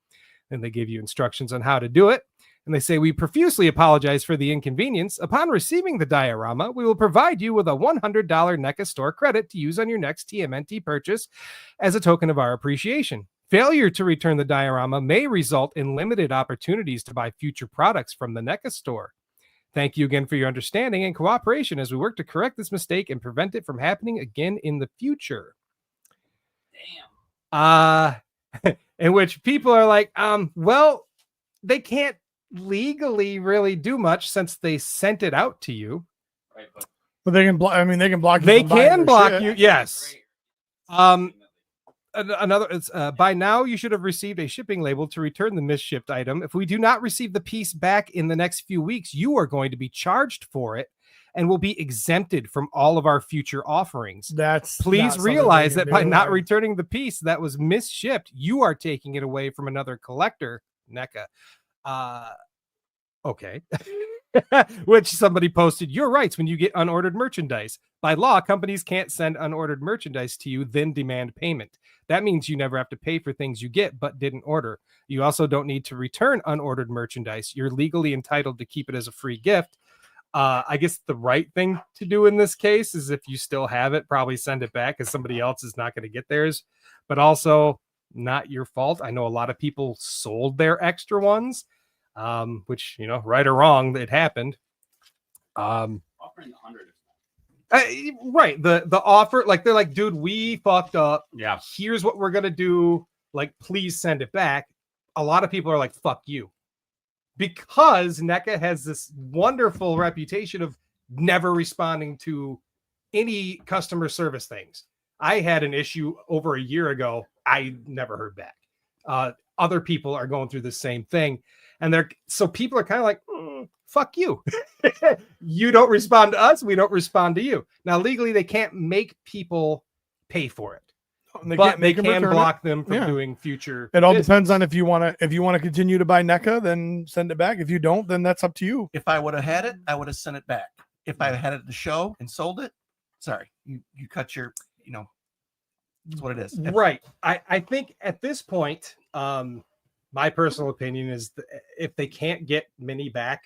Then they give you instructions on how to do it. And they say, we profusely apologize for the inconvenience. Upon receiving the diorama, we will provide you with a $100 NECA store credit to use on your next TMNT purchase as a token of our appreciation. Failure to return the diorama may result in limited opportunities to buy future products from the NECA store. Thank you again for your understanding and cooperation as we work to correct this mistake and prevent it from happening again in the future. Damn. In which people are like, well, they can't legally really do much since they sent it out to you. Right, But they can block. I mean, they can block you. They from buying can their block shit. you, yes. Another, it's by now you should have received a shipping label to return the misshipped item. If we do not receive the piece back in the next few weeks, you are going to be charged for it and will be exempted from all of our future offerings. That's Please not something realize they that can by do. not returning the piece that was misshipped, you are taking it away from another collector, NECA. Okay. Which somebody posted, your rights when you get unordered merchandise. By law, companies can't send unordered merchandise to you, then demand payment. That means you never have to pay for things you get but didn't order. You also don't need to return unordered merchandise. You're legally entitled to keep it as a free gift. I guess the right thing to do in this case is if you still have it, probably send it back because somebody else is not going to get theirs. But also, not your fault. I know a lot of people sold their extra ones, which, you know, right or wrong, it happened. offering the 100 is Right. The offer, like they're like, dude, we fucked up. Yeah. Here's what we're gonna do. Like, please send it back. A lot of people are like, fuck you. Because NECA has this wonderful reputation of never responding to any customer service things. I had an issue over a year ago. I never heard back. Other people are going through the same thing. And so people are kind of like, fuck you. You don't respond to us. We don't respond to you. Now, legally, they can't make people pay for it. And But can't they make them can return it. block them from Yeah. doing future. It all business. depends on if you want to continue to buy NECA, then send it back. If you don't, then that's up to you. If I would have had it, I would have sent it back. If I had it at the show and sold it, sorry, you cut your, That's what it is. Right. I think at this point, my personal opinion is if they can't get Mini back,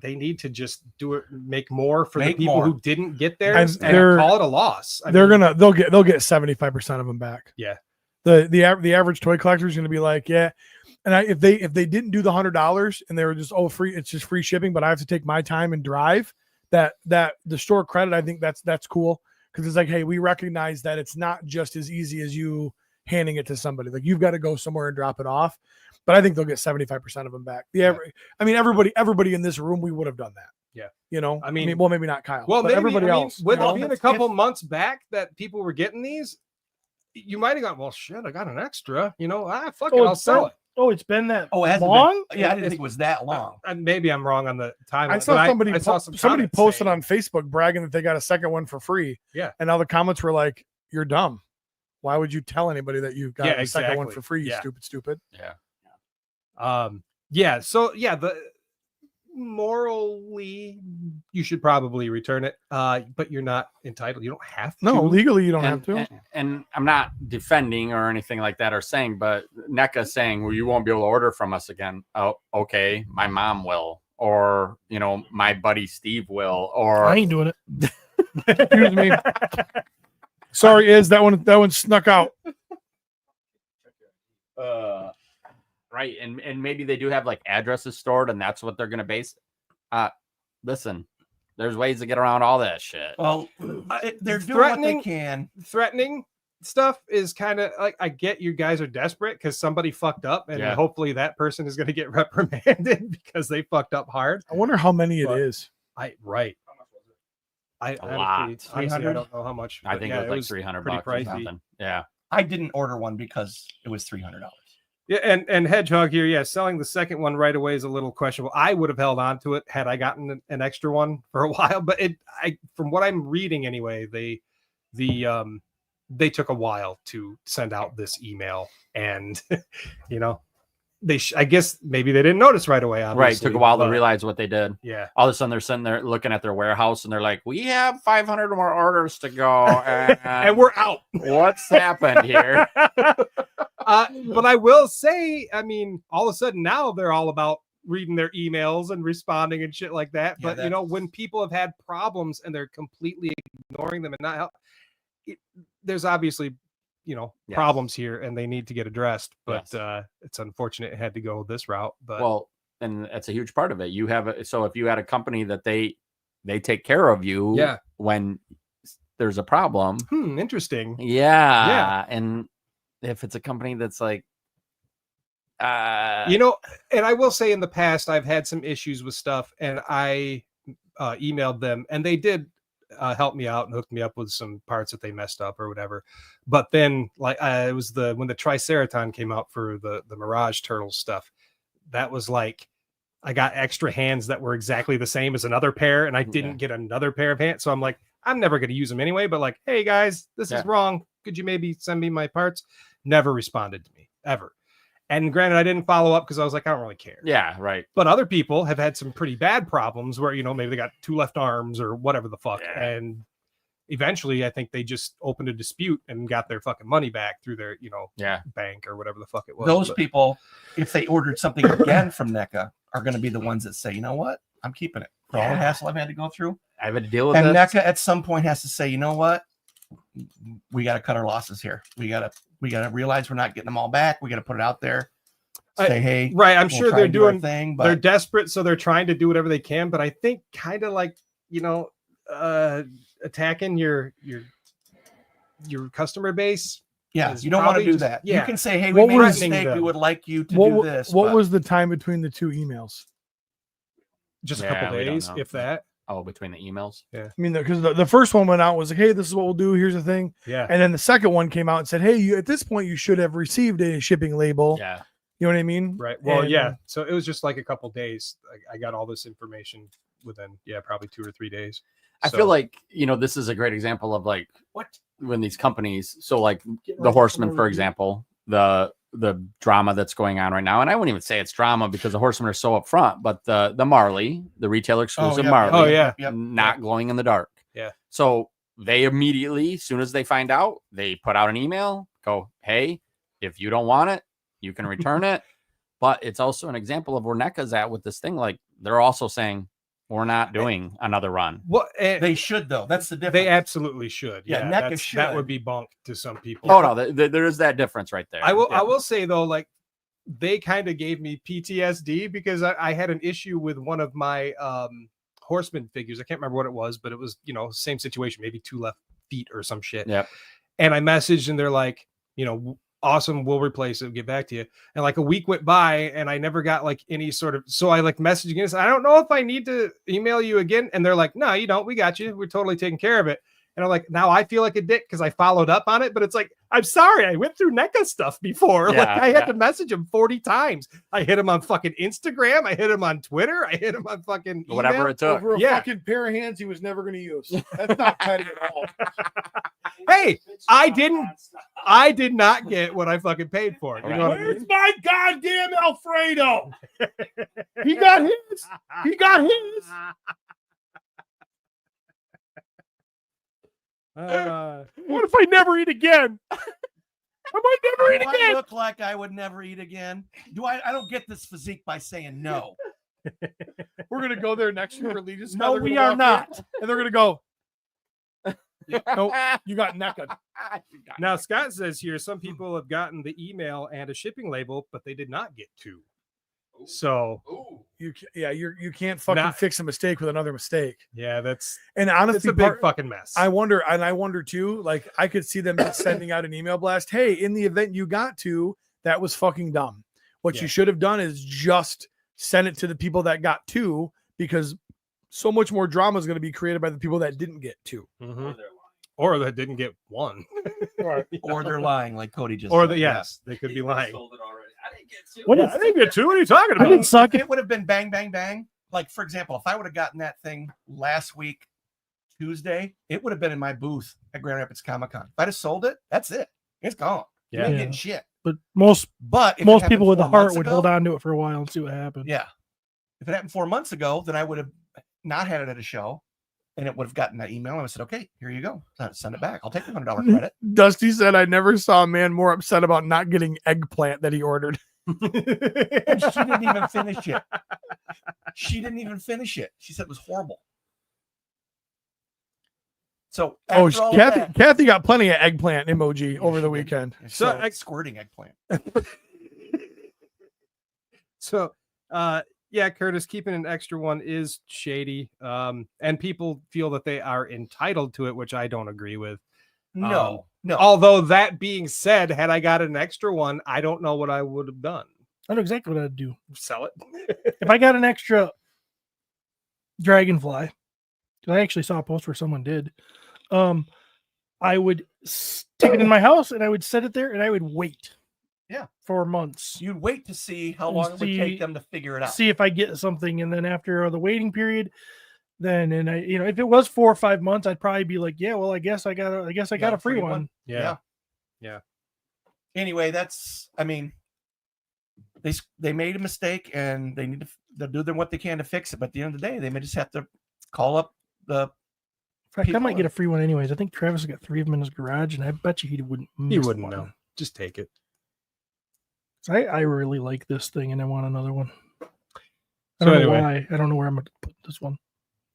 they need to just make more for the people who didn't get theirs and call it a loss. They'll get 75% of them back. Yeah. The average toy collector is going to be like, yeah. And if they didn't do the $100 and they were just free, it's just free shipping, but I have to take my time and drive that the store credit. I think that's cool. Because it's like, hey, we recognize that it's not just as easy as you handing it to somebody. Like you've got to go somewhere and drop it off. But I think they'll get 75% of them back. Everybody in this room, we would have done that. Yeah. Well, maybe not Kyle. Well, but everybody else. With it being a couple months back that people were getting these, you might have gone, well, shit, I got an extra. Fuck it, I'll sell it. Oh, it's been that long? Yeah, I didn't think it was that long. Maybe I'm wrong on the time. I saw somebody posted on Facebook bragging that they got a second one for free. Yeah. And all the comments were like, you're dumb. Why would you tell anybody that you've got a second one for free, you stupid? Yeah. The morally you should probably return it, but you're not entitled. You don't have to. No, legally you don't have to. And I'm not defending or anything like that or saying, but NECA saying, well, you won't be able to order from us again. Oh, okay, my mom will, or my buddy Steve will, or I ain't doing it. Excuse me. Sorry, that one snuck out. Right, and maybe they do have like addresses stored, and that's what they're going to base. Listen, there's ways to get around all that shit. Well, they're doing what they can. Threatening stuff is kind of like, I get you guys are desperate because somebody fucked up, and hopefully that person is going to get reprimanded because they fucked up hard. I wonder how many it is. A lot. Honestly, I don't know how much. I think it was like $300 or something. Yeah. I didn't order one because it was $300. Yeah, and Hedgehog here, selling the second one right away is a little questionable. I would have held on to it had I gotten an extra one for a while, but from what I'm reading anyway, they took a while to send out this email, and I guess maybe they didn't notice right away. Obviously, right, it took a while to realize what they did. Yeah, all of a sudden they're sitting there looking at their warehouse, and they're like, "We have 500 more orders to go, and we're out. What's happened here?" But I will say, all of a sudden now they're all about reading their emails and responding and shit like that. But when people have had problems and they're completely ignoring them and not help, there's obviously problems here and they need to get addressed. But it's unfortunate it had to go this route. But and that's a huge part of it. You have so if you had a company that they take care of you, when there's a problem. Interesting. Yeah. And if it's a company that's like, and I will say in the past, I've had some issues with stuff, and I emailed them, and they did help me out and hook me up with some parts that they messed up or whatever. But then, it was when the Triceraton came out for the Mirage Turtles stuff. That was like, I got extra hands that were exactly the same as another pair, and I didn't get another pair of hands. So I'm like, I'm never going to use them anyway. But like, hey guys, this is wrong. Could you maybe send me my parts? Never responded to me ever. And granted, I didn't follow up because I was like, I don't really care. Yeah, right. But other people have had some pretty bad problems where, maybe they got 2 left arms or whatever the fuck. Yeah. And eventually, I think they just opened a dispute and got their fucking money back through their, bank or whatever the fuck it was. Those people, if they ordered something again from NECA, are going to be the ones that say, you know what? I'm keeping it. For all the hassle I've had to go through. I have to deal with it. And this. NECA at some point has to say, you know what? We got to cut our losses here. We got to realize we're not getting them all back. We got to put it out there. Say, hey, right. I'm sure they're doing thing, but they're desperate, so they're trying to do whatever they can. But I think kind of like, attacking your customer base. Yeah, you don't want to do that. Yeah. You can say, hey, we made a mistake. We would like you to do this. What was the time between the 2 emails? Just a couple days, if that. Oh, between the emails? Yeah. Because the first one went out was like, hey, this is what we'll do. Here's the thing. Yeah. And then the second one came out and said, hey, at this point, you should have received a shipping label. Yeah. You know what I mean? Right. Well, yeah. So it was just like a couple days. I got all this information within, probably 2 or 3 days. I feel like, this is a great example of like when these companies, so like the Horsemen, for example, the drama that's going on right now. And I wouldn't even say it's drama because the Horsemen are so upfront, but the Marley, the retailer exclusive Marley, not glowing in the dark. Yeah. So they immediately, as soon as they find out, they put out an email, go, hey, if you don't want it, you can return it. But it's also an example of where NECA's at with this thing. Like, they're also saying, we're not doing another run. What They should, though. That's the difference. they absolutely should. Yeah, NECA that should. would be bunk to some people. Oh, no, there is that difference right there. I will. Yeah. I will say though, like they kind of gave me PTSD because I had an issue with one of my Horseman figures. I can't remember what it was, but it was same situation, maybe 2 left feet or some shit. Yep. And I messaged and they're like, awesome, we'll replace it, get back to you. And like a week went by and I never got like any sort of, so I like messaged again. I don't know if I need to email you again. And they're like, no, you don't. We got you. We're totally taking care of it. And I'm like, now I feel like a dick because I followed up on it, but it's like, I'm sorry, I went through NECA stuff before. Yeah, like I had to message him 40 times. I hit him on fucking Instagram. I hit him on Twitter. I hit him on fucking Whatever email. it took. Over a Yeah. fucking pair of hands he was never going to use. That's not petty at all. Hey, I did not get what I fucking paid for it. You know what I Where's mean? my goddamn Alfredo? He got his. He got his. What if I never eat again? I might never eat Do I again. look like I would never eat again? I don't get this physique by saying no. We're gonna go there next year for LegionsCon. No, They're we gonna are walk not. in, and they're gonna go. No, you got NECA. Now, Scott says here some people have gotten the email and a shipping label, but they did not get 2. So, You can't fucking Not- fix a mistake with another mistake. yeah, that's And honestly, it's a big fucking mess. I wonder too. Like I could see them sending out an email blast. Hey, in the event you got to, that was fucking dumb. What Yeah. you should have done is just send it to the people that got 2, because so much more drama is going to be created by the people that didn't get 2. Mhm. Or that didn't get 1. Or they're lying, like Cody just Or said. the yes, they could be lying. Sold it already. I didn't get 2. What I didn't get 2. What are you talking I about? didn't suck If it. it would have been bang, bang, bang. Like, for example, if I would have gotten that thing last week, Tuesday, it would have been in my booth at Grand Rapids Comic Con. If I'd have sold it, that's it. It's gone. You Yeah. ain't Yeah. getting shit. But most But if it most happened people with 4 a heart months would ago- hold on to it for a while and see what happened. Yeah. If it happened 4 months ago, then I would have not had it at a show, and it would have gotten that email. And I said, okay, here you go. Send it back. I'll take the $100 credit. Dusty said, "I never saw a man more upset about not getting eggplant that he ordered." And she didn't even finish it. She didn't even finish it. She said it was horrible. So, Oh, after all of Kathy, that- Kathy got plenty of eggplant emoji over the weekend. So, So, squirting eggplant. So, yeah, Curtis, keeping an extra one is shady. And people feel that they are entitled to it, which I don't agree with. No, no. Although that being said, had I got an extra one, I don't know what I would have done. I know exactly what I'd do. Sell it. If I got an extra dragonfly, because I actually saw a post where someone did, I would take it in my house and I would set it there and I would wait. Yeah. For months. You'd wait to see how And long it would see- take them to figure it out. See if I get something, and then after the waiting period, then if it was 4 or 5 months, I'd probably be like, yeah, well, I guess I got a free one. Yeah. Anyway, they made a mistake and they need to do what they can to fix it. But at the end of the day, they may just have to call up the. In fact, I people might get a free one anyways. I think Travis has got 3 of them in his garage, and I bet you he wouldn't. He miss wouldn't one. know. Just take it. So I really like this thing, and I want another one. I So don't know anyway. why. I don't know where I'm going to put this one.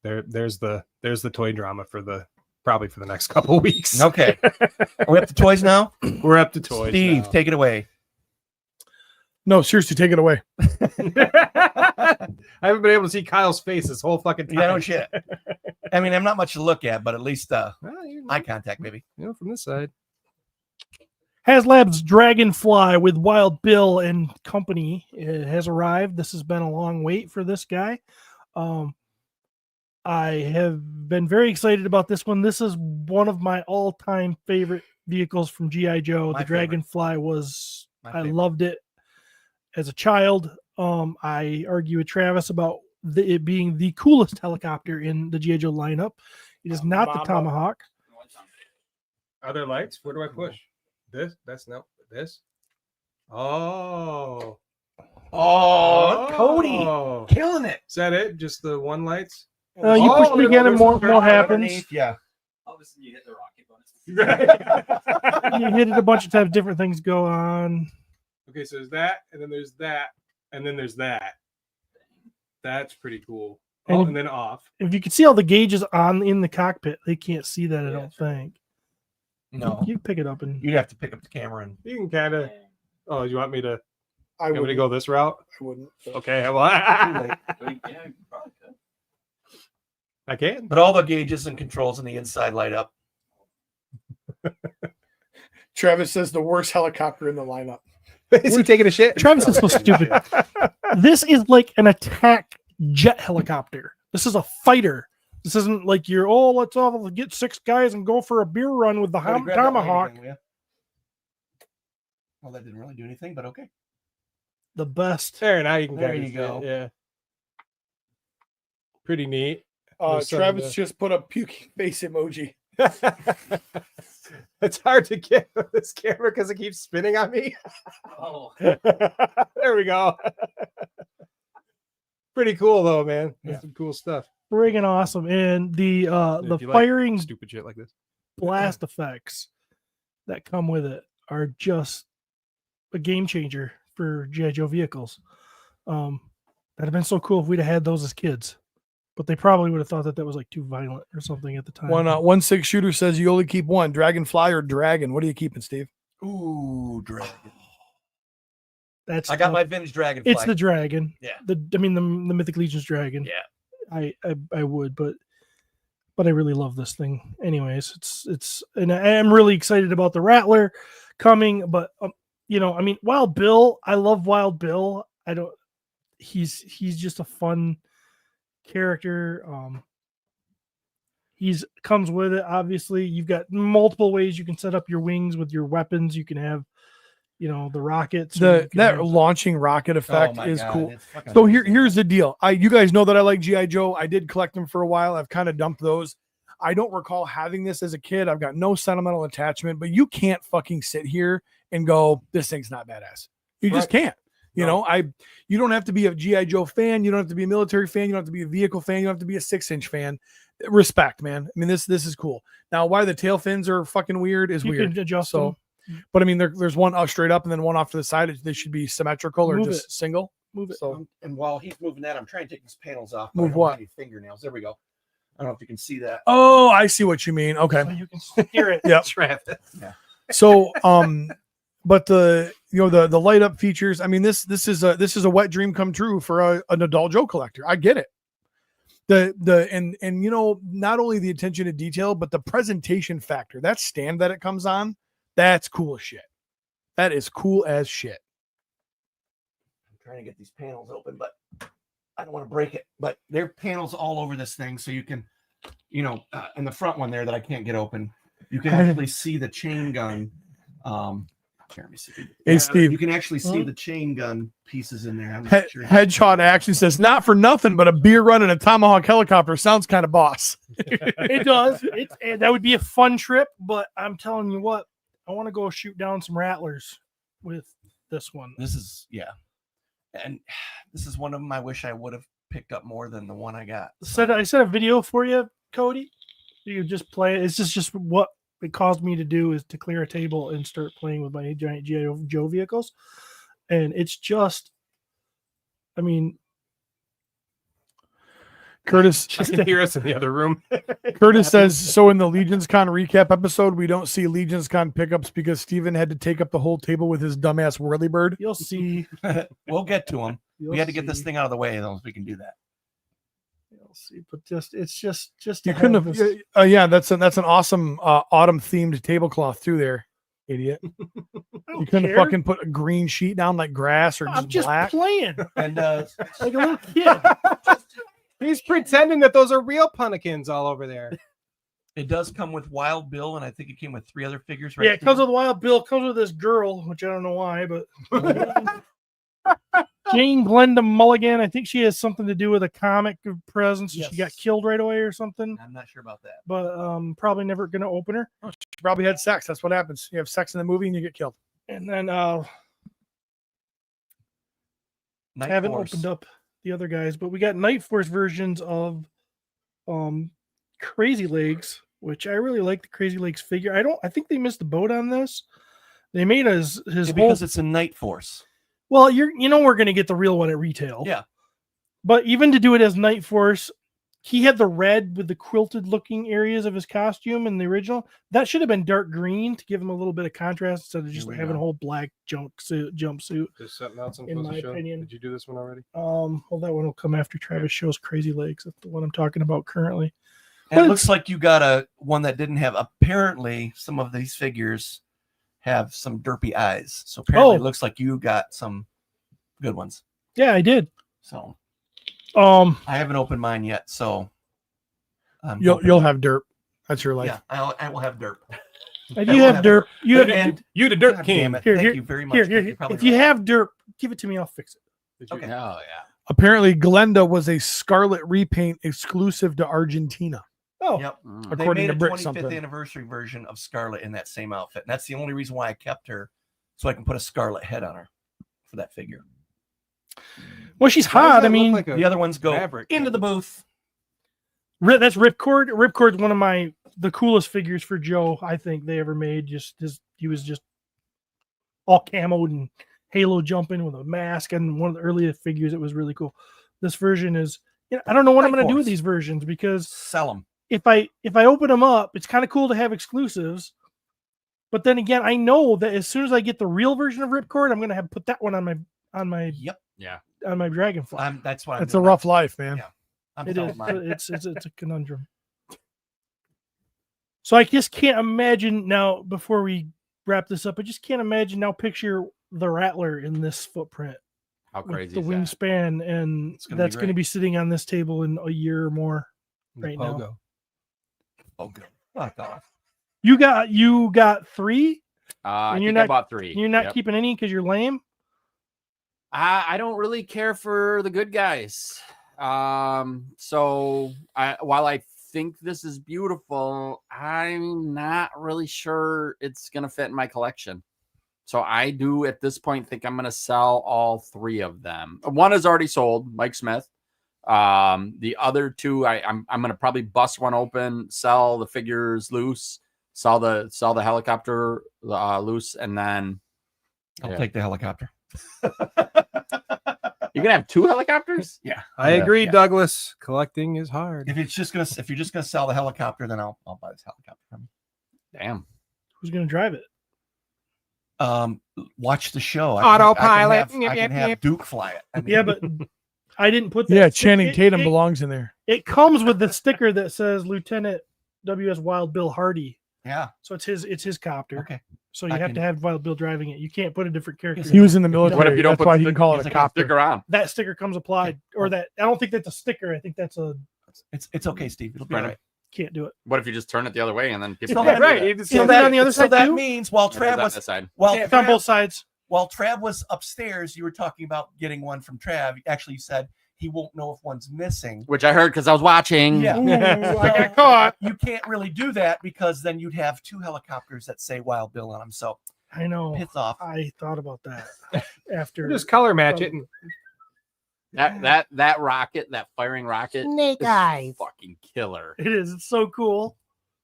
There's the toy drama probably for the next couple of weeks. Okay. Are we up to toys now? We're up to toys. Steve, take it away. No, seriously, take it away. I haven't been able to see Kyle's face this whole fucking time. Yeah, no shit. I mean, I'm not much to look at, but at least Well, you know, eye contact, maybe. from this side. HasLab's Dragonfly with Wild Bill and company has arrived. This has been a long wait for this guy. I have been very excited about this one. This is one of my all-time favorite vehicles from G.I. Joe. My The Dragonfly was, My I favorite. loved it as a child. I argue with Travis about it being the coolest helicopter in the G.I. Joe lineup. It is not the Mama. Tomahawk. Are there lights? Where do I push? This? That's no. This? Oh. Oh, Cody, Oh. killing it. Is that it? Just the one lights? You push it again and more happens. Underneath, yeah. I'll this and you hit the rocket bonus. You hit it a bunch of times, different things go on. Okay, so there's that, and then there's that, and then there's that. That's pretty cool. Oh, and then off. If you can see all the gauges on in the cockpit, they can't see that, I don't think. No. You pick it up and You'd have to pick up the camera and You can kind of. Oh, you want me to? I Want me to would go this route? I wouldn't. Okay, well, Yeah, you probably could. I can. but all the gauges and controls on the inside light up. Travis says the worst helicopter in the lineup. Is he taking a shit? Travis is so stupid. This is like an attack jet helicopter. This is a fighter. This isn't like let's all get 6 guys and go for a beer run with the Cody, grab that light tomahawk. again, will ya? Well, that didn't really do anything, but okay. The best. There, now you can. There kinda you see go. it, Yeah. Pretty neat. There's some Travis of just put a puking face emoji. It's hard to get with this camera because it keeps spinning on me. Oh, There we go. Pretty cool though, man. Yeah. That's some cool stuff. Friggin' awesome. And the If you like firing stupid shit like this. blast effects that come with it are just a game changer for G.I. Joe vehicles. That'd have been so cool if we'd have had those as kids, but they probably would have thought that was like too violent or something at the time. 1-6 shooter says you only keep one, Dragonfly or Dragon. What are you keeping, Steve? Ooh, dragon. That's I got tough. my vintage dragonfly. It's the dragon. Yeah. The Mythic Legion's dragon. Yeah. I would, but I really love this thing. Anyways, it's and I am really excited about the Rattler coming, but Wild Bill, I love Wild Bill. He's just a fun character. He's comes with it. Obviously, you've got multiple ways you can set up your wings with your weapons. You can have, the rockets. That launching rocket effect Oh my is God, cool. it's fucking So amazing. here's the deal. You guys know that I like G.I. Joe. I did collect them for a while. I've kind of dumped those. I don't recall having this as a kid. I've got no sentimental attachment, but you can't fucking sit here and go, this thing's not badass. You just can't. You don't have to be a G.I. Joe fan. You don't have to be a military fan. You don't have to be a vehicle fan. You don't have to be a 6-inch fan. Respect, man. I mean, this is cool. Now, why the tail fins are fucking weird is you weird. can adjust So, them. but I mean, there's one up straight up and then one off to the side. They should be symmetrical or Move just it. single. Move it. So And while he's moving that, I'm trying to take these panels off. but I Move don't what? have any fingernails. There we go. I don't know if you can see that. oh, I see what you mean. Okay. So you can hear it. Yep. Travis. So but the light up features, I mean, this is a wet dream come true for an adult Joe collector. I get it. And not only the attention to detail, but the presentation factor, that stand that it comes on, that's cool as shit. That is cool as shit. I'm trying to get these panels open, but I don't want to break it. But there are panels all over this thing, so you can, in the front one there that I can't get open, you can actually see the chain gun. Here, let me see. Hey, Steve. You can actually see the chain gun pieces in there. I'm not Head, sure. Headshot Action says, not for nothing, but a beer run and a Tomahawk helicopter sounds kind of boss. It does. That would be a fun trip, but I'm telling you what, I want to go shoot down some rattlers with this one. This is and this is one of them I wish I would have picked up more than the one I got. I set a video for you, Cody. You can just play it. It's just what it caused me to do is to clear a table and start playing with my giant G.I. Joe vehicles. And it's just, I mean, Curtis I can hear us in the other room. Curtis says, so in the LegionsCon recap episode, we don't see LegionsCon pickups because Steven had to take up the whole table with his dumbass whirlybird. you'll see. We'll get to them. You'll We had to get this see. thing out of the way, though, so we can do that. You'll see. But it's just You to couldn't have have. this- Yeah, that's an awesome autumn themed tablecloth too. There, idiot. I You don't couldn't care. have fucking put a green sheet down like grass or I'm just just black. playing And like a little kid. He's pretending that those are real pumpkins all over there. it does come with Wild Bill, and I think it came with 3 other figures. Right? Yeah, it comes with Wild Bill. Comes with this girl, which I don't know why, but Jane Glenda Mulligan. I think she has something to do with a comic presence. She got Yes. killed right away or something. I'm not sure about that. But probably never gonna open her. She probably had sex. That's what happens. You have sex in the movie and you get killed. And then Night haven't Force. opened up the other guys, but we got Night Force versions of Crazy Legs which I really like the Crazy Legs figure. I think they missed the boat on this. They made his Yeah, whole. because it's a Night Force. Well, we're gonna get the real one at retail. Yeah. But even to do it as Night Force, he had the red with the quilted looking areas of his costume in the original. That should have been dark green to give him a little bit of contrast instead of just Here we having go. a whole black jumpsuit. There's something else I'm In supposed my to show. opinion. Did you do this one already? Well, that one will come after Travis shows Crazy Legs. That's the one I'm talking about currently. And it looks like you got one that didn't have. Apparently, some of these figures have some derpy eyes. So apparently, it looks like you got some good ones. Yeah, I did. So I haven't opened mine yet. So You'll have derp. That's your life. Yeah, I will have derp. If you have derp, you have And You the dirt God king. damn it, Here, thank here, you very much. here. You're probably If you right. have derp, give it to me. I'll fix it. Okay. Oh yeah. Apparently, Glenda was a Scarlet repaint exclusive to Argentina. Oh, Yep. Mm. They According made to a Britt 25th something. anniversary version of Scarlet in that same outfit. And that's the only reason why I kept her, so I can put a Scarlet head on her for that figure. well, she's Why does hot. that I look mean, like a The other ones go Maverick? into the booth. That's Ripcord. Ripcord's one of the coolest figures for Joe I think they ever made. He was just all camoed and halo jumping with a mask, and one of the earliest figures. It was really cool. This version is. I don't know what I'm Night going to do with Force. these versions because Sell them. if I open them up, it's kind of cool to have exclusives. But then again, I know that as soon as I get the real version of Ripcord, I'm going to have put that one on my Yep. on my Dragonfly. That's what I'm It's a doing. rough life, man. Yeah. I'm It selling is. mine. It's a conundrum. So I just can't imagine now. Before we wrap this up, I just can't imagine now. Picture the Rattler in this footprint How with crazy the is that? wingspan, and It's gonna be that's going to great. be sitting on this table in a year or more. The Right now. Pogo. Oh, good. Fuck off. You got 3. I And you're think I not- bought 3. You're not Yep. keeping any because you're lame. I don't really care for the good guys. So while I think this is beautiful, I'm not really sure it's gonna fit in my collection. So I do at this point think I'm gonna sell all 3 of them. One is already sold, Mike Smith. The other 2, I'm gonna probably bust one open, sell the figures loose, sell the helicopter loose, and then I'll take the helicopter. you're gonna have 2 helicopters. Yeah. I Yeah. agree, Douglas. Collecting is hard. If you're just gonna sell the helicopter, then I'll buy this helicopter from Damn. Who's going to drive it? you. Watch the show. Autopilot. I can have Duke fly it. I mean, Yeah, but I didn't put that. Yeah, stick- Channing it- Tatum it- belongs in there. It comes with the sticker that says Lieutenant W.S. Wild Bill Hardy. yeah. So it's his copter. Okay. So you I have can- to have Wild Bill driving it. You can't put a different character. He was in the military. What if you don't That's put why the he can call it a stick- copter. Stick around. That sticker comes applied, or that I don't think that's a sticker. I think that's a It's okay, Steve. It'll be Right. all right. can't do it. What if you just turn it the other way and then people So can't do that- that? It's So that on the other side that too? means while It is Trav on was this side. It's on both sides. while Trav was upstairs, you were talking about getting one from Trav. Actually, you said he won't know if one's missing. Which I heard because I was watching. Yeah. Ooh, I got caught. You can't really do that because then you'd have 2 helicopters that say Wild Bill on them. So I know. pits off. I thought about that after. Just color match it. And That rocket, that firing rocket, Snake is eyes. fucking killer. It is. It's so cool.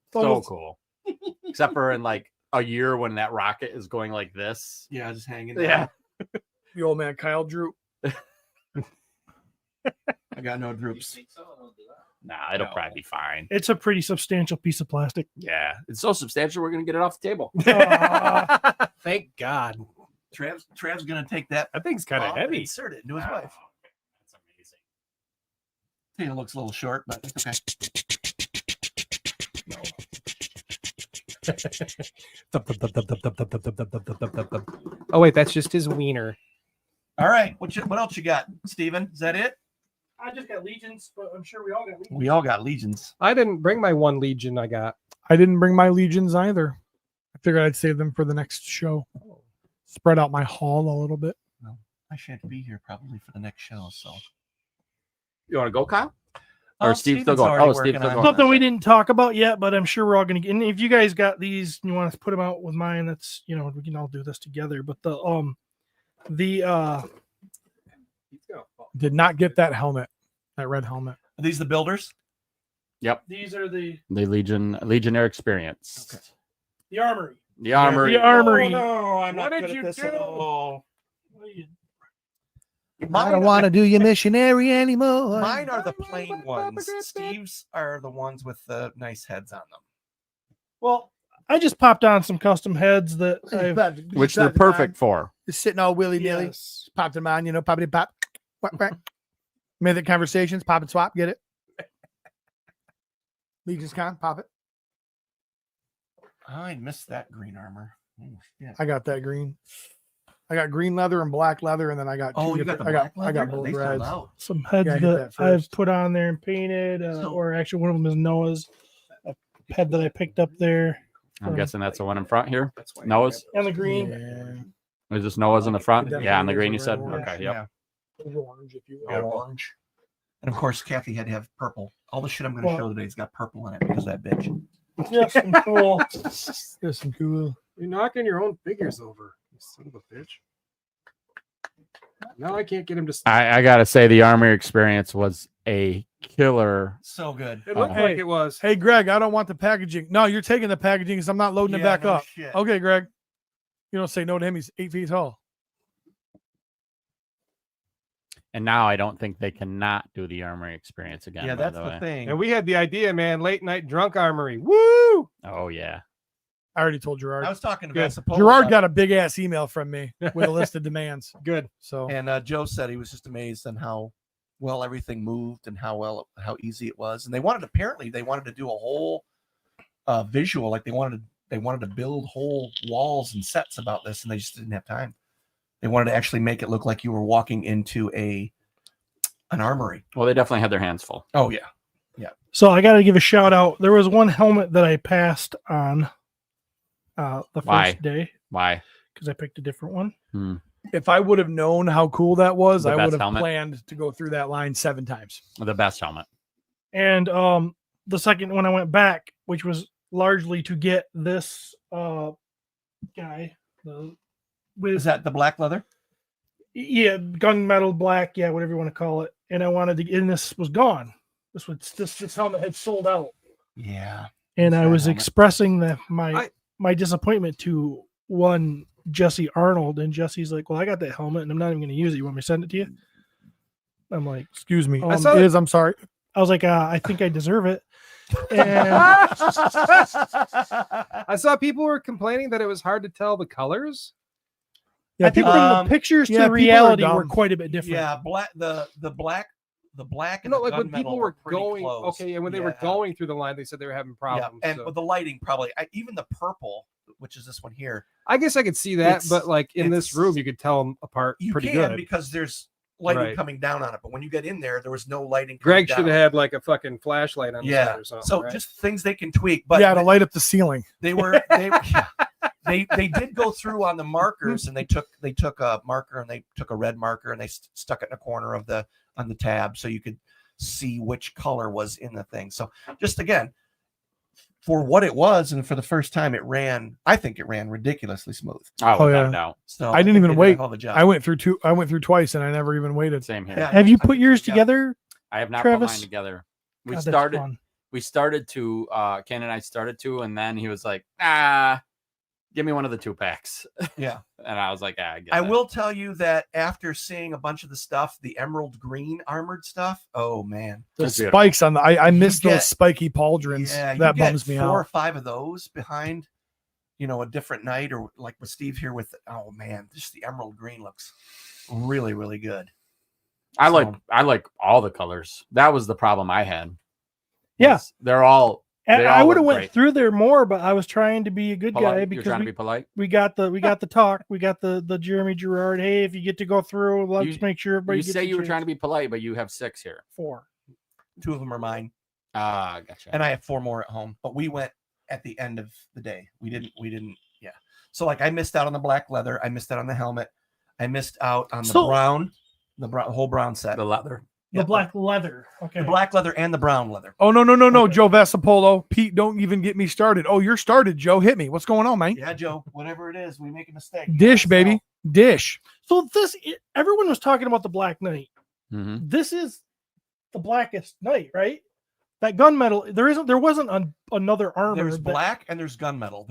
It's So almost- cool. Except for in like a year when that rocket is going like this. Yeah, just hanging. Yeah. The old man Kyle Drew. I got no droops. Nah, it'll probably be fine. It's a pretty substantial piece of plastic. Yeah. It's so substantial we're gonna get it off the table. thank God. Trav's gonna take that. That thing's kind of off and heavy. Insert it into his Oh, wife. That's amazing. I think it looks a little short, but it's okay. Oh wait, that's just his wiener. All right. What else you got, Steven? Is that it? I just got legions, but I'm sure we all got legions. We all got legions. I didn't bring my 1 legion I got. I didn't bring my legions either. I figured I'd save them for the next show. Spread out my haul a little bit. I shan't be here probably for the next show. So You want to go, Kyle? Or Steve's still Steven's going? already Oh, Steve's working still on going. Something we didn't talk about yet, but I'm sure we're all going to get. And if you guys got these, and you want us to put them out with mine. That's we can all do this together. But Did not get that helmet, that red helmet. Are these the builders? Yep. These are the Legionnaire experience. Okay. the armory. The armory. The armory. Oh, no, I'm What not did good you at this do? at all. I don't Mine, want to do your missionary anymore. mine are the plain ones. Steve's are the ones with the nice heads on them. Well, I just popped on some custom heads that I've Which they're perfect for. Just sitting all willy nilly. yes. Popped them on, poppity pop. Quack, quack. Minute conversations, pop and swap, get it? LegionsCon, pop it. I missed that green armor. Oh, shit. I got that green. I got green leather and black leather, and then I got Oh, two you got different- the black I got leather? both They sold reds. out. Some heads Yeah, I hit that that I've first. put on there and painted, So- or actually one of them is Noah's. A head that I picked up there. I'm guessing that's the one in front here. That's why Noah's. And the green. Yeah. Is this Noah's in the front? Definitely Yeah, on the is green. a You said. red orange. Okay. Yep. Orange, if you Yeah, will. orange. And of course, Kathy had to have purple. All the shit I'm going to Well- show today has got purple in it because of that bitch. Yes, and cool. There's some cool. You're knocking your own figures over, you son of a bitch. Now I can't get him to. I gotta say the armory experience was a killer. So good. It looked Hey. like it was. Hey, Greg, I don't want the packaging. No, you're taking the packaging because I'm not loading it Yeah, back no up. shit. Okay, Greg. You don't say no to him. He's 8 feet tall. And now I don't think they cannot do the armory experience again. Yeah, by that's the the way. thing. And we had the idea, man. Late night drunk armory. Woo! Oh yeah. I already told Gerard. I was talking to Good. Vasapolo Gerard about got a big ass email from me with a list of demands. Good. So it, and Joe said he was just amazed on how well everything moved and how easy it was. And they wanted to do a whole visual, like they wanted to build whole walls and sets about this, and they just didn't have time. They wanted to actually make it look like you were walking into an armory. Well, they definitely had their hands full. Oh yeah. So I got to give a shout out. There was one helmet that I passed on the Why? first day Why? because I picked a different one. if I would have known how cool that was, The I best would have helmet? planned to go through that line 7 times. The best helmet. And the second one I went back, which was largely to get this guy, Is that the black leather? yeah, gunmetal black, yeah, whatever you want to call it. And I wanted to, and this was gone. This helmet had sold out. Yeah. And I That was helmet. expressing my disappointment to one Jesse Arnold, and Jesse's like, "Well, I got that helmet, and I'm not even going to use it. You want me to send it to you?" I'm like, Excuse me. I saw It is, I'm sorry. I was like, I think I deserve it. And I saw people were complaining that it was hard to tell the colors. Yeah, I think people, from the pictures yeah, to people are reality were dumb. quite a bit different. Yeah, the black and No, the like when gunmetal people were pretty going, close. okay, and when they were Yeah. going through the line, they said they were having problems. Yeah, and so. with the lighting, probably even the purple, which is this one here, I guess I could see that, It's- but like in this it's- room, you could tell them apart you pretty can good. because there's lighting Right. coming down on it. But when you get in there was no lighting. Greg coming should have down. had like a fucking flashlight on the Yeah. side or something. So right? just things they can tweak. But yeah, to light up the ceiling. they did go through on the markers, and they took a marker and they took a red marker and they stuck it in a corner on the tab so you could see which color was in the thing. So just again, for what it was and for the first time I think it ran ridiculously smooth. Oh, Oh, without yeah. a doubt. So I didn't think even they did a wait. hell of a job. I went through twice and I never even waited. Same here. Yeah. Have you put yours Yeah. together? I have not put Travis? mine together. God, that's fun. We started to Ken and I started to, and then he was like, give me one of the 2-packs. Yeah. And I was like, I get I that. will tell you that after seeing a bunch of the stuff, the emerald green armored stuff, oh man. The That's beautiful. spikes on the I miss get- those spiky pauldrons. Yeah, you that get bums me 4 out. or 5 of those behind, a different night, or like with Steve here with, oh man, just the emerald green looks really, really good. I So- like all the colors. That was the problem I had. Yeah. was They're all And They I all would have look went great. through there more, but I was trying to be a good guy polite. You're because trying to be polite. we got the talk, we got the Jeremy Gerard. Hey, if you get to go through, let's make sure everybody You gets say a you were chance. trying to be polite, but you have 6 here. 4. 2 of them are mine, Gotcha. and I have 4 more at home, but we went at the end of the day. We didn't, yeah. So like I missed out on the black leather. I missed out on the helmet. I missed out on the whole brown set. the leather. The black leather. Okay. The black leather and the brown leather. Oh no, Okay. Joe Vasapolo. Pete, don't even get me started. Oh, you're started, Joe. Hit me. What's going on, man? Yeah, Joe, whatever it is, we make a mistake. Dish, baby. Dish. So everyone was talking about the Black Knight. Mm-hmm. This is the blackest night, right? That gunmetal, there wasn't another armor. There's that- black and there's gunmetal.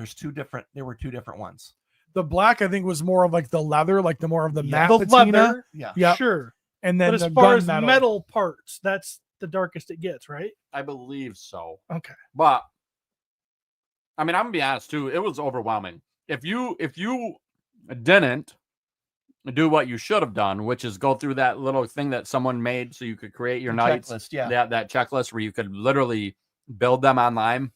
There were two different ones. The black, I think, was more of like the leather, like the more of the Yeah. matte the patina. leather, Yeah. Yeah. sure. And then But as the far as gunmetal. metal parts, that's the darkest it gets, right? I believe so. Okay. But I mean, I'm gonna be honest too. It was overwhelming. If you didn't do what you should have done, which is go through that little thing that someone made so you could create your The knights, checklist, yeah. that checklist where you could literally build them online.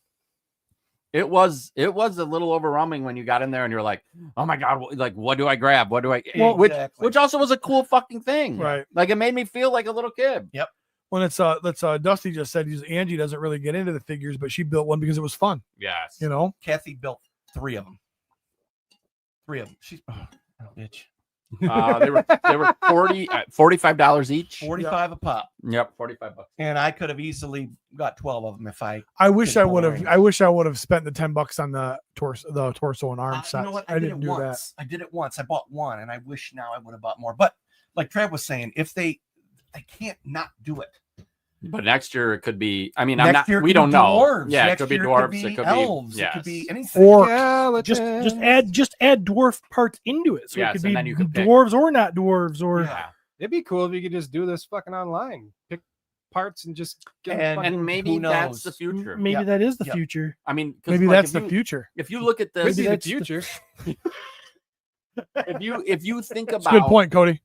It was a little overwhelming when you got in there and you're like, oh my god, like what do I grab? What do I? Well, which exactly. also was a cool fucking thing, Right. Like it made me feel like a little kid. When it's Dusty just said Angie doesn't really get into the figures, but she built one because it was fun. Yes. You know, Kathy built 3 of them. 3 of them. She's bitch. They were $45 each. 45 a pop. Yep, $45. And I could have easily got 12 of them if I. I wish Good I would have. point. I wish I would have spent the $10 on the torso and arm You sets. know what? I didn't did it do that. once. I did it once. I bought one, and I wish now I would have bought more. But like Trev was saying, if they can't not do it. But next year it could be. I mean, Next year it we could don't be know. dwarves. Yeah, Next it could be year dwarves. It could elves. be It could be anything. Or Just add dwarf parts into it, so Yes, it could and be then you could pick. dwarves or not dwarves, or Yeah. It'd be cool if you could just do this fucking online. Pick parts and just get And- fucking- And maybe who that's the knows? future. maybe Yep. that is the Yep. future. I mean, 'cause, maybe like, that's if the you- future. If you look at could this, be the that's the- future. if you think That's a about good point, Cody.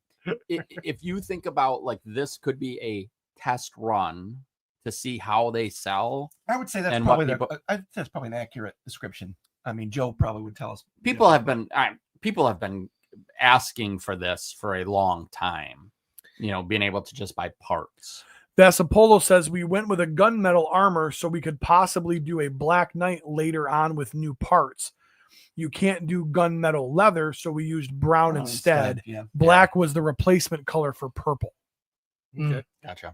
if you think about like this could be a test run to see how they sell. I would say that's And what probably people- that's probably an accurate description. I mean, Joe probably would tell us. People have been asking for this for a long time. You know, being able to just buy parts. Vasapolo says we went with a gunmetal armor so we could possibly do a Black Knight later on with new parts. You can't do gunmetal leather, so we used brown instead. Yeah. Black was the replacement color for purple. Okay, gotcha.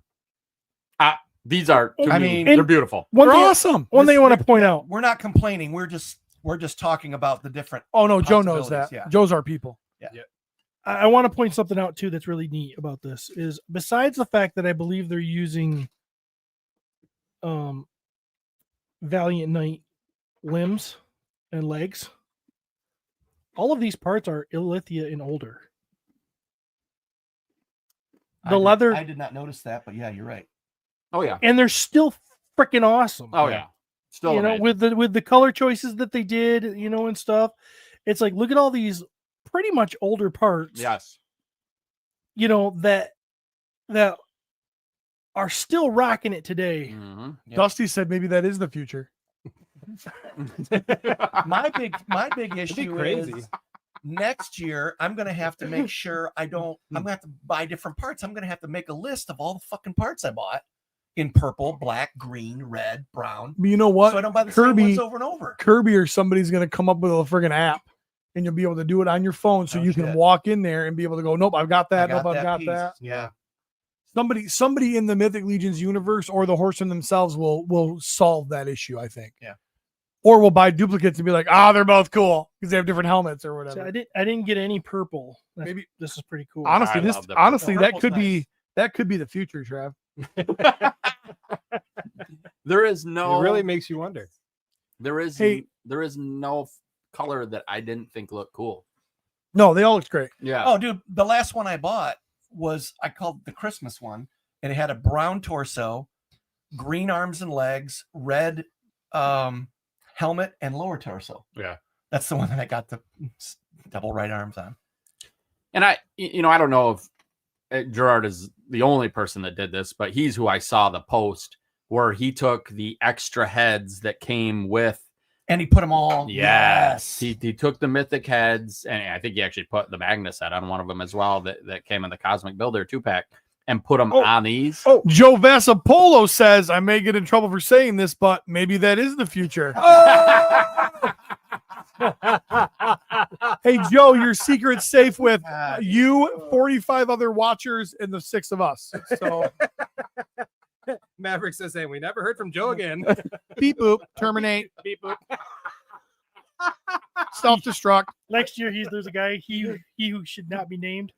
These are. To I me, mean- they're beautiful. One They're thing, awesome. one thing I want to point out. We're not complaining. We're just talking about the different. Oh no, Joe knows that. possibilities, yeah. Joe's our people. I want to point something out too that's really neat about this is besides the fact that I believe they're using Valiant Knight limbs and legs, all of these parts are Illithia and older. The leather, I did not notice that, but yeah, you're right. Oh yeah. and they're still freaking awesome. Oh yeah. Still, you know, amazing. with the color choices that they did, you know, and stuff. It's like, look at all these pretty much older parts. Yes. You know, that are still rocking it today. Mhm. Yep. Dusty said maybe that is the future. My big be issue crazy. is next year I'm gonna have to make sure I'm gonna have to buy different parts. I'm gonna have to make a list of all the fucking parts I bought in purple, black, green, red, brown. But you know what? So I don't buy the same Kirby- ones over and over. Kirby or somebody's gonna come up with a friggin' app, and you'll be able to do it on your phone, so Oh, you can shit. walk in there and be able to go, nope, I've got that. Nope, I've got piece. that. Yeah. Somebody in the Mythic Legions universe or the Horsemen themselves will solve that issue, I think. Yeah. Or we'll buy duplicates and be like, they're both cool because they have different helmets or whatever. So I didn't get any purple. Maybe- This is pretty cool. honestly, I this love the honestly purple. that could Purple's be the future, Trav. There is no. It really makes you wonder. There is. Hey. There is no color that I didn't think looked cool. No, they all look great. Yeah. Oh, dude, the last one I bought was I called the Christmas one, and it had a brown torso, green arms and legs, red helmet, and lower torso. Yeah. That's the one that I got the double right arms on. And I don't know if Gerard is the only person that did this, but he's who I saw the post where he took the extra heads that came with. And he put them all. Yes. He took the mythic heads, and I think he actually put the Magnus head on one of them as well that came in the Cosmic Builder 2-pack and put them on these. Oh, Joe Vasapolo says, I may get in trouble for saying this, but maybe that is the future. Hey, Joe, your secret's safe with you, 45 other watchers, and the 6 of us. So Maverick says, "Hey, we never heard from Joe again." beep boop, terminate, Beep boop. self-destruct. Next year, there's a guy he who should not be named.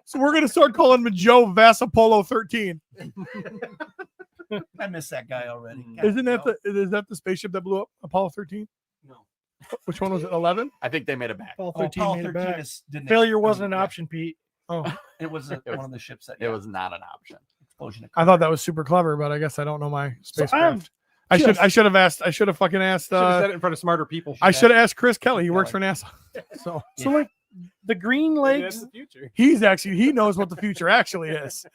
So we're gonna start calling him Joe Vasapolo 13. I miss that guy already. Mm. God, Isn't that no. is that the spaceship that blew up? Apollo 13? No. Which one was it? 11? I think they made it back. Apollo Oh, 13 Apollo made it 13 back. is, didn't Failure I mean, wasn't an yeah, option, Pete. Oh, It was It one was- of the ships that It was not an option. explosion. I thought that was super clever, but I guess I don't know my So spacecraft. just- I should have asked. I should have fucking asked. Should have said it in front of smarter people. I should have asked Chris Kelly. He works for NASA. So So like the green Maybe that's legs. the future. he knows what the future actually is.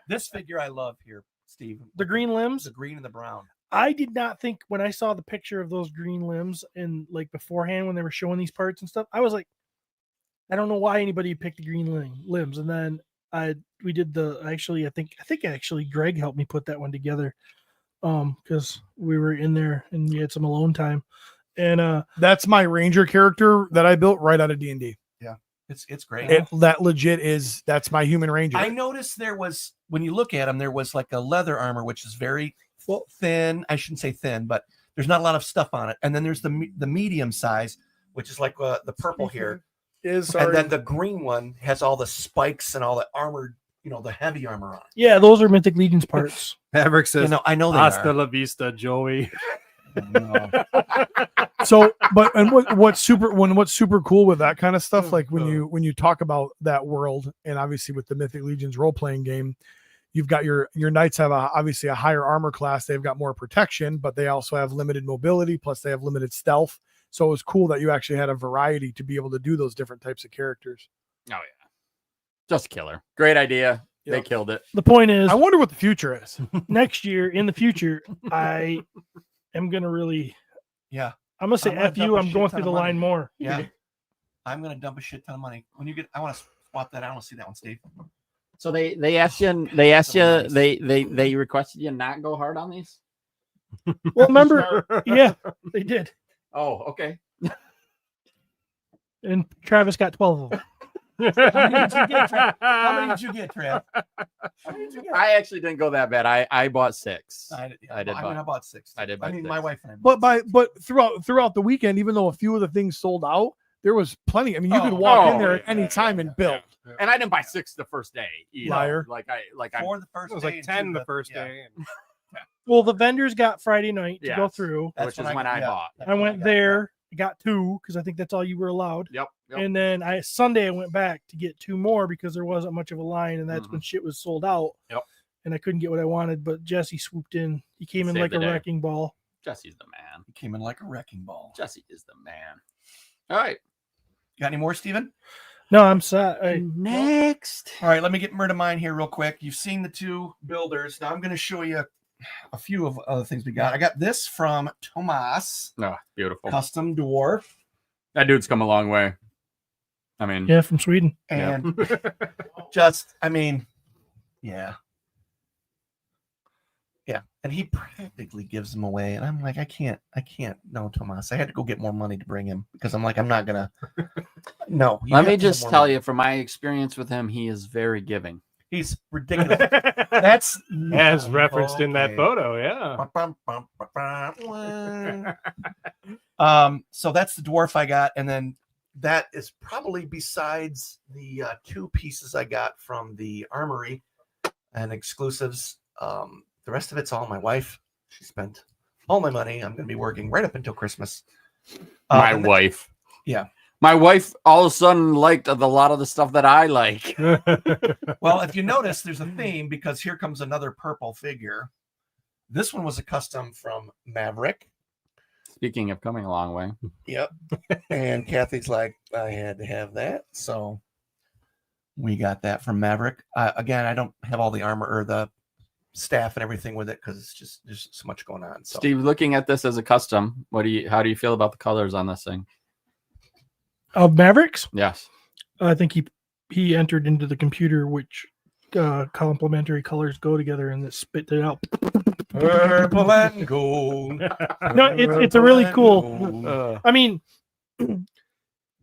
This figure I love here, Steve. The green limbs. the green and the brown. I did not think when I saw the picture of those green limbs and like beforehand when they were showing these parts and stuff, I was like, I don't know why anybody picked the green limbs. And then we did the I think actually Greg helped me put that one together. Because we were in there and we had some alone time. And That's my Ranger character that I built right out of D&D. It's great. That legit is that's my human Ranger. I noticed there was, when you look at him, there was like a leather armor, which is very thin. I shouldn't say thin, but there's not a lot of stuff on it. And then there's the medium size, which is like the purple here. And then the green one has all the spikes and all the armored, the heavy armor on it. yeah, those are Mythic Legions parts. Maverick says, I know they "Hasta are. la vista, Joey." So, but and what's super cool with that kind of stuff, like when you talk about that world, and obviously with the Mythic Legions role playing game, you've got your knights have obviously a higher armor class. They've got more protection, but they also have limited mobility. Plus, they have limited stealth. So it was cool that you actually had a variety to be able to do those different types of characters. Oh yeah, just killer. Great idea. They Yep. killed it. The point is, I wonder what the future is. next year in the future, I am gonna really, Yeah. I'm gonna say I'm gonna F dump you. a I'm shit going ton through the of line money. more. Yeah. I'm going to dump a shit ton of money. When you get, I want to swap that. I want to see that one, Steve. So they asked you they requested you not go hard on these. Well, remember, yeah, they did. Oh, okay. And Travis got 12 of them. How many did you get, Trav? How many did you get, Trav? How many did you get? I actually didn't go that bad. I bought 6. I did. I did I buy- mean, I bought 6. I did buy I mean, 6. my wife and I. But throughout the weekend, even though a few of the things sold out, there was plenty. I mean, you could walk in there at any time and build. And I didn't buy 6 the first day. Either. Liar. Like I For the first It was day like and 10 two the first yeah. day. And Well, the vendors got Friday night to go Yes. through. That's which is when I bought. that's I when went got, there, got 2 because I think that's all you were allowed. Yep. And then Sunday I went back to get 2 more because there wasn't much of a line, and that's when shit was sold out. Yep. And I couldn't get what I wanted, but Jesse swooped in. He came in Saved like the a day. wrecking ball. Jesse's the man. He came in like a wrecking ball. Jesse is the man. All right. Got any more, Steven? No, I'm set. Next. All right, let me get rid of mine here real quick. You've seen the 2 builders. Now I'm going to show you a few of other things we got. I got this from Tomas, Oh, beautiful. custom dwarf, That dude's come a long way. I mean, Yeah, from Sweden. and just, I mean, yeah. Yeah, and he practically gives them away, and I'm like, I can't. No, Tomas, I had to go get more money to bring him because I'm like, I'm not gonna. No, you let have me to have just more tell money. you from my experience with him, he is very giving. He's ridiculous. That's as referenced in that okay. photo, yeah. So that's the dwarf I got, and then that is probably besides the 2 pieces I got from the armory and exclusives. The rest of it's all my wife. She spent all my money. I'm going to be working right up until Christmas. My and then- wife. Yeah. My wife all of a sudden liked a lot of the stuff that I like. Well, if you notice, there's a theme because here comes another purple figure. This one was a custom from Maverick. Speaking of coming a long way. Yep. And Kathy's like, I had to have that. So we got that from Maverick. Again, I don't have all the armor or the staff and everything with it because it's just there's so much going on. So Steve, looking at this as a custom, how do you feel about the colors on this thing? Of Mavericks, Yes. I think he entered into the computer which complementary colors go together and it spit it out. purple and gold. No, it's a really cool. I mean,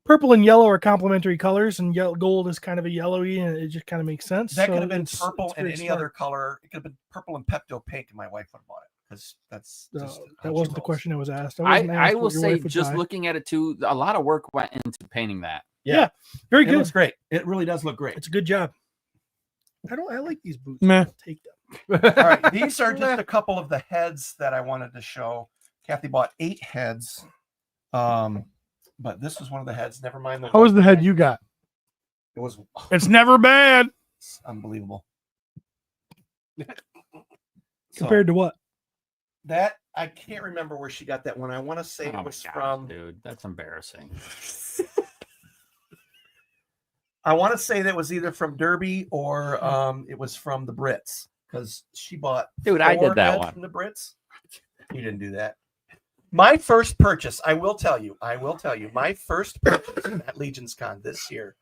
purple and yellow are complementary colors, and gold is kind of a yellowy, and it just kind of makes sense. That So could have been it's purple and very any smart. other color. It could have been purple and Pepto Pink, and my wife would have bought it because that's No, just how that she wasn't the rolls. question I was asked. I wasn't asked will what your say, wife would just buy. looking at it too, a lot of work went into painting that. Yeah, very It good. looks great. It really does look great. It's a good job. I like these boots. Meh. I'll take them. All right, these are just a couple of the heads that I wanted to show. Kathy bought 8 heads, but this was one of the heads. Never mind. How was the head you got? It was. It's never bad. It's unbelievable. Compared to what? That I can't remember where she got that one. I want to say it was from. Dude, that's embarrassing. I want to say that was either from Derby or it was from the Brits because she bought. Dude, I 4 did that heads one. from the Brits. You didn't do that. My first purchase, I will tell you, my first purchase at LegionsCon this year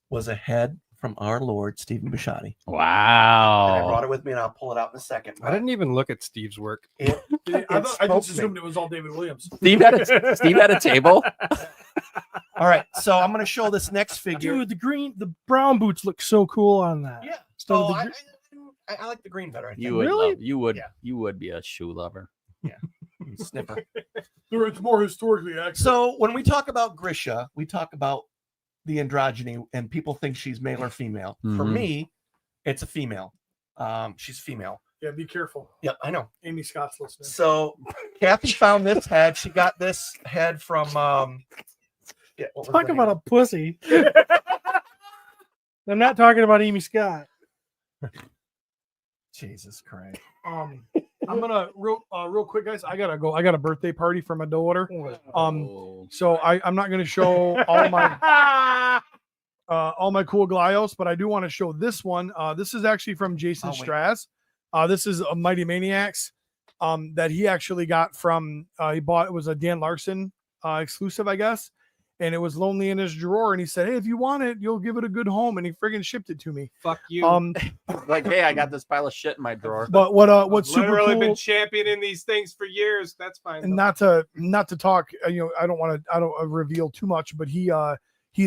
was a head from our Lord Stephen Bisciotti. Wow. And I brought it with me, and I'll pull it out in a second. I didn't even look at Steve's work. I just spoke to me. assumed it was all David Williams. Steve had a table. All right, so I'm going to show this next figure. Dude, the brown boots look so cool on that. Yeah. So Oh, the I like the green better. I think. You would Really? love, you would Yeah. you would be a shoe lover. Sniffer. It's more historically accurate. So when we talk about Grisha, we talk about the androgyny, and people think she's male or female. For Mhm. me, it's a female. She's female. Yeah, be careful. Yep, I know. Amy Scott's listening. So Kathy found this head. She got this head from yeah, what was Talk the about name? a pussy. I'm not talking about Amy Scott. Jesus Christ. I'm gonna real quick, guys. I gotta go. I got a birthday party for my daughter. So I'm not gonna show all my cool Glyos, but I do want to show this one. This is actually from Jason Oh, wait. Straz. This is a Mighty Maniacs that he actually got from he bought. It was a Dan Larson exclusive, I guess, and it was lonely in his drawer. And he said, "Hey, if you want it, you'll give it a good home." And he friggin' shipped it to me. Fuck you. Like, hey, I got this pile of shit in my drawer. But what's I've super literally cool? been championing these things for years. That's fine. And though. not to talk, I don't reveal too much, but he's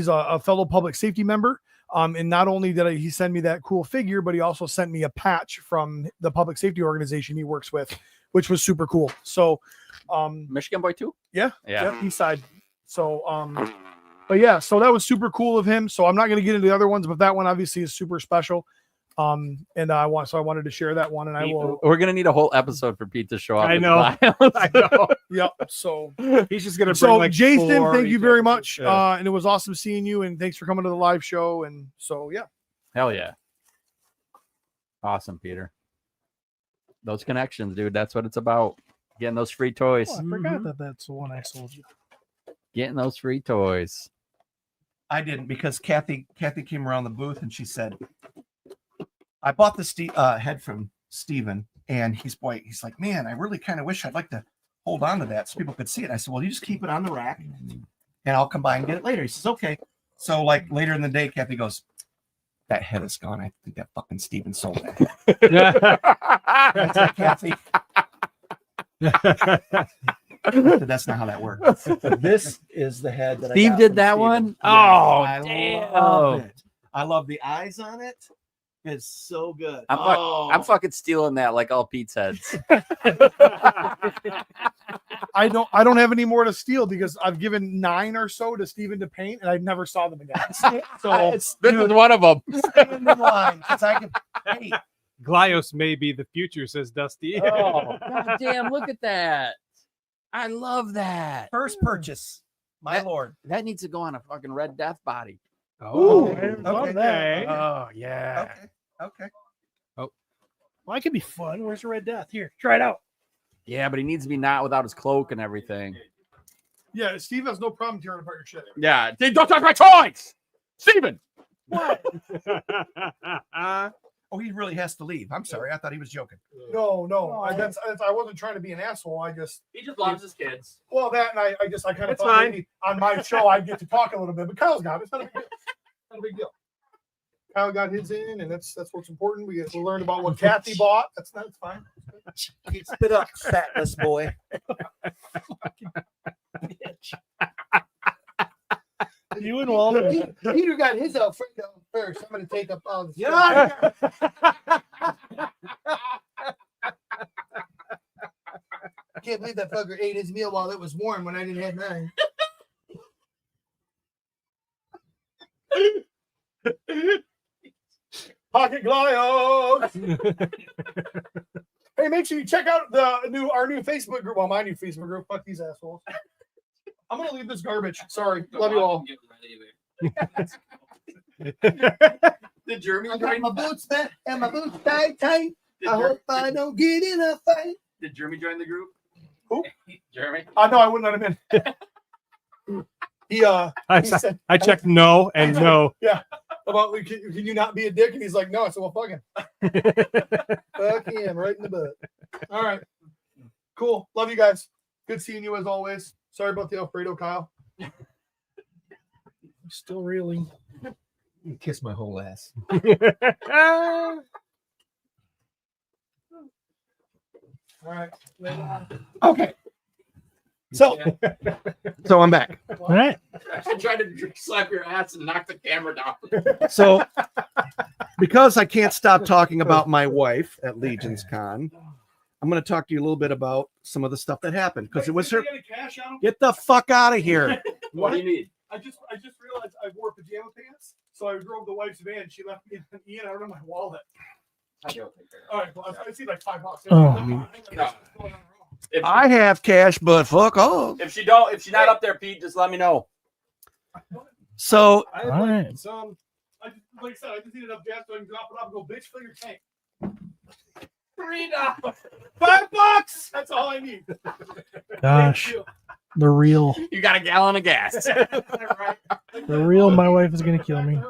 a fellow public safety member. And not only did he send me that cool figure, but he also sent me a patch from the public safety organization he works with, which was super cool. So, Michigan boy too? yeah, Yeah. East Side. So, but yeah, so that was super cool of him. So I'm not going to get into the other ones, but that one obviously is super special. And I wanted to share that one, and I will. We're gonna need a whole episode for Pete to show up. I his know. files. I know. Yep. So, He's just gonna bring so like Jason, 4 thank you each very episode. much. Yeah. And it was awesome seeing you, and thanks for coming to the live show. And so, yeah. Hell yeah. Awesome, Peter. Those connections, dude. That's what it's about. Getting those free toys. Oh, I forgot that that's the one I sold you. Getting those free toys. I didn't because Kathy came around the booth and she said, I bought this head from Steven, and he's like, man, I really kind of wish I'd like to hold on to that so people could see it. I said, well, you just keep it on the rack and I'll come by and get it later. He says, okay. So like later in the day, Kathy goes, that head is gone. I think that fucking Steven sold that. I said, Kathy. That's not how that works. This is the head that Steve I got did from that Steven. one? Yes, Oh, I damn. love it. I love the eyes on it. It's so good. I'm fucking stealing that like all Pete's heads. I don't have any more to steal because I've given 9 or so to Steven to paint, and I never saw them again. So It's This is one of them. staying in line because I can. Hey, Glyos may be the future, says Dusty. Oh, God damn, look at that. I love that. first purchase, my lord. That needs to go on a fucking Red Death body. Oh, I never thought of that. oh yeah. Okay. Well, that could be fun. Where's the Red Death? Here, try it out. Yeah, but he needs to be not without his cloak and everything. Yeah, Steve has no problem tearing apart your shit. Yeah, don't touch my toys, Steven. Oh, he really has to leave. I'm sorry. I thought he was joking. No. I wasn't trying to be an asshole. I just He just loves his kids. well that, and I kind of It's thought fine. maybe on my show I'd get to talk a little bit, but Kyle's got it. It's not a big deal. Not a big deal. Kyle got his in, and that's what's important. We learned about what Kathy bought. That's fine. Spit up, fatless boy. You and Walter. Peter got his out first. I'm going to take up all the Yeah. I can't believe that fucker ate his meal while it was warm when I didn't have mine. Pocket Glios. Hey, make sure you check out our new Facebook group. Well, my new Facebook group. Fuck these assholes. I'm gonna leave this garbage. Sorry. Love you all. Did Jeremy I got my boots back and my boots tight. I hope I don't get in a fight. Did Jeremy join the group? Who? Jeremy. No, I wouldn't let him in. He said, I checked no and no. yeah. About can you not be a dick? And he's like, no. I said, well, fuck him. Fuck him right in the butt. All right. Cool. Love you guys. Good seeing you as always. Sorry about the Alfredo, Kyle. Still reeling. Kiss my whole ass. All right. Okay. So I'm back. All right. I tried to slap your ass and knock the camera down. So because I can't stop talking about my wife at LegionsCon, I'm going to talk to you a little bit about some of the stuff that happened because it was her. Cash on him? Get the fuck out of here. What do you need? I just realized I wore pajama pants, so I drove the wife's van. She left me an Ian. I don't have my wallet. All right, well, I see like $5. Oh. If, I have cash, but fuck off. if she's not up there, Pete, just let me know. So I All have right. some. Like I said, I just need enough gas so I can drop it off and go, bitch, fill your tank. $3. $5. That's all I need. Gosh. The real. You got a gallon of gas. Right. The real my wife is gonna kill me.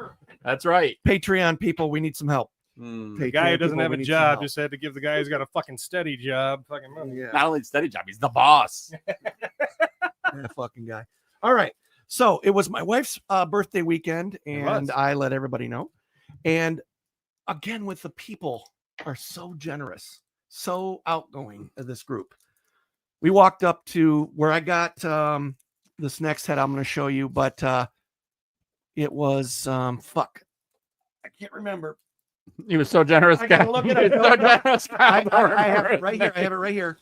That's right. Patreon people, we need some help. The guy who doesn't have a job just had to give the guy who's got a fucking steady job fucking money. Yeah, Not only steady job, he's the boss. that fucking guy. All right. So it was my wife's birthday weekend, and I let everybody know. And again, with the people are so generous, so outgoing. This group. We walked up to where I got this next head. I'm going to show you, but it was fuck. I can't remember. He was so generous. I gotta look at it. He was so generous. I have it right here. I have it right here.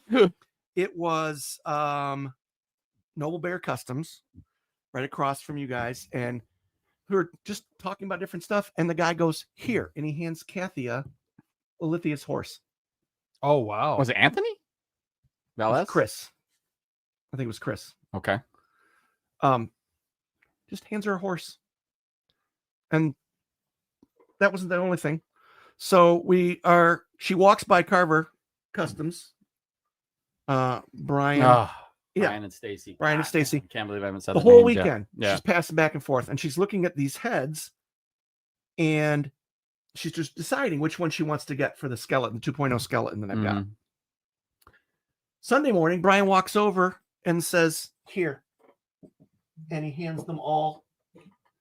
It was Noble Bear Customs, right across from you guys, and we were just talking about different stuff. And the guy goes here, and he hands Kathy Olithia's horse. Oh wow. Was it Anthony? Valles? Chris, I think it was Chris. Okay. Just hands her a horse, and that wasn't the only thing. So she walks by Carver Customs. Brian, yeah. Brian and Stacy. Brian and God, Stacy. I can't believe I haven't said The their whole names yet. weekend. Yeah. She's passing back and forth, and she's looking at these heads, and she's just deciding which one she wants to get for the skeleton, the 2.0 skeleton that I've got. Mhm. Sunday morning, Brian walks over and says, "Here," and he hands them all.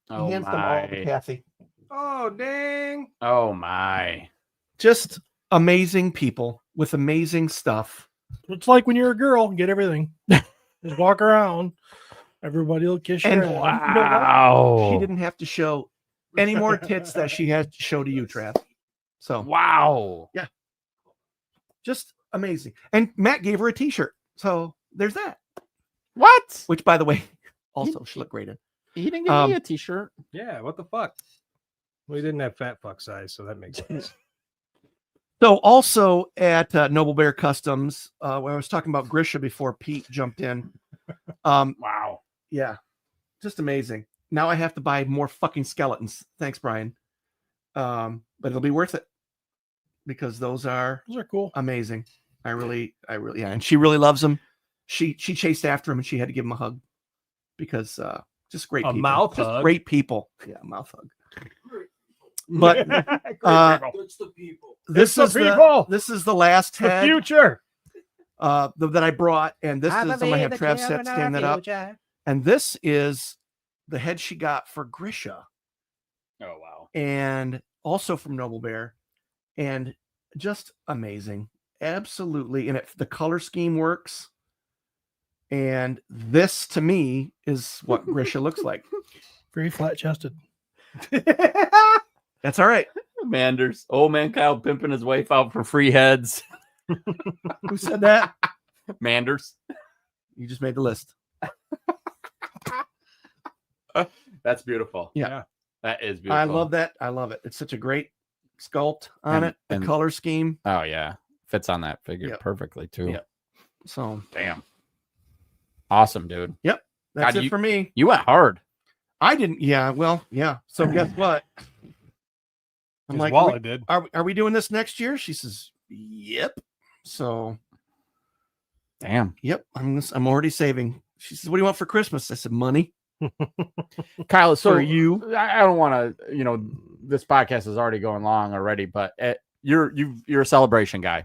Oh He hands them all to my. Kathy. Oh dang. Oh my. Just amazing people with amazing stuff. It's like when you're a girl, get everything. Just walk around. Everybody will kiss And your ass. Wow. She didn't have to show any more tits that she had to show to you, Trav. So Wow. just amazing. And Matt gave her a t-shirt. So there's that. What? Which, by the way, also she looked great in. He didn't give me a t-shirt. Yeah, what the fuck? We didn't have fat fuck size, so that makes sense. So also at Noble Bear Customs, where I was talking about Grisha before Pete jumped in. Wow. Yeah, just amazing. Now I have to buy more fucking skeletons. Thanks, Brian. But it'll be worth it because those are cool. amazing. I really, yeah. And she really loves them. She chased after him and she had to give him a hug because just great A people. mouth Just hug? great people. Yeah, mouth hug. But It's the people. this the is people. this is the last The head future. that I brought, and this is I'm gonna have Trav stand that up. And this is the head she got for Grisha, Oh wow. and also from Noble Bear, and just amazing, absolutely. And the color scheme works, and this to me is what Grisha looks like. Very flat chested. That's all right. Manders. Old man Kyle pimping his wife out for free heads. Who said that? Manders. You just made the list. That's beautiful. Yeah. That is beautiful. I love that. I love it. It's such a great sculpt on And- it, the and- color scheme. Oh yeah, fits on that figure Yep. perfectly too. Yep. So Damn, awesome, dude. that's God, it for me. You went hard. I didn't. Yeah. Well, yeah. So guess what? I'm His like, wallet did. are we doing this next year? She says, yep. So, Damn, yep. I'm already saving. She says, what do you want for Christmas? I said, money Kyle. So for you. I don't want to. This podcast is already going long already, but you're a celebration guy,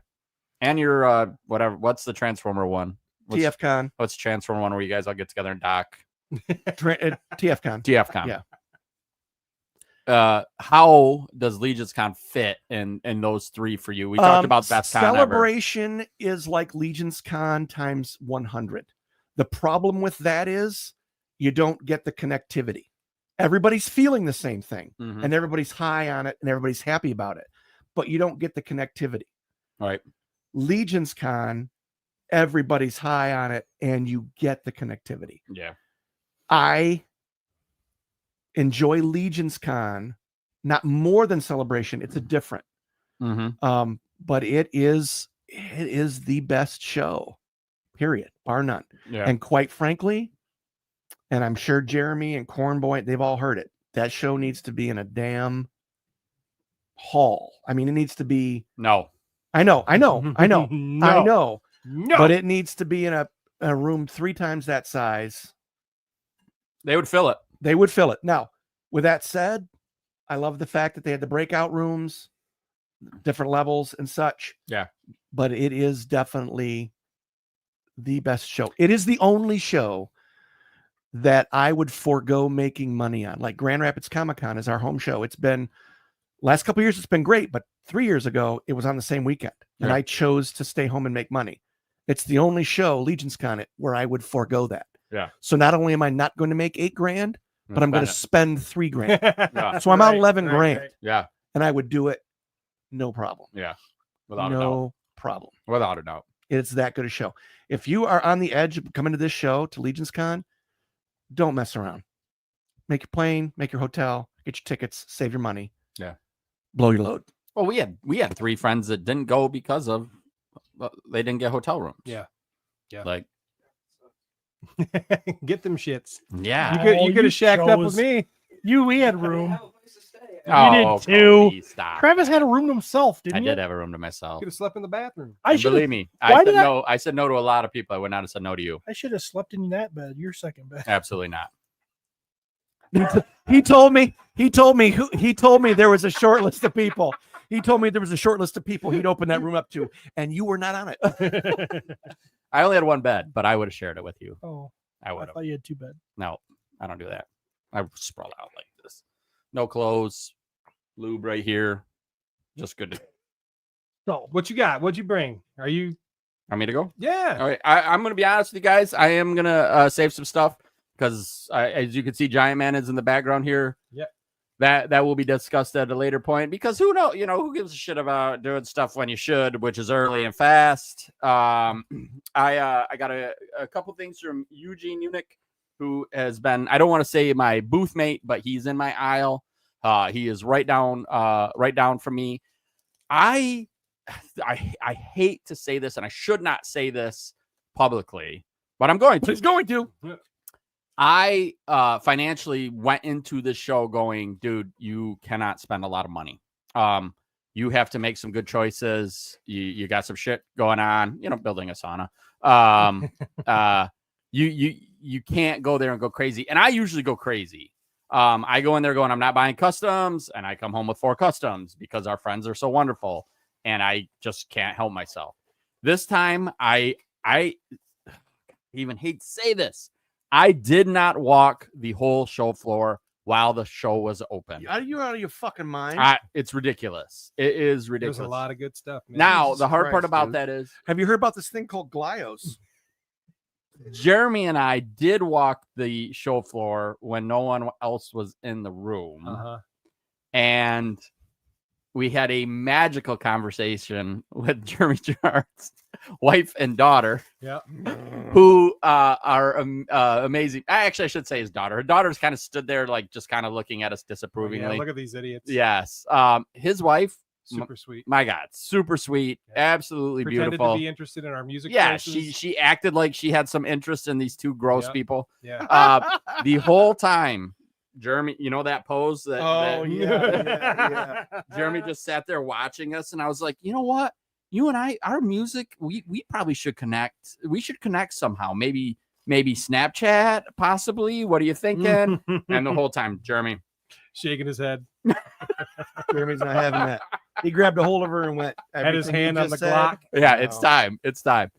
and you're whatever. What's the Transformer one? TFCon. What's Transformer one where you guys all get together and dock? TFCon. TFCon. Yeah. How does LegionsCon fit in those three for you? We talked about best con ever. Celebration is like LegionsCon times 100. The problem with that is you don't get the connectivity. Everybody's feeling the same thing, Mhm. and everybody's high on it, and everybody's happy about it, but you don't get the connectivity. Right. LegionsCon, everybody's high on it, and you get the connectivity. Yeah. I enjoy LegionsCon not more than Celebration. It's a different, Mm-hmm. but it is the best show, period, bar none. Yeah. And quite frankly, and I'm sure Jeremy and Cornboy, they've all heard it. That show needs to be in a damn hall. I mean, it needs to be. No. I know. No. But it needs to be in a room 3 times that size. They would fill it. They would fill it. Now, with that said, I love the fact that they had the breakout rooms, different levels and such. Yeah. But it is definitely the best show. It is the only show that I would forego making money on. Like Grand Rapids Comic-Con is our home show. It's been last couple of years, it's been great, but 3 years ago, it was on the same weekend. And Yeah. I chose to stay home and make money. It's the only show, LegionsCon, where I would forego that. Yeah. So not only am I not going to make $8,000, but I'm going to spend $3,000. Yeah. So I'm out Right, 11 right, grand, right. Yeah. and I would do it no problem. Yeah. Without a doubt. No problem. Without a doubt. It's that good a show. If you are on the edge of coming to this show, to LegionsCon, don't mess around. Make your plane, make your hotel, get your tickets, save your money. Yeah. Blow your load. Well, we had 3 friends that didn't go because of they didn't get hotel rooms. Yeah. Yeah. Like, Get them shits. yeah. You could have shacked up with chose- me. We had room. Oh, did too. Cody, stop. Travis had a room to himself, I didn't you? did have a room to myself. Could have slept in the bathroom. I And should believe have. me, why I said did I- no. I said no to a lot of people. I would not have said no to you. I should have slept in that bed. Your second bed. Absolutely not. He told me there was a short list of people. He told me there was a short list of people he'd open that room up to, and you were not on it. I only had 1 bed, but I would have shared it with you. Oh, I I would have. thought you had 2 beds. No, I don't do that. I sprawl out like this. No clothes, lube right here. Just good to. So What you got? What'd you bring? Are you? Want me to go? Yeah. All right. I'm going to be honest with you guys. I am going to save some stuff because, as you can see, Giant Man is in the background here. Yep. That will be discussed at a later point because who knows? Who gives a shit about doing stuff when you should, which is early and fast. I got a couple things from Eugene Unick, who has been, I don't want to say my booth mate, but he's in my aisle. He is right down from me. I hate to say this, and I should not say this publicly, but I'm going to. He's going to. I financially went into this show going, dude, you cannot spend a lot of money. You have to make some good choices. You got some shit going on, building a sauna. You can't go there and go crazy. And I usually go crazy. I go in there going, I'm not buying customs, and I come home with 4 customs because our friends are so wonderful, and I just can't help myself. This time, I even hate to say this. I did not walk the whole show floor while the show was open. Are you out of your fucking mind? It's ridiculous. It is ridiculous. There's a lot of good stuff, man. Now, Jesus the hard part Christ, about dude. that is Have you heard about this thing called Glyos? Jeremy and I did walk the show floor when no one else was in the room. And we had a magical conversation with Jeremy Gerard's wife and daughter, Yeah. who our amazing. I should say his daughter. Her daughter's kind of stood there, like just kind of looking at us disapprovingly. Yeah, look at these idiots. Yes. His wife, Super sweet. my God, super sweet, absolutely Pretended beautiful. to be interested in our music. Yeah, choices. she acted like she had some interest in these two gross Yep. people. Yeah. The whole time, Jeremy, you know that pose that, Oh, that Jeremy just sat there watching us, and I was like, you know what? You and I, our music, we probably should connect. We should connect somehow. Maybe Snapchat, possibly. What are you thinking? And the whole time, Jeremy shaking his head. Jeremy's not having that. He grabbed a hold of her and went. Had his "Everything you hand on just the said?" Glock. Yeah, No. it's time. It's time.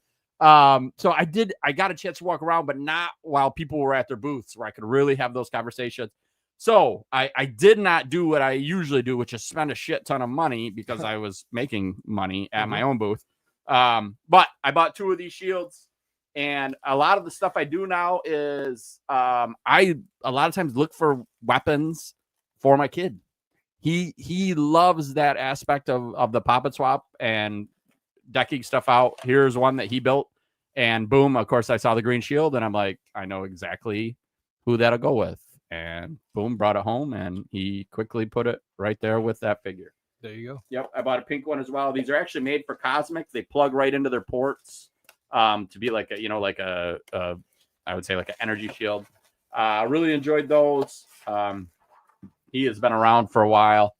So I got a chance to walk around, but not while people were at their booths where I could really have those conversations. So I did not do what I usually do, which is spend a shit ton of money because I was making money at my own booth. But I bought 2 of these shields, and a lot of the stuff I do now is I a lot of times look for weapons for my kid. He loves that aspect of the pop and swap and decking stuff out. Here's one that he built, and boom, of course I saw the green shield, and I'm like, I know exactly who that'll go with. And boom, brought it home, and he quickly put it right there with that figure. There you go. Yep, I bought a pink one as well. These are actually made for Cosmic. They plug right into their ports to be like a I would say like an energy shield. Really enjoyed those. He has been around for a while.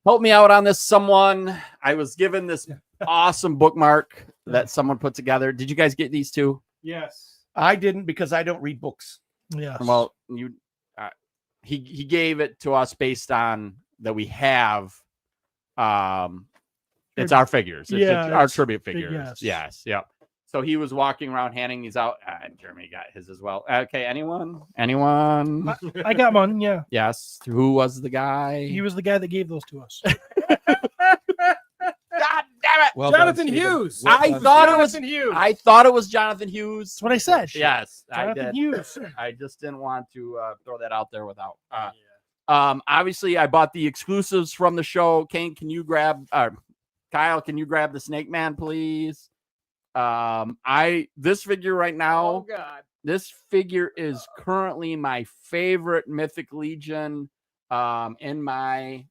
Help me out on this, someone. I was given this awesome bookmark that someone put together. Did you guys get these too? Yes. I didn't because I don't read books. Yeah. Well, he gave it to us based on that we have. It's our figures. It's our tribute figures. Yes. Yep. So he was walking around handing these out. Jeremy got his as well. Okay. Anyone? I got one. Yeah. Yes. Who was the guy? He was the guy that gave those to us. God damn it! Well Jonathan done, Stephen. Hughes. Well I done, thought Stephen. it was. Jonathan Hughes. I thought it was Jonathan Hughes. That's what I said. Yes, I Jonathan did. Hughes. I just didn't want to throw that out there without. Obviously, I bought the exclusives from the show. Kane, can you grab? Kyle, can you grab the Snake Man, please? This figure right now. Oh God. This figure is currently my favorite Mythic Legion in my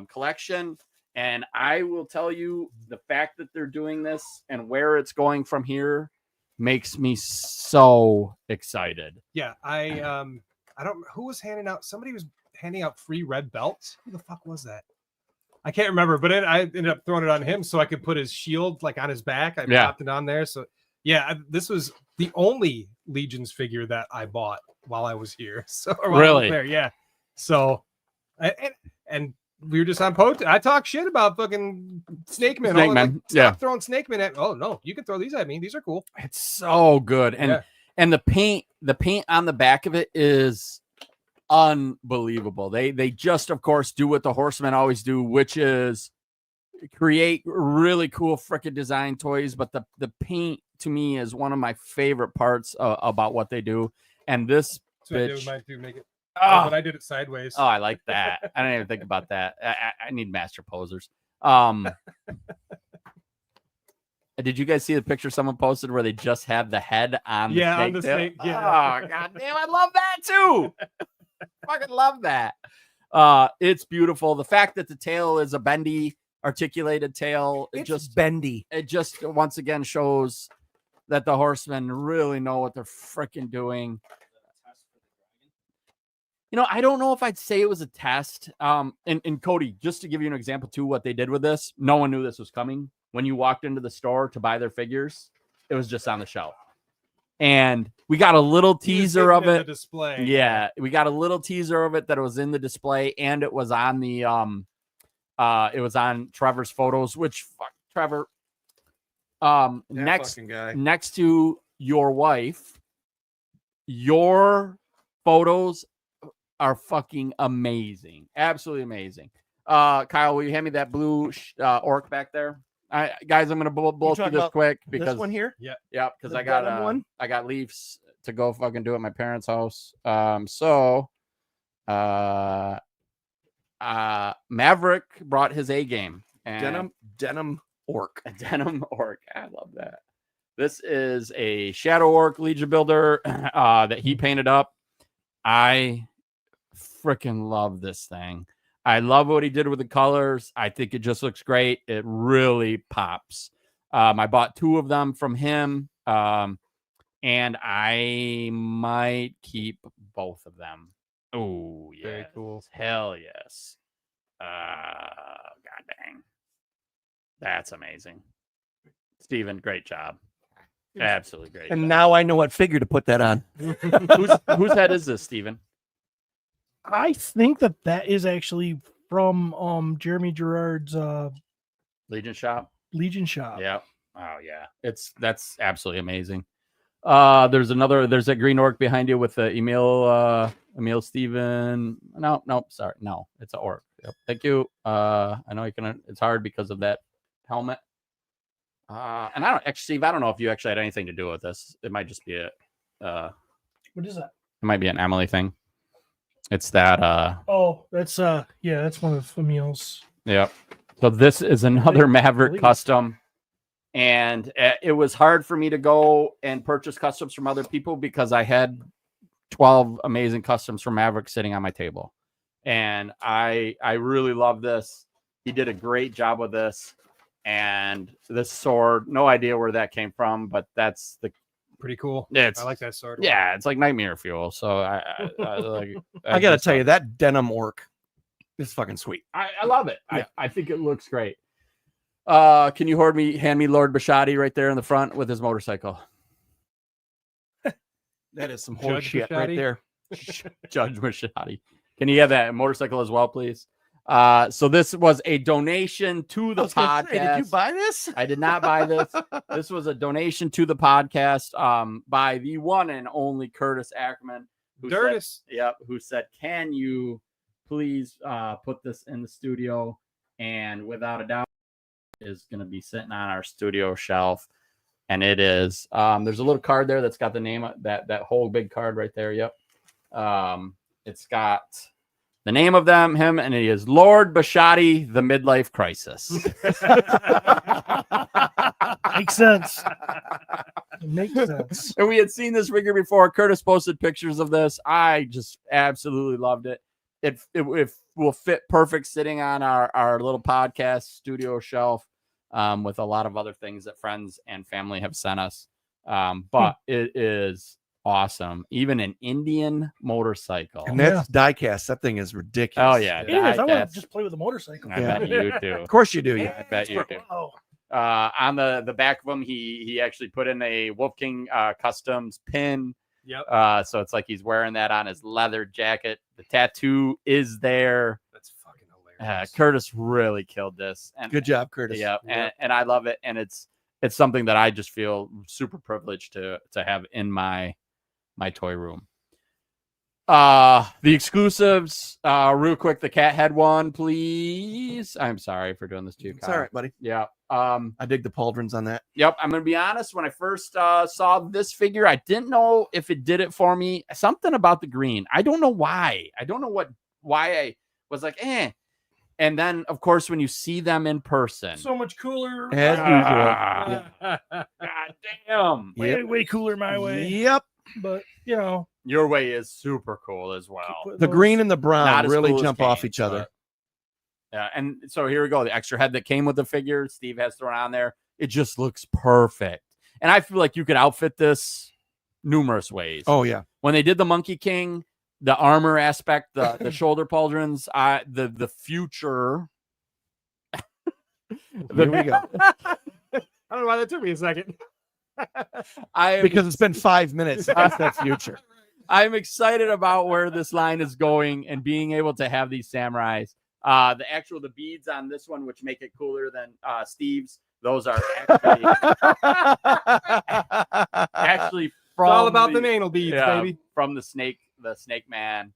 collection. And I will tell you, the fact that they're doing this and where it's going from here makes me so excited. Yeah, I don't. Who was handing out? Somebody was handing out free red belts. Who the fuck was that? I can't remember. But I ended up throwing it on him so I could put his shield like on his back. I popped it on there. So yeah, this was the only Legions figure that I bought while I was here. So or while I was Really? there, yeah. So and we were just on I talk shit about fucking Snake Man. Snake Man, Stop throwing Snake Man at. Oh no, you can throw these at me. These are cool. It's so good. And the paint on the back of it is unbelievable. They just, of course, do what the Horsemen always do, which is create really cool freaking design toys. But the paint to me is one of my favorite parts about what they do. And this So I bitch. did mine too, make it. Oh. But I did it sideways. Oh, I like that. I didn't even think about that. I need master posers. Did you guys see the picture someone posted where they just have the head on the snake on the tail? snake. Yeah. Oh, god damn, I love that too. Fucking love that. It's beautiful. The fact that the tail is a bendy, articulated tail, It's just bendy. it just once again shows that the Horsemen really know what they're freaking doing. You know, I don't know if I'd say it was a test. And Cody, just to give you an example too, what they did with this, no one knew this was coming. When you walked into the store to buy their figures, it was just on the shelf. And we got a little teaser of it. Display. Yeah, we got a little teaser of it that it was in the display, and it was on the it was on Trevor's photos, which fuck Trevor. Next fucking guy. next to your wife, your photos are fucking amazing. Absolutely amazing. Kyle, will you hand me that blue orc back there? Guys, I'm gonna blow through talking this about quick This because one here. yeah, because The I got denim one? I got leaves to go fucking do at my parents' house. Maverick brought his A game. And Denim orc. a denim orc. I love that. This is a Shadow Orc Legion builder that he painted up. I freaking love this thing. I love what he did with the colors. I think it just looks great. It really pops. I bought 2 of them from him, and I might keep both of them. Oh, yeah. Very cool. Hell yes. God dang. That's amazing. Steven, great job. Absolutely great. And now I know what figure to put that on. Whose head is this, Steven? I think that is actually from Jeremy Gerard's Legion Shop? Legion Shop. Yeah. Oh yeah. That's absolutely amazing. There's a green orc behind you with the Emil Steven. No, sorry. No, it's an orc. Yep. Thank you. I know you can, it's hard because of that helmet. And I don't actually, Steve, I don't know if you actually had anything to do with this. It might just be What is that? it might be an Emily thing. It's that Oh, that's that's one of Emil's. Yep. So this is another Maverick custom. And it was hard for me to go and purchase customs from other people because I had 12 amazing customs from Maverick sitting on my table. And I really love this. He did a great job with this. And this sword, no idea where that came from, but that's the Pretty cool. I like that sword. Yeah, it's like nightmare fuel. So I gotta tell you, that denim orc is fucking sweet. I love it. Yeah. I think it looks great. Can you hand me Lord Bashotti right there in the front with his motorcycle? That is some Judge horse shit right Bashotti? there. Judge Bashotti. Can you have that motorcycle as well, please? So this was a donation to the podcast. Did you buy this? I did not buy this. This was a donation to the podcast by the one and only Curtis Ackerman. Who said, can you please put this in the studio? And without a doubt, is going to be sitting on our studio shelf. And it is. There's a little card there that's got the name, that whole big card right there. Yep. It's got the name of him, and it is Lord Bashotti, the Midlife Crisis. Makes sense. Makes sense. And we had seen this figure before. Curtis posted pictures of this. I just absolutely loved it. It will fit perfect sitting on our little podcast studio shelf with a lot of other things that friends and family have sent us. But it is awesome. Even an Indian motorcycle. And that's diecast. That thing is ridiculous. Oh yeah. It is. I want to just play with a motorcycle. I bet you do. Of course you do. Yeah. I bet you do. Wow. On the back of him, he actually put in a Wolf King Customs pin. Yep. So it's like he's wearing that on his leather jacket. The tattoo is there. That's fucking hilarious. Curtis really killed this. And Good job, Curtis. Yeah, and I love it. And it's something that I just feel super privileged to have in my toy room. The exclusives, real quick, the cat head one, please. I'm sorry for doing this to you, It's Kyle. all right, buddy. Yeah. I dig the pauldrons on that. Yep. I'm gonna be honest. When I first saw this figure, I didn't know if it did it for me. Something about the green. I don't know why. I don't know why I was like, eh. And then, of course, when you see them in person, So much cooler. As God damn. Way cooler my way. Yep. But you know, Your way is super cool as well. The green and the Not brown as really cool as jump off Kane's, each other. but- Yeah, and so here we go. The extra head that came with the figure, Steve has thrown on there. It just looks perfect. And I feel like you could outfit this numerous ways. Oh yeah. When they did the Monkey King, the armor aspect, the shoulder pauldrons, the future. Here we go. I don't know why that took me a second. Because it's been 5 minutes since that future. I'm excited about where this line is going and being able to have these samurais. The beads on this one, which make it cooler than Steve's, those are actually from It's all about the anal beads, baby. From the snake man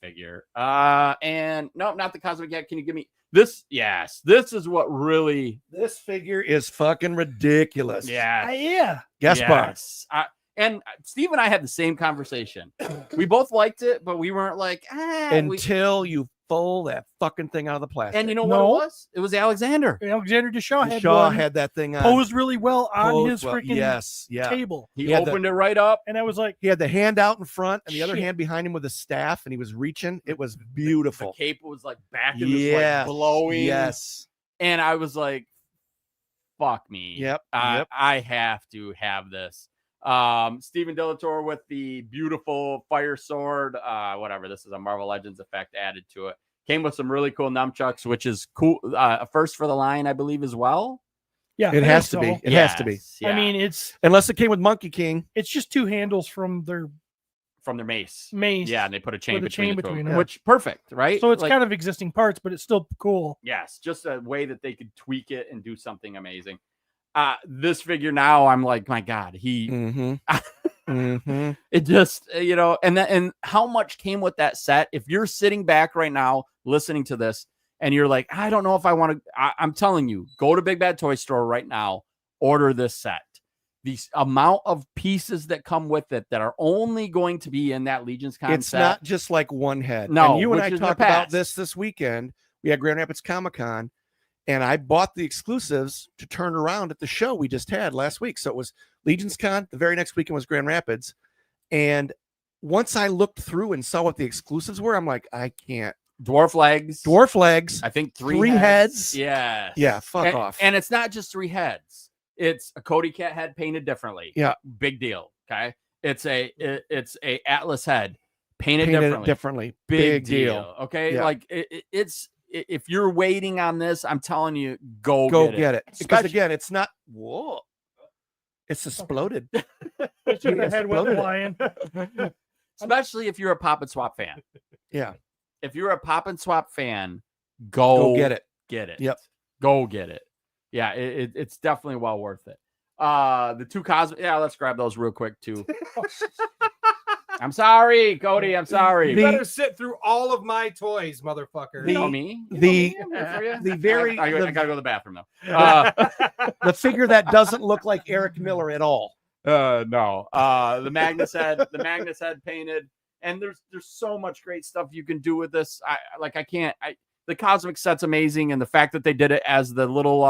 figure. And no, not the cosmic cat. Can you give me this? Yes, this is what really. This figure is fucking ridiculous. Yeah. yeah. Guess Yes. And Steve and I had the same conversation. We both liked it, but we weren't like, until you pull that fucking thing out of the plastic. And you know what No. it was? It was Alexander. Alexander Deshaw had Shaw one had that thing on. posed really well on Posed his well. freaking Yes, yeah. table. He had the- opened it right up. And I was like, He had the hand out in front and the other Shit. hand behind him with a staff, and he was reaching. It was The beautiful. cape was like back and was Yes, like blowing. Yes. And I was like, fuck me. Yep. I have to have this. Stephen Dilator with the beautiful fire sword. Whatever. This is a Marvel Legends effect added to it. Came with some really cool nunchucks, which is cool. A first for the line, I believe, as well. yeah, It I has think to so. be. It has to be. Yes, I yeah. mean, it's Unless it came with Monkey King. just two handles from their from their mace. mace. Yeah, and they put a chain With a between, chain the two of between them, them. which perfect, right? So it's Like, kind of existing parts, but it's still cool. yes, just a way that they could tweak it and do something amazing. This figure now, I'm like, my God, he Mm-hmm. it just and how much came with that set. If you're sitting back right now listening to this and you're like, I don't know if I want to, I'm telling you, go to Big Bad Toy Store right now, order this set. The amount of pieces that come with it that are only going to be in that LegionsCon It's set. not just like one head. No, and you and which I is in the talked about past. this weekend. We had Grand Rapids Comic-Con, and I bought the exclusives to turn around at the show we just had last week. So it was LegionsCon. The very next weekend was Grand Rapids. And once I looked through and saw what the exclusives were, I'm like, I can't. Dwarf legs. Dwarf legs. I think three heads. Yeah. Yeah, fuck off. And it's not just 3 heads. It's a Cody Cat head painted differently. Yeah. Big deal. Okay. It's a Atlas head painted, Painted differently. differently. Big deal. Okay. Yeah. Like it's if you're waiting on this, I'm telling you, go Get it. Because Especially- again, it's not, whoa. It's exploded. It's just He a head went exploded. flying. Especially if you're a Pop and Swap fan. Yeah. If you're a Pop and Swap fan, go get it. Get it. Yep. Go get it. Yeah, it's definitely well worth it. The two Cosplay. Yeah, let's grab those real quick too. I'm sorry, Cody. I'm sorry. You better sit through all of my toys, motherfucker. You know me. You know the- me. I'm here for you. the very- I the- gotta go to the bathroom though. The figure that doesn't look like Eric Miller at all. No. The Magnus head. The Magnus head painted. And there's so much great stuff you can do with this. The cosmic set's amazing, and the fact that they did it as the little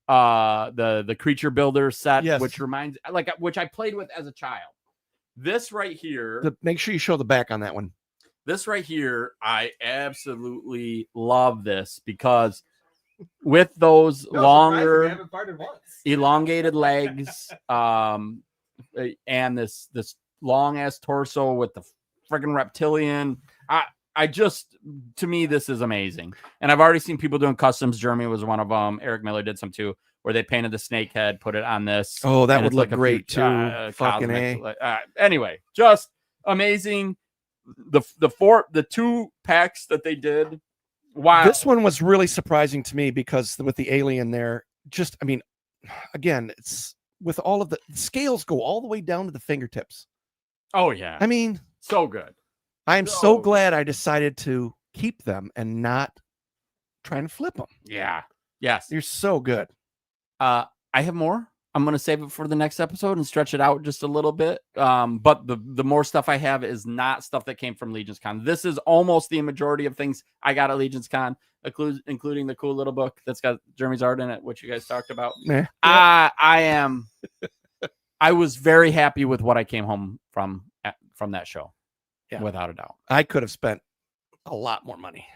the creature builder set, Yes. which I played with as a child. This right here, Make sure you show the back on that one. this right here, I absolutely love this because with those No, surprising, I longer haven't farted once. elongated legs, and this long ass torso with the freaking reptilian. To me, this is amazing. And I've already seen people doing customs. Jeremy was one of them. Eric Miller did some too, where they painted the snake head, put it on this. Oh, that and would it's look like a great few, too. Fucking cosmic, A. anyway, just amazing. The 2 packs that they did. Wow. This one was really surprising to me because with the alien there, again, it's with all of the scales go all the way down to the fingertips. Oh yeah. I mean, So good. I am so glad I decided to keep them and not try and flip them. Yeah. Yes. You're so good. I have more. I'm going to save it for the next episode and stretch it out just a little bit. But the more stuff I have is not stuff that came from LegionsCon. This is almost the majority of things I got at LegionsCon, including the cool little book that's got Jeremy's art in it, which you guys talked about. Yeah. I was very happy with what I came home from that show. Yeah. Without a doubt. I could have spent a lot more money.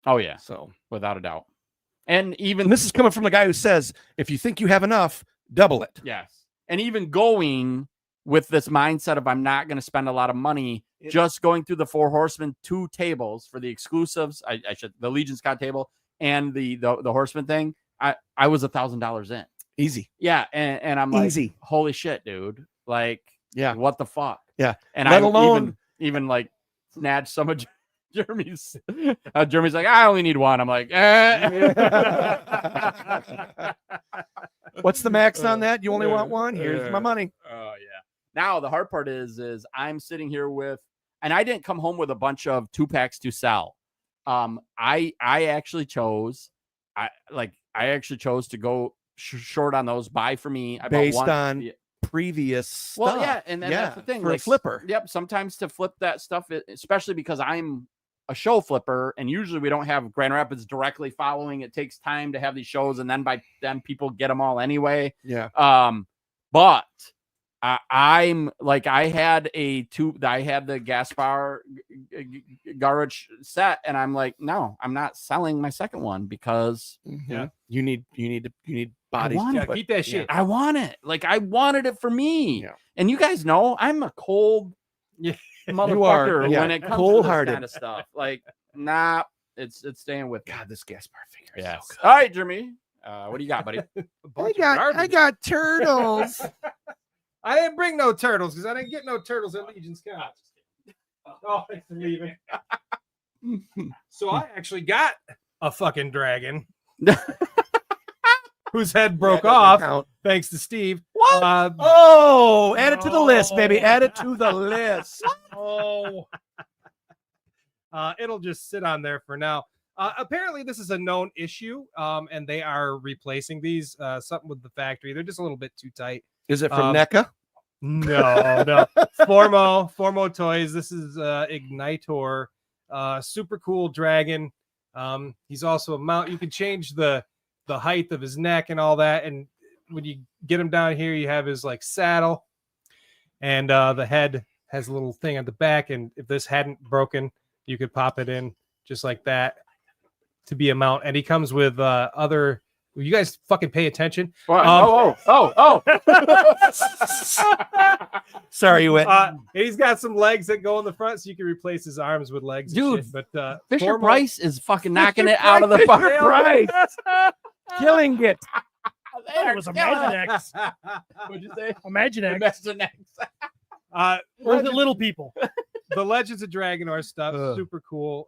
Oh yeah. So Without a doubt. And and this is coming from the guy who says, if you think you have enough, double it. yes. And even going with this mindset of I'm not going to spend a lot of money, just going through the 4 Horsemen 2 tables for the exclusives, the LegionsCon table and the Horseman thing, I was $1,000 in. Easy. Yeah, and I'm like, Easy. holy shit, dude! Like, Yeah. what the fuck? Yeah. And Let I alone even like snatched some of Jeremy's. Jeremy's like, I only need 1. I'm like, what's the max on that? You only want 1? Here's my money. Oh yeah. Now the hard part is I'm sitting here with, and I didn't come home with a bunch of 2 packs to sell. I actually chose, to go short on those. Buy for me. I Based bought one, on previous stuff. well, yeah, and then that's the thing. For Like, a flipper. Yep. Sometimes to flip that stuff, especially because I'm a show flipper, and usually we don't have Grand Rapids directly following. It takes time to have these shows, and then by then people get them all anyway. Yeah. But I'm like, I had the Gaspar Garage set, and I'm like, no, I'm not selling my second one because you need bodies. want Yeah, it. keep that shit. I want it. Like, I wanted it for me. Yeah. And you guys know I'm a cold motherfucker when it comes to cold-hearted. this kind of stuff. Like, nah, it's staying with me. God, this Gaspar figure. Is Yes. so good. All right, Jimmy. What do you got, buddy? I got turtles. I didn't bring no turtles because I didn't get no turtles at LegionsCon. Oh, it's leaving. So I actually got a fucking dragon whose head broke off Count. thanks to Steve. What? Oh, add it to the list, baby. Add it to the list. Oh. It'll just sit on there for now. Apparently, this is a known issue, and they are replacing these. Something with the factory. They're just a little bit too tight. Is it from NECA? No. Formo Toys. This is Ignitor. Super cool dragon. He's also a mount. You can change the height of his neck and all that. And when you get him down here, you have his like saddle, and the head has a little thing at the back. And if this hadn't broken, you could pop it in just like that to be a mount. And he comes with other. Will you guys fucking pay attention? Oh. Sorry, you went. He's got some legs that go in the front, so you can replace his arms with legs. Dude, and shit. But Fisher Formo- Price is fucking knocking it out of the park. Right. Killing it. It was Imaginex. What'd you say? Imaginex. Or the little people. the Legends of Dragonor stuff, Ugh. super cool.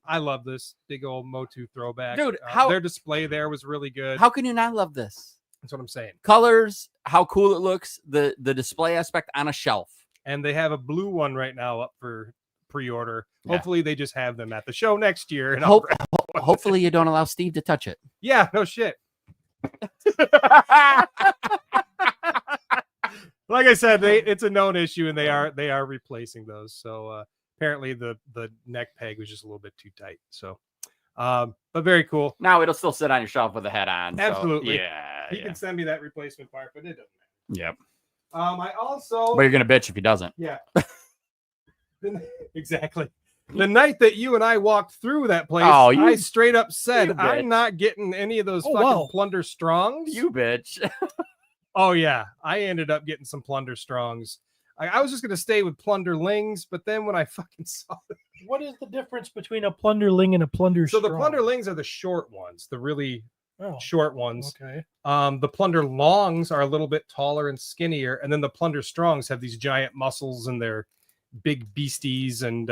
I love this big old Motu throwback. Dude, how- their display there was really good. How can you not love this? That's what I'm saying. Colors, how cool it looks, the display aspect on a shelf. And they have a blue one right now up for pre-order. Yeah. Hopefully they just have them at the show next year. And I'll grab- Hopefully you don't allow Steve to touch it. yeah, no shit. Like I said, it's a known issue, and they are replacing those. So apparently the neck peg was just a little bit too tight. So, but very cool. Now it'll still sit on your shelf with a head on. so, Absolutely. yeah. He can send me that replacement part, but it doesn't matter. Yep. I also But you're gonna bitch if he doesn't. yeah. Exactly. The night that you and I walked through that place, Oh, you- I straight up said, you bitch. I'm not getting any of those Oh, fucking wow. plunder strongs. You bitch. Oh, yeah. I ended up getting some plunder strongs. I was just going to stay with plunderlings, but then when I fucking saw it. What is the difference between a plunderling and a plunder So the strong? plunderlings are the short ones, the really Oh, short ones. okay. The plunder longs are a little bit taller and skinnier, and then the plunder strongs have these giant muscles and they're big beasties. And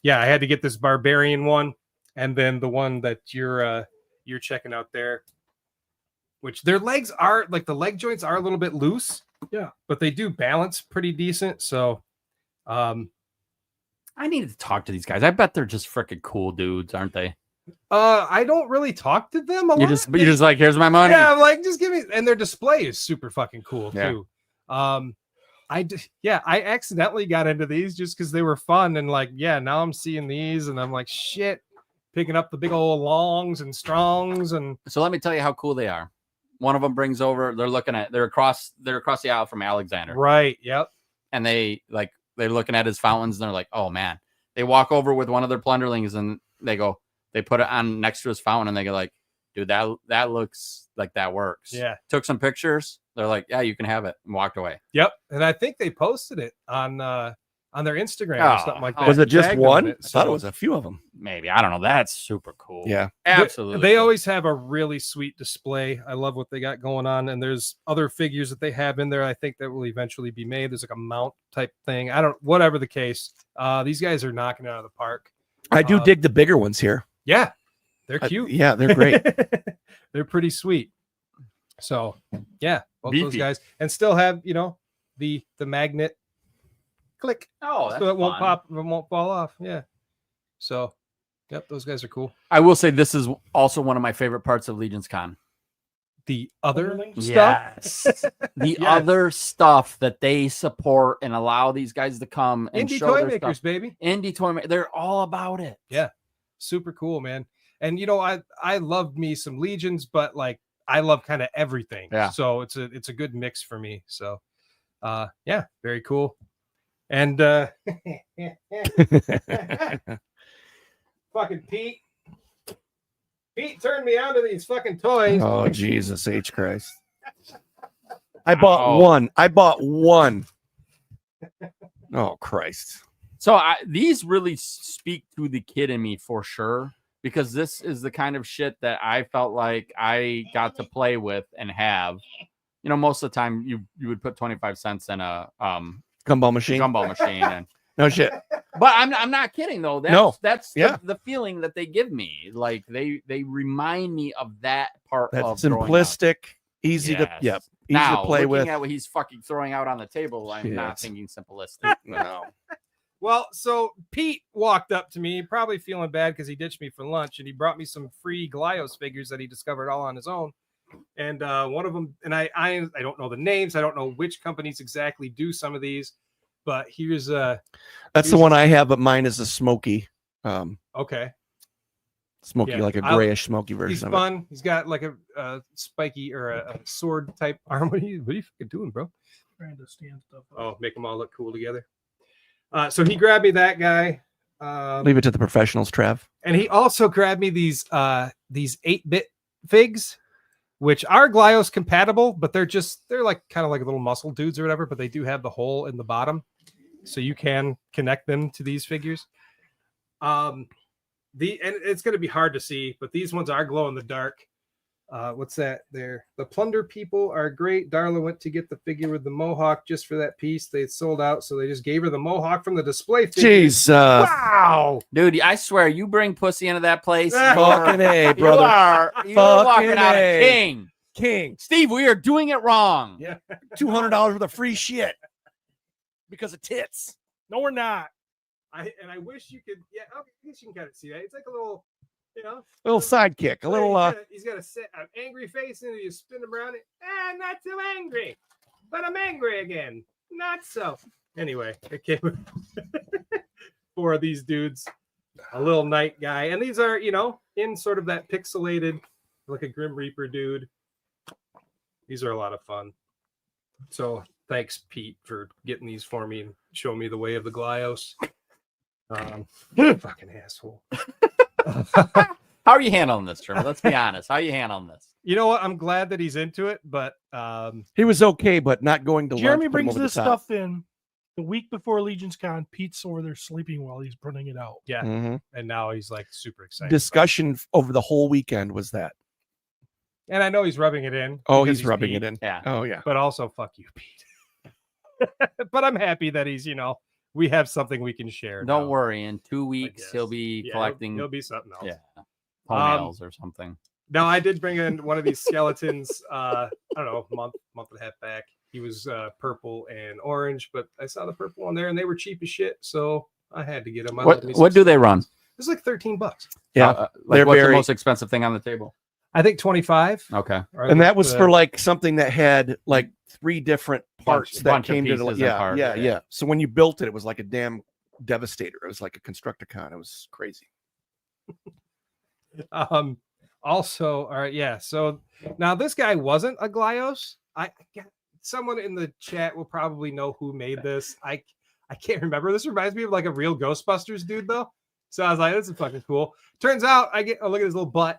yeah, I had to get this barbarian one, and then the one that you're checking out there, which their legs are like the leg joints are a little bit loose, Yeah. but they do balance pretty decent. So, I needed to talk to these guys. I bet they're just freaking cool dudes, aren't they? I don't really talk to them a lot. You're just like, here's my money. Yeah, I'm like, just give me. And their display is super fucking cool Yeah. too. I accidentally got into these just because they were fun, and like, yeah, now I'm seeing these, and I'm like, shit, picking up the big old longs and strongs, and So let me tell you how cool they are. One of them brings over. They're across the aisle from Alexander, right, yep, and they're looking at his fountains, and they're like, oh man. They walk over with one of their plunderlings, and they put it on next to his fountain, and they go like, dude, that looks like that works. yeah, Took some pictures. They're like, yeah, you can have it, and walked away. yep. And I think they posted it on their Instagram or Oh, something like that. Was it just Tagged them in one? it, I thought so- it was a few of them. Maybe, I don't know. That's super cool. Yeah. Absolutely. They cool. always have a really sweet display. I love what they got going on. And there's other figures that they have in there. I think that will eventually be made. There's like a mount type thing. Whatever the case. These guys are knocking it out of the park. I do dig the bigger ones here. Yeah. They're cute. Yeah, they're great. They're pretty sweet. So yeah, both those Beefy. guys. And still have, the magnet click. Oh, that's So it won't fun. pop, it won't fall off. Yeah. So yep, those guys are cool. I will say this is also one of my favorite parts of LegionsCon. the other Underling? stuff. Yes. The Yes. other stuff that they support and allow these guys to come and Indie show toy their makers, stuff. baby. Indie toy makers. They're all about it. Yeah. Super cool, man. And you know, I love me some Legions, but like I love kind of everything. Yeah. So it's a good mix for me. So yeah, very cool. And fucking Pete turned me on to these fucking toys. Oh, Jesus H. Christ. I bought Ow. one. I bought one. Oh, Christ. So these really speak to the kid in me for sure, because this is the kind of shit that I felt like I got to play with and have. You know, most of the time you would put 25 cents in a Gumball machine. gumball machine. And, No shit. but I'm not kidding though. That's Yeah. the feeling that they give me. Like they remind me of that part That's of growing up. simplistic, easy Yes. to easy Now, to play looking with. at what he's fucking throwing out on the table, I'm not Yes. thinking simplistic. No. Well, so Pete walked up to me, probably feeling bad because he ditched me for lunch, and he brought me some free Glyos figures that he discovered all on his own. And one of them, and I don't know the names, I don't know which companies exactly do some of these, but here's That's the one I have, but mine is a smoky, okay. smoky, Yeah, like a I'll- grayish smoky He's version of fun. He's got like a spiky or a sword type arm. What are you fucking doing, bro? Trying to stand stuff up. Oh, make them all look cool together. So he grabbed me that guy. it. Leave it to the professionals, Trav. And he also grabbed me these 8-bit figs, which are Glyos compatible, but they're like kind of like little muscle dudes or whatever, but they do have the hole in the bottom, so you can connect them to these figures. And it's going to be hard to see, but these ones are glow in the dark. What's that there? The Plunder people are great. Darla went to get the figure with the mohawk just for that piece. They sold out, so they just gave her the mohawk from the display figure. Jesus. Wow. Dude, I swear, you bring pussy into that place. Fucking A, brother. You are walking Fucking out A. a king. King. Steve, we are doing it wrong. Yeah. $200 worth of free shit because of tits. No, we're not. I wish you could. Yeah, I guess you can kind of see that. It's like a little, Little sidekick. A little He's got an angry face, and you spin him around. Not so angry, but I'm angry again. Not so. Anyway, it came with 4 of these dudes, a little knight guy, and these are in sort of that pixelated, like a Grim Reaper dude. These are a lot of fun. So thanks, Pete, for getting these for me and showing me the way of the Glyos. Fucking asshole. How are you handling this, Trimmer? Let's be honest. How are you handling this? You know what? I'm glad that he's into it, but he was okay, but not going to Jeremy lunch, put him brings over the this top. stuff in the week before LegionsCon. Pete's over there sleeping while he's printing it out. yeah. Mhm. And now he's like super excited. Discussion over the whole weekend was that. And I know he's rubbing it in. Oh, because he's rubbing Pete, it in. Yeah. Oh, yeah. But also, fuck you, Pete. But I'm happy that he's, we have something we can share. Don't now. worry. In 2 weeks, guess. he'll be Yeah, collecting He'll be something else. yeah, toenails or something. Now, I did bring in one of these skeletons, I don't know, month and a half back. He was purple and orange, but I saw the purple one there and they were cheap as shit. So I had to get them. What do they run? It's like $13. Yeah. Like they're what's very- the most expensive thing on the table? I think 25. Okay. And that was for like something that had like 3 different parts that bunch of came to the pieces and yeah, parts, yeah, yeah. yeah. So when you built it, it was like a damn devastator. It was like a Constructicon. It was crazy. Also, all right, yeah. So now this guy wasn't a Glyos. Someone in the chat will probably know who made this. I can't remember. This reminds me of like a real Ghostbusters dude, though. So I was like, this is fucking cool. Turns out look at his little butt.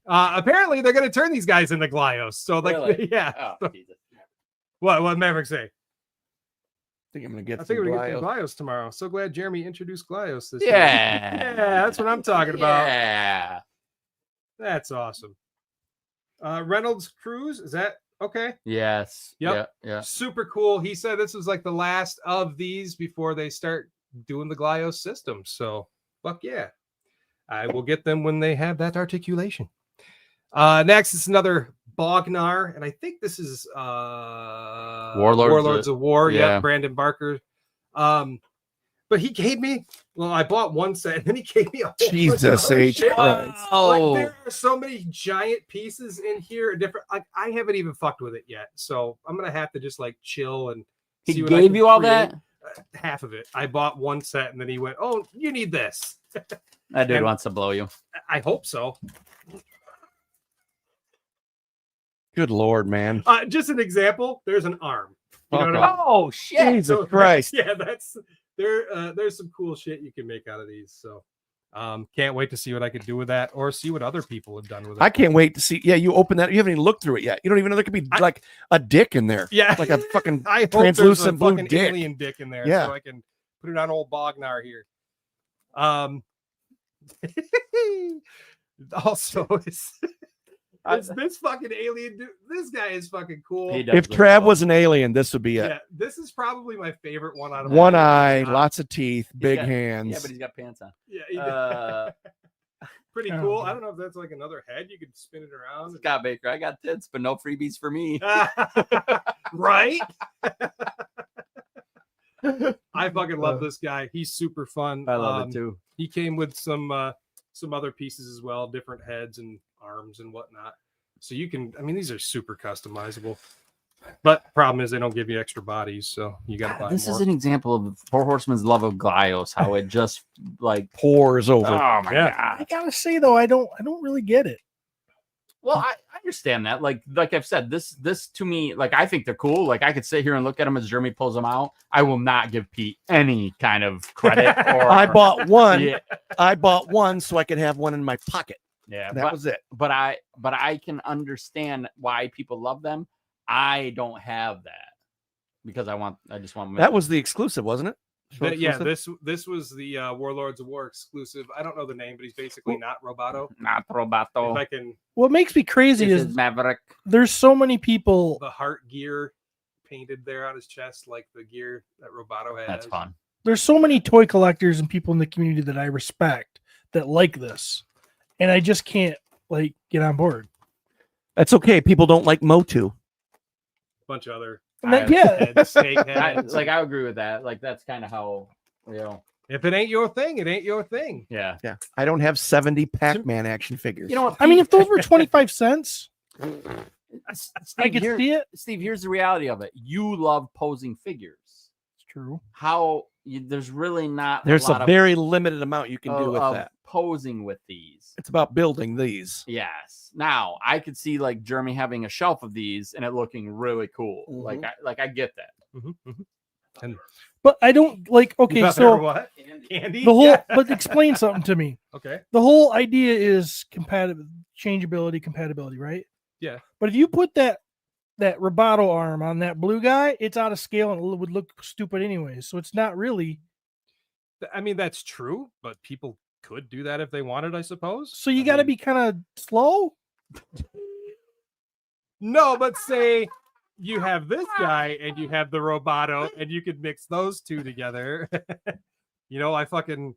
Apparently they're gonna turn these guys into Glyos. So like, Really? yeah. Oh, Jesus. What Maverick say? I think I'm gonna get I think some we're gonna get Glyos. some Glyos tomorrow. So glad Jeremy introduced Glyos this Yeah. year. Yeah, that's what I'm talking about. Yeah. That's awesome. Reynolds Cruz, is that okay? Yes. Yep. Yeah. Super cool. He said this was like the last of these before they start doing the Glyos system. So fuck yeah. I will get them when they have that articulation. Next is another Bognar, and I think this is Warlords of War. yeah. Brandon Barker. But he gave me, well, I bought one set and then he gave me a whole bunch of Jesus other H. shit. Christ. Like, there are so many giant pieces in here, different. Like, I haven't even fucked with it yet, so I'm gonna have to just like chill and He see what I gave can you all create. that? Half of it. I bought one set and then he went, "Oh, you need this." That dude And wants to blow you. I hope so. Good Lord, man. Just an example. There's an arm. You know Fuck what I mean? Oh shit! Jesus Christ. Yeah, that's there. There's some cool shit you can make out of these. So, can't wait to see what I could do with that, or see what other people have done with it. I can't wait to see. Yeah, you open that. You haven't even looked through it yet. You don't even know there could be like a dick in there. Yeah, Like a fucking I hope there's a translucent blue fucking dick. alien dick in there, Yeah. so I can put it on old Bognar here. Also, it's this fucking alien dude. This guy is fucking cool. He does If look Trav cool. was an alien, this would be it. Yeah, this is probably my favorite one out of One all of them. eye, lots of teeth, big got- hands. Yeah, but he's got pants on. Yeah, pretty Oh, cool. man. I don't know if that's like another head. You could spin it around. Scott Baker, I got tits, but no freebies for me. Right? I fucking love this guy. He's super fun. I love it too. He came with some other pieces as well, different heads and arms and whatnot. So you can, I mean, these are super customizable. But problem is they don't give you extra bodies, so you got to buy This more. is an example of Four Horsemen's love of Glyos, how it just like Pours over. oh my Yeah. god. I gotta say though, I don't really get it. Well, I understand that. Like I've said, this to me, like I think they're cool. Like I could sit here and look at them as Jeremy pulls them out. I will not give Pete any kind of credit. Or I bought one. Yeah, I bought one so I could have one in my pocket. yeah. That was it. But I can understand why people love them. I don't have that because I just want That was the exclusive, wasn't it? But yeah, Exclusive? this was the Warlords of War exclusive. I don't know the name, but he's basically not Roboto. not If Robato. I can, What makes me crazy This is is Maverick. there's so many people. the heart gear painted there on his chest, like the gear that Roboto has. That's fun. There's so many toy collectors and people in the community that I respect that like this, and I just can't like get on board. That's okay. People don't like Motu. Bunch of other And that- yeah, heads, snake I heads. I agree with that. Like that's kind of how If it ain't your thing, it ain't your thing. yeah. Yeah. I don't have 70 Pac-Man action figures. You know what? I mean, if those were 25 cents, I Steve, could see it. Steve, here's the reality of it. You love posing figures. It's true. There's really not There's lot a of- very limited amount you can do with of that. posing with these. It's about building these. Yes. Now I could see like Jeremy having a shelf of these and it looking really cool. Mhm. I get that. And But I don't like. you Okay, thought they were so what? Candy? the whole. Yeah. But explain something to me. Okay. The whole idea is changeability, compatibility, right? Yeah. But if you put that Roboto arm on that blue guy, it's out of scale and it would look stupid anyways. So it's not really. I mean, that's true, but people could do that if they wanted, I suppose. So you I got to mean, be kind of slow. no, but say you have this guy and you have the Roboto, and you could mix those two together. You know, I fucking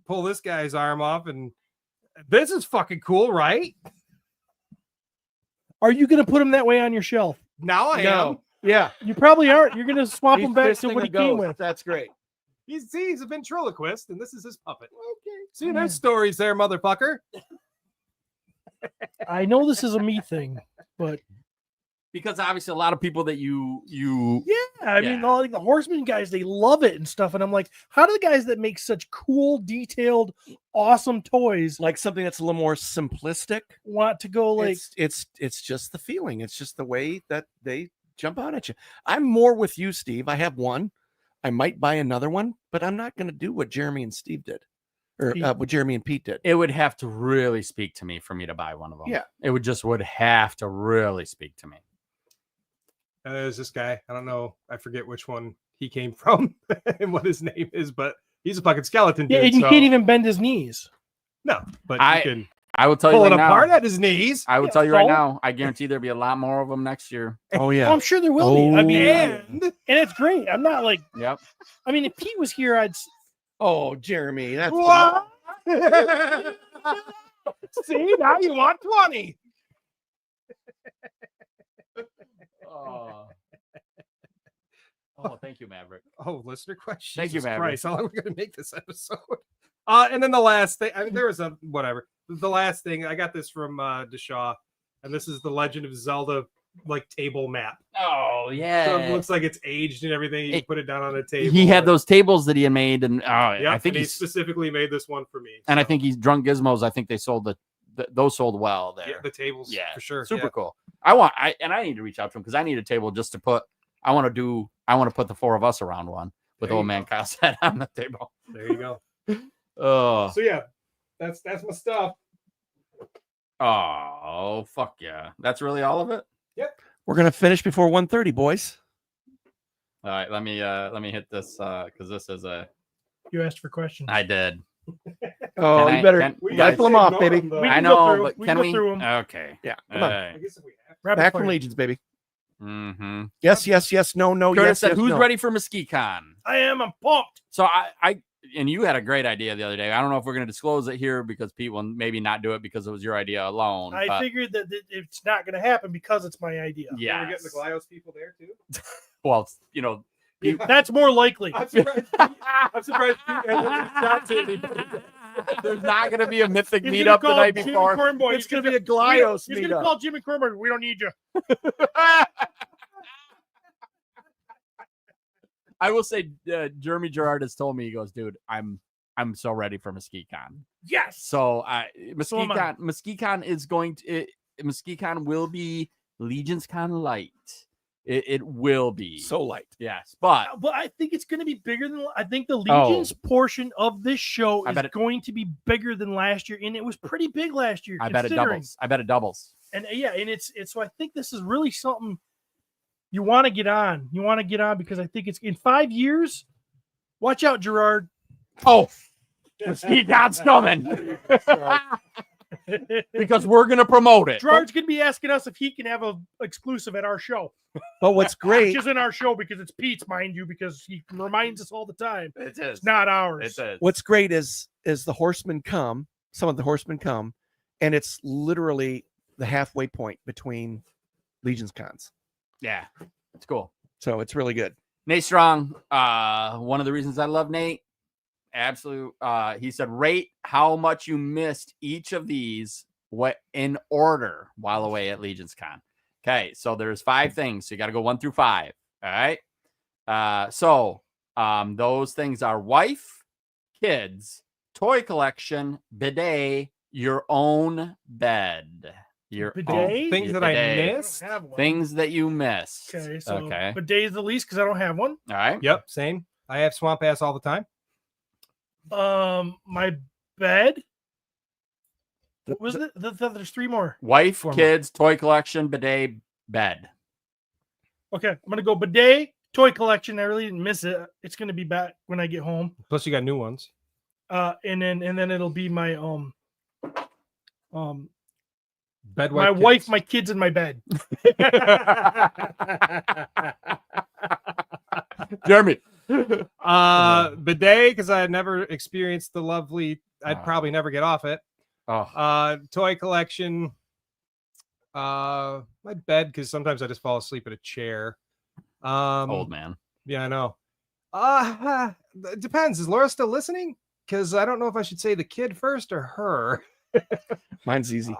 pull this guy's arm off, and this is fucking cool, right? Are you going to put him that way on your shelf? Now I am. No. Yeah. You probably aren't. You're going to swap He's him back to fisting what a he came ghost. with. That's great. He's a ventriloquist, and this is his puppet. Okay. See, there's stories there, motherfucker. I know this is a me thing, but Because obviously a lot of people that you yeah, I mean, Yeah. all like the horseman guys, they love it and stuff. And I'm like, how do the guys that make such cool, detailed, awesome toys Like something that's a little more simplistic. want to go like? It's just the feeling. It's just the way that they jump out at you. I'm more with you, Steve. I have one. I might buy another one, but I'm not going to do what Jeremy and Steve did, or Pete. what Jeremy and Pete did. it would have to really speak to me for me to buy one of them. Yeah. It would have to really speak to me. And there's this guy. I don't know. I forget which one he came from and what his name is, but he's a fucking skeleton dude. Yeah, and you so- can't even bend his knees. No, but I- you can I will tell you pull it right apart now. at his knees. I will Yeah, tell you right so- now. I guarantee there'll be a lot more of them next year. Oh Oh, yeah. I'm sure there will be. I mean, And and it's great. I'm not like. Yep. I mean, if Pete was here, I'd. Oh, Jeremy, that's what? See, now you want 20. Oh. Oh, thank you, Maverick. Oh, listener question. Thank you, Jesus Maverick. Christ, how long are we gonna make this episode? And then the last thing. I mean, there was a whatever. The last thing I got this from Deshaw, and this is the Legend of Zelda like table map. Oh yeah. So it looks like it's aged and everything. You put it down on a table. He had those tables that he had made, and Yeah, I think he he specifically made this one for me. and I think he's drunk gizmos. I think they sold those sold well there. Yeah, the tables. Yeah, for sure. super yeah. cool. I need to reach out to him because I need a table just to put. I want to put the four of us around one with There you old man Kyle sat on the table. There you go. Oh, So yeah, that's my stuff. oh, fuck yeah! That's really all of it. We're gonna finish before 1:30, boys. All right, let me hit this because this is a. You asked for questions. I did. Oh, Can you I- better can- We rifle them off, baby. We I can go know, through- but we can can go we? through 'em. Okay. Yeah, come on. I guess if we have Rapid Back fire. from Legions, baby. Mm-hmm. Yes, yes, yes. No, no. Curtis yes, said, yes, "Who's no. ready for MesquiCon?" I am. I'm pumped. So I and you had a great idea the other day. I don't know if we're going to disclose it here because Pete will maybe not do it because it was your idea alone. I but figured that it's not going to happen because it's my idea. yeah, We're getting the Glios people there too. well, That's more likely. I'm surprised. I'm surprised Pete hasn't reached out to anybody. there's not going to be a mythic He's meetup gonna the night call Jim before. Cornboy. It's gonna be a Glios He's going meetup. to call Jim and Cornboy. We don't need you. I will say, Jeremy Gerard has told me, he goes, dude, I'm so ready for MesquiCon. Yes. So So am I. MesquiCon is going to MesquiCon will be LegionsCon light. It will be So light. yes, but But I think it's going to be bigger than. I think the Legions portion of this show I is bet it- going to be bigger than last year, and it was pretty big last year. I bet it considering. doubles. I bet it doubles. And yeah, and it's so I think this is really something you want to get on. You want to get on because I think it's in 5 years. Watch out, Gerard. Oh, MesquiCon's coming because we're gonna promote it. Gerard's gonna be asking us if he can have a exclusive at our show, But what's great? which isn't our show because it's Pete's, mind you, because he reminds us all the time. It is. It's not ours. It is. What's great is the horsemen come. Some of the horsemen come, and it's literally the halfway point between Legions cons. Yeah, it's cool. So it's really good. Nate Strong. One of the reasons I love Nate. Absolute. He said, rate how much you missed each of these what in order while away at LegionsCon. Okay, so there's 5 things. So you got to go 1 through 5. All right. So those things are wife, kids, toy collection, bidet, your own bed. Your Bidet? own Things that I bidet. missed. I don't have one. Things that you missed. Okay, so okay. but days the least because I don't have one. All right. Yep, same. I have swamp ass all the time. My bed. What was it? There's 3 more. Wife, Four more. kids, toy collection, bidet, bed. Okay, I'm gonna go bidet, toy collection. I really didn't miss it. It's gonna be back when I get home. Plus, you got new ones. And then it'll be my Bed my wipe wife, kits. my kids, in my bed. Jeremy. Bidet, because I had never experienced the lovely. I'd Oh. probably never get off it. Oh, Toy collection. My bed, because sometimes I just fall asleep at a chair. old man. Yeah, I know. It depends. Is Laura still listening? Because I don't know if I should say the kid first or her. Mine's easy.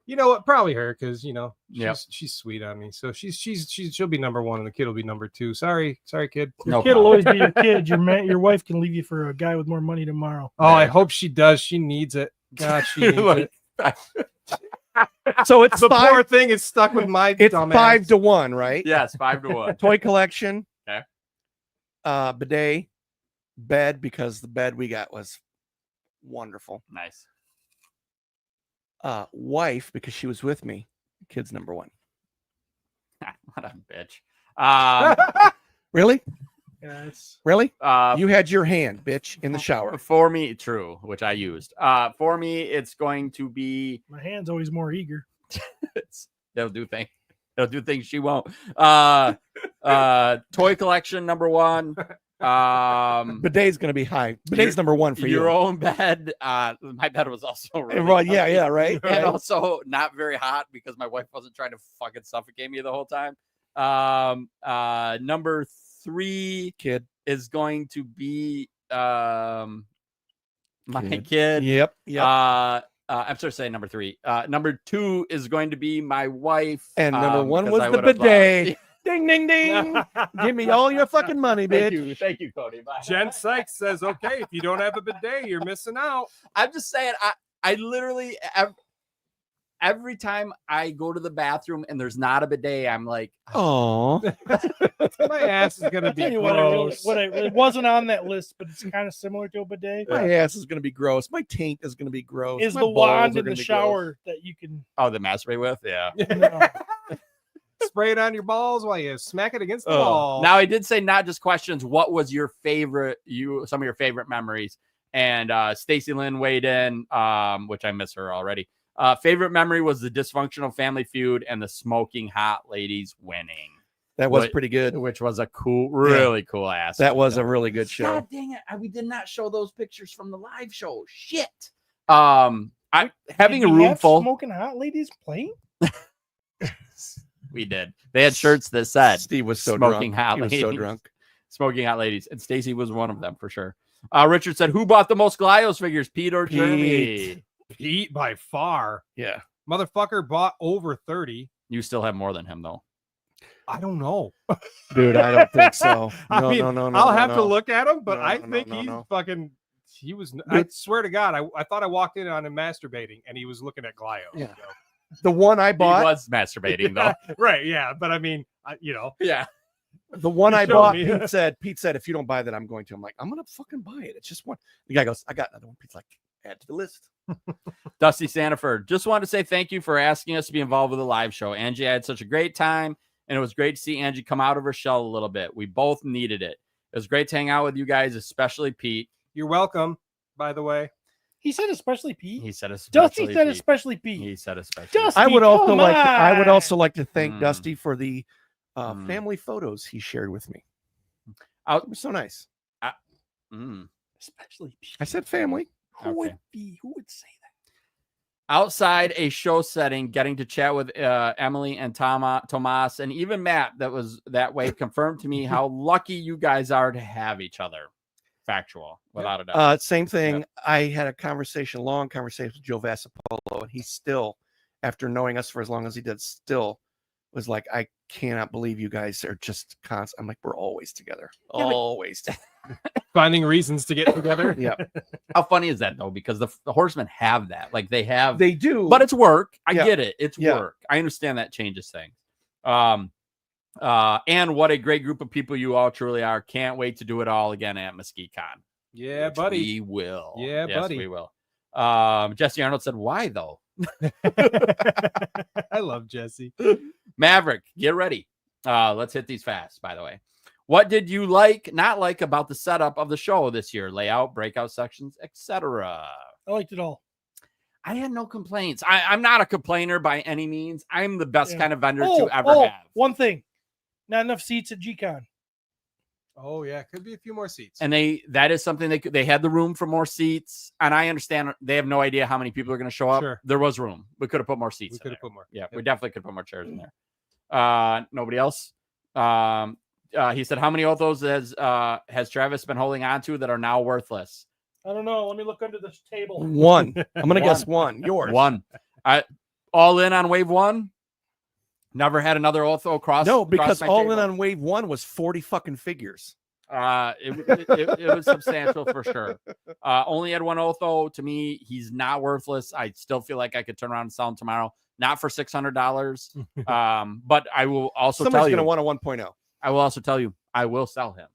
You know what? Probably her, because Yep. she's sweet on me. So she'll be number 1, and the kid will be number 2. Sorry, kid. Your No kid will problem. always be your kid. Your wife can leave you for a guy with more money tomorrow. Oh, I hope she does. She needs it. God, she needs Like- it. So it's The five. poor thing is stuck with my It's dumb 5 to 1, right? Yes, 5 to 1. Toy collection. Okay. Bidet, bed, because the bed we got was wonderful. Nice. Wife, because she was with me. Kids number 1. What a bitch. Really? Yeah, it's Really? Uh, You had your hand, bitch, in the shower. for me, true, which I used. For me, it's going to be my hand's always more eager. they'll do things. They'll do things she won't. Toy collection number 1. Bidet's going to be high. Bidet's number 1 for Your you. own bed. My bed was also really Right, yeah, comfy. yeah, right. And right. also not very hot because my wife wasn't trying to fucking suffocate me the whole time. Number 3 Kid. is going to be my kid. Yep. I'm sorry to say number 3. Number 2 is going to be my wife. And number 1 because was I the would've, bidet. Ding, ding, ding. Give me all your fucking money, bitch. Thank you, Cody. Bye. Jen Sykes says, okay, if you don't have a bidet, you're missing out. I'm just saying, I literally every time I go to the bathroom and there's not a bidet, I'm like, Oh, My ass is going to I'll be tell you gross. it wasn't on that list, but it's kind of similar to a bidet. my ass is gonna be gross. My taint is gonna be gross. Is My the balls wand are in the gonna be shower that you can. oh, the masturbate with, yeah. No. Spray it on your balls while you smack it against the Oh. wall. Now I did say not just questions. What was your favorite? Some of your favorite memories. And Stacy Lynn weighed in, which I miss her already. Favorite memory was the dysfunctional family feud and the smoking hot ladies winning. That was What- pretty good. Which was a cool, really cool ass. That was a really good show. God dang it! We did not show those pictures from the live show. Shit. Having a Did we room have full. smoking hot ladies playing. We did. They had shirts that said Steve was so smoking drunk. hot He was ladies. so drunk. Smoking hot ladies. And Stacy was one of them for sure. Richard said, who bought the most Glyos figures, Pete or Jeremy? Pete by far. Yeah. Motherfucker bought over 30. You still have more than him, though. I don't know. Dude, I don't think so. I No, mean, no. I'll have to look at him, but No, I no, think no, he's no. fucking. He was. I swear to God, I thought I walked in on him masturbating, and he was looking at Glio. Yeah. The one I He bought, was masturbating, though. Right? Yeah, but I mean, Yeah. the one I Show bought, me. Pete said, if you don't buy that, I'm going to. I'm like, I'm gonna fucking buy it. It's just one. The guy goes, I got another one. Pete's like, add to the list. Dusty Sanford, just wanted to say thank you for asking us to be involved with the live show. Angie had such a great time, and it was great to see Angie come out of her shell a little bit. We both needed it. It was great to hang out with you guys, especially Pete. You're welcome. By the way, He said especially Pete. He said especially Dusty said Pete. especially Pete. He said especially. Dusty, I would also come like to thank Mm. Dusty for the Mm. family photos he shared with me. Out. It was so nice. Mm. Especially Pete. I said family. Who would Okay. be? Who would say that? Outside a show setting, getting to chat with Emily and Tomas, and even Matt that was that way confirmed to me how lucky you guys are to have each other. Factual, without a doubt. Same thing. Yep. I had a long conversation with Joe Vassapolo, and he still, after knowing us for as long as he did, still was like, I cannot believe you guys are just constant. I'm like, we're always together. Yeah, but- Always. finding reasons to get together. Yeah. How funny is that though? Because the Horsemen have that. Like they have, They do. but it's work. I Yeah. get it. It's Yeah. work. I understand that changes things. And what a great group of people you all truly are. Can't wait to do it all again at MesquiteCon. Yeah, Which buddy. We will. Yeah, Yes, buddy. we will. Jesse Arnold said, why though? I love Jesse. Maverick, get ready. Let's hit these fast, by the way. What did you not like about the setup of the show this year? Layout, breakout sections, etc. I liked it all. I had no complaints. I'm not a complainer by any means. I'm the best Yeah. kind of vendor to ever have. One thing. Not enough seats at GCon. Oh yeah, could be a few more seats. And that is something they had the room for more seats. And I understand they have no idea how many people are going to show up. Sure. There was room. We could have put more seats. we in could have there. put more. Yeah, Yep. we definitely could put more chairs in there. Nobody else. He said, how many of those has Travis been holding on to that are now worthless? I don't know. Let me look under this table. One. I'm gonna guess one. Yours. One. All in on wave one. Never had another Otho cross. No, because cross my all table. in on wave one was 40 fucking figures. It was substantial for sure. Only had one Otho. To me, he's not worthless. I still feel like I could turn around and sell him tomorrow. Not for $600. But I will also Somebody's tell you. gonna want a 1.0. I will also tell you, I will sell him.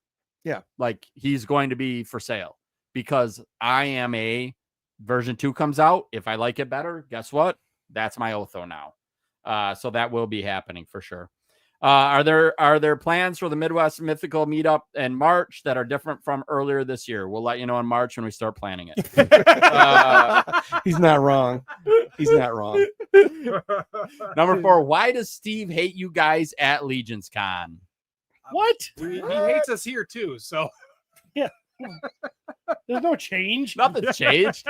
Yeah. Like he's going to be for sale because I am a version 2 comes out. If I like it better, guess what? That's my Otho now. So that will be happening for sure. Are there plans for the Midwest Mythical meetup in March that are different from earlier this year? We'll let you know in March when we start planning it. He's not wrong. He's not wrong. Number 4, why does Steve hate you guys at LegionsCon? What? He hates us here too. So There's no change. Nothing's changed.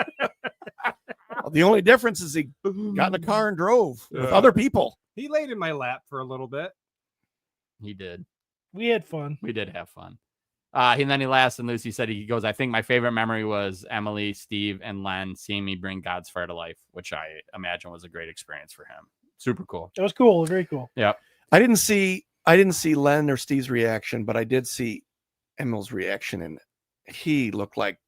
The only difference is he got in a car and drove with other people. he laid in my lap for a little bit. He did. We had fun. We did have fun. And then he laughs, and Lucy said, he goes, I think my favorite memory was Emily, Steve, and Len seeing me bring God's fire to life, which I imagine was a great experience for him. Super cool. It was cool. Very cool. Yep. I didn't see Len or Steve's reaction, but I did see Emil's reaction, and he looked like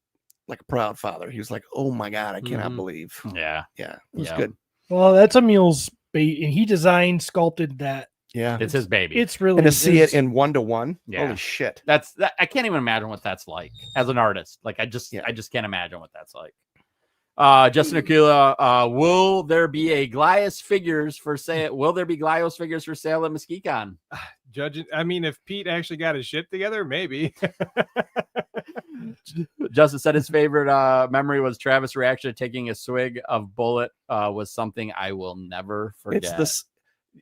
a proud father. He was like, "Oh my God, I cannot believe." Yeah. Yeah, it was Yeah. good. Well, that's Emil's bait, and he designed, sculpted that. Yeah, It's his baby. It's really and to see it is- in 1-to-1, Yeah. holy shit! That I can't even imagine what that's like as an artist. Like I just can't imagine what that's like. Justin Aquila, will there be a Glios figures for sale? Will there be Glios figures for sale at MesquiCon? Judging, I mean, if Pete actually got his shit together, maybe. Justin said his favorite memory was Travis' reaction to taking a swig of Bullet was something I will never forget. It's this.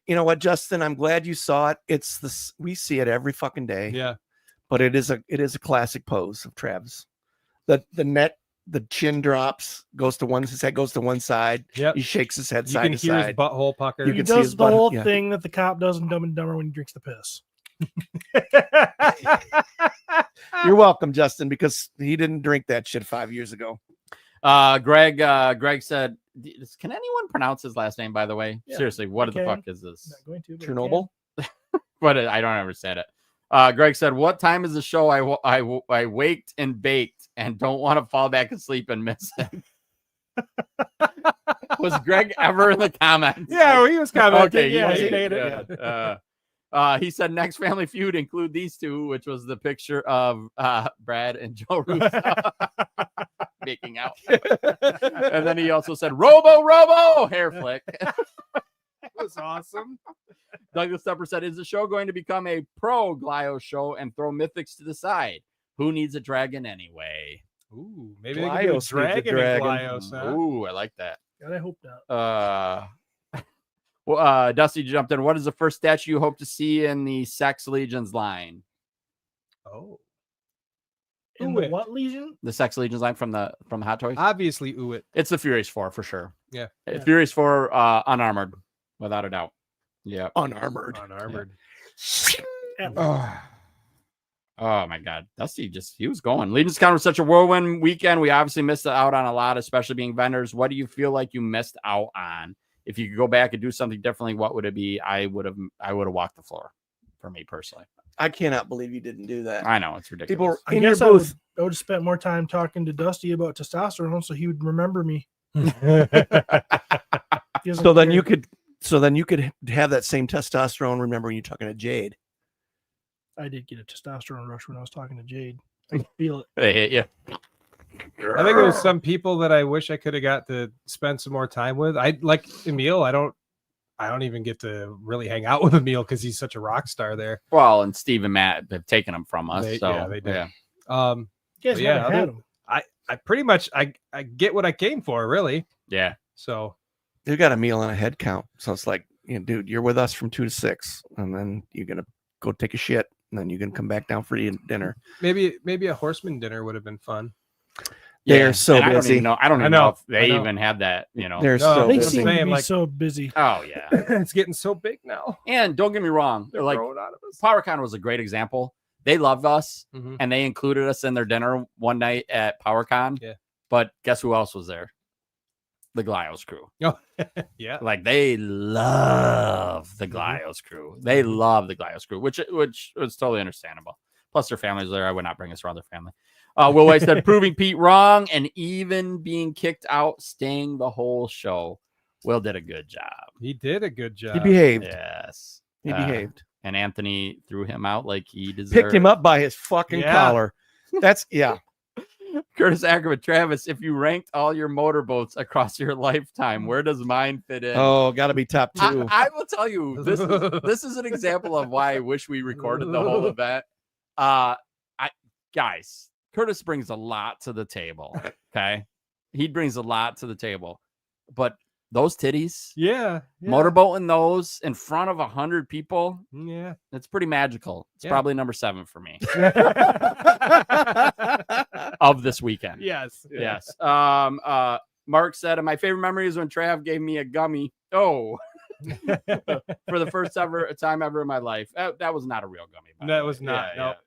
You know what, Justin? I'm glad you saw it. It's this. We see it every fucking day. Yeah. But it is a classic pose of Travis. The chin drops, goes to one, his head goes to one side. Yep. He shakes his head You side can to hear his side. butthole pucker. You He can see does his the butt- whole yeah. thing that the cop does in Dumb and Dumber when he drinks the piss. You're welcome, Justin, because he didn't drink that shit 5 years ago. Greg said, can anyone pronounce his last name, by the way? Yeah, Seriously, what I the can. fuck is this? Not going to. but I Chernobyl. But I don't understand it. Greg said, what time is the show? I waked and baked and don't want to fall back asleep and miss it. Was Greg ever in the comments? Yeah, well, he was commenting. Okay, Yeah, he he made made it. it. He said next Family Feud include these two, which was the picture of Brad and Joe Russo making out. And then he also said Robo hair flick. That was awesome. Douglas Stepper said, is the show going to become a pro Glio show and throw mythics to the side? Who needs a dragon anyway? Ooh, maybe they could do a Glios needs a dragon in dragon. Glios, huh? Ooh, I like that. God, I hope not. Dusty jumped in. What is the first statue you hope to see in the Sex Legions line? Oh, In Ooh, the what Legion? The Sex Legions line from Hot Toys? obviously, it. It's the Furious 4 for sure. Yeah. Yeah. Furious 4 unarmored, without a doubt. Yeah. Unarmored. Unarmored. Oh my God. Dusty he was going. LegionsCon was such a whirlwind weekend. We obviously missed out on a lot, especially being vendors. What do you feel like you missed out on? If you could go back and do something differently, what would it be? I would have walked the floor for me personally. I cannot believe you didn't do that. I know it's ridiculous. People I in your guess I would booth. have spent more time talking to Dusty about testosterone so he would remember me. He doesn't So then care. you could have that same testosterone. Remember when you're talking to Jade? I did get a testosterone rush when I was talking to Jade. I can feel it. They hit you. I think there's some people that I wish I could have got to spend some more time with. I like Emil. I don't even get to really hang out with Emil because he's such a rock star there. Well, and Steve and Matt have taken them from us. They did. Yeah. You guys Yeah, haven't had him. I pretty much I get what I came for, really. Yeah. So You got a meal and a head count, so it's like, dude, you're with us from 2 to 6, and then you're gonna go take a shit, and then you're gonna come back down for dinner. maybe a horseman dinner would have been fun. They're so And busy. I don't even know if I they know. even had that, They're No, so They That's busy. seem to saying, be like- so busy. Oh yeah. It's getting so big now. And don't get me wrong, They're like growing out of us. PowerCon was a great example. They loved us Mhm. and they included us in their dinner one night at PowerCon. Yeah. But guess who else was there? The Glios crew. Oh, yeah. Like they love the Glios crew. They love the Glios crew, which was totally understandable. Plus their families there. I would not bring us around their family. Will White said proving Pete wrong and even being kicked out, staying the whole show. Will did a good job. He did a good job. He behaved. Yes. He behaved. And Anthony threw him out like he deserved. Picked him up by his fucking Yeah. collar. That's Curtis Ackerman, Travis, if you ranked all your motorboats across your lifetime, where does mine fit in? Oh, got to be top 2. I will tell you, this is an example of why I wish we recorded the whole event. Guys, Curtis brings a lot to the table. Okay, he brings a lot to the table, but those titties, Yeah. motorboating those in front of 100 people, Yeah. it's pretty magical. It's Yeah. probably number 7 for me of this weekend. Yes. Yes. Mark said, my favorite memory is when Trav gave me a gummy. Oh, for the first time ever in my life. That was not a real gummy. by the That way. was not,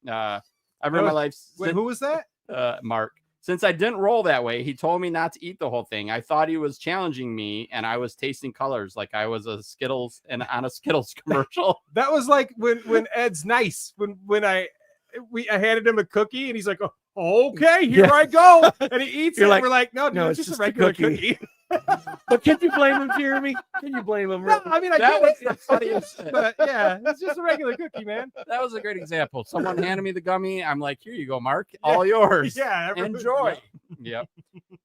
Yeah. Ever in my life. Wait, who was that? Mark. Since I didn't roll that way, he told me not to eat the whole thing. I thought he was challenging me, and I was tasting colors like I was a Skittles and on a Skittles commercial. That was like when Ed's nice. When I handed him a cookie, and he's like, oh, "Okay, here I go," and he eats You're it. like, We're like, "No, dude, "No, it's it's just just a a regular cookie." cookie." But can you blame him, Jeremy? Can you blame him? No, I mean, I That get was it. the funniest shit. But yeah, it's just a regular cookie, man. That was a great example. Someone handed me the gummy. I'm like, here you go, Mark. All yours. Yeah, Enjoy. Yep.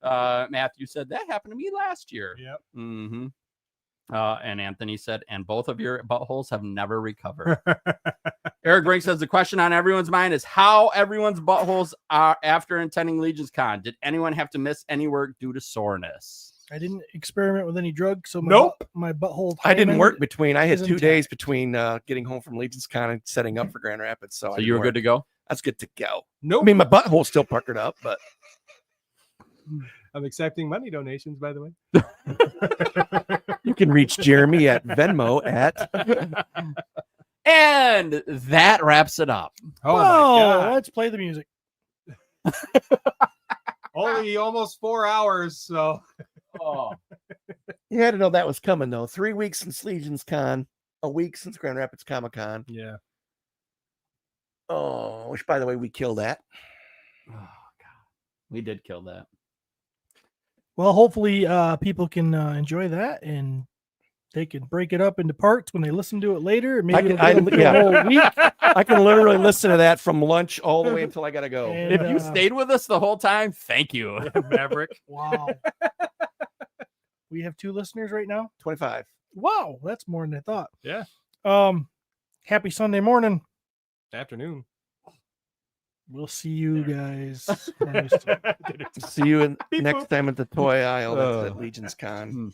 Matthew said that happened to me last year. Yep. Mm-hmm. And Anthony said, and both of your buttholes have never recovered. Eric Brink says the question on everyone's mind is how everyone's buttholes are after attending LegionsCon. Did anyone have to miss any work due to soreness? I didn't experiment with any drugs, so my butthole. I didn't hymen work between. I had is 2 intact. days between getting home from Legionscon and setting up for Grand Rapids. So, So you were good to go? That's good to go. Nope. I mean, my butthole's still puckered up, but I'm accepting money donations, by the way. you can reach Jeremy at Venmo at. And that wraps it up. Oh my Whoa, god! let's play the music. Only almost 4 hours, so Oh, You had to know that was coming, though. 3 weeks since LegionsCon, a week since Grand Rapids Comic Con. yeah. Oh, which, by the way, we killed that. God. We did kill that. Well, hopefully, people can enjoy that and they can break it up into parts when they listen to it later. Maybe it'll get them through a whole week. I can literally listen to that from lunch all the way until I got to go. And, If you stayed with us the whole time, thank you. Maverick. wow, we have 2 listeners right now. 25. Wow, that's more than I thought. Yeah. Happy Sunday morning. Afternoon. We'll see you guys. See you next time at the toy aisle. That's at LegionsCon.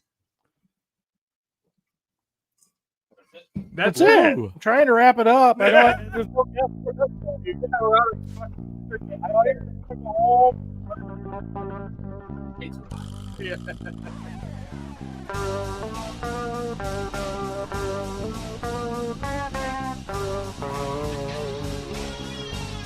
That's it. I'm trying to wrap it up. I don't. There's no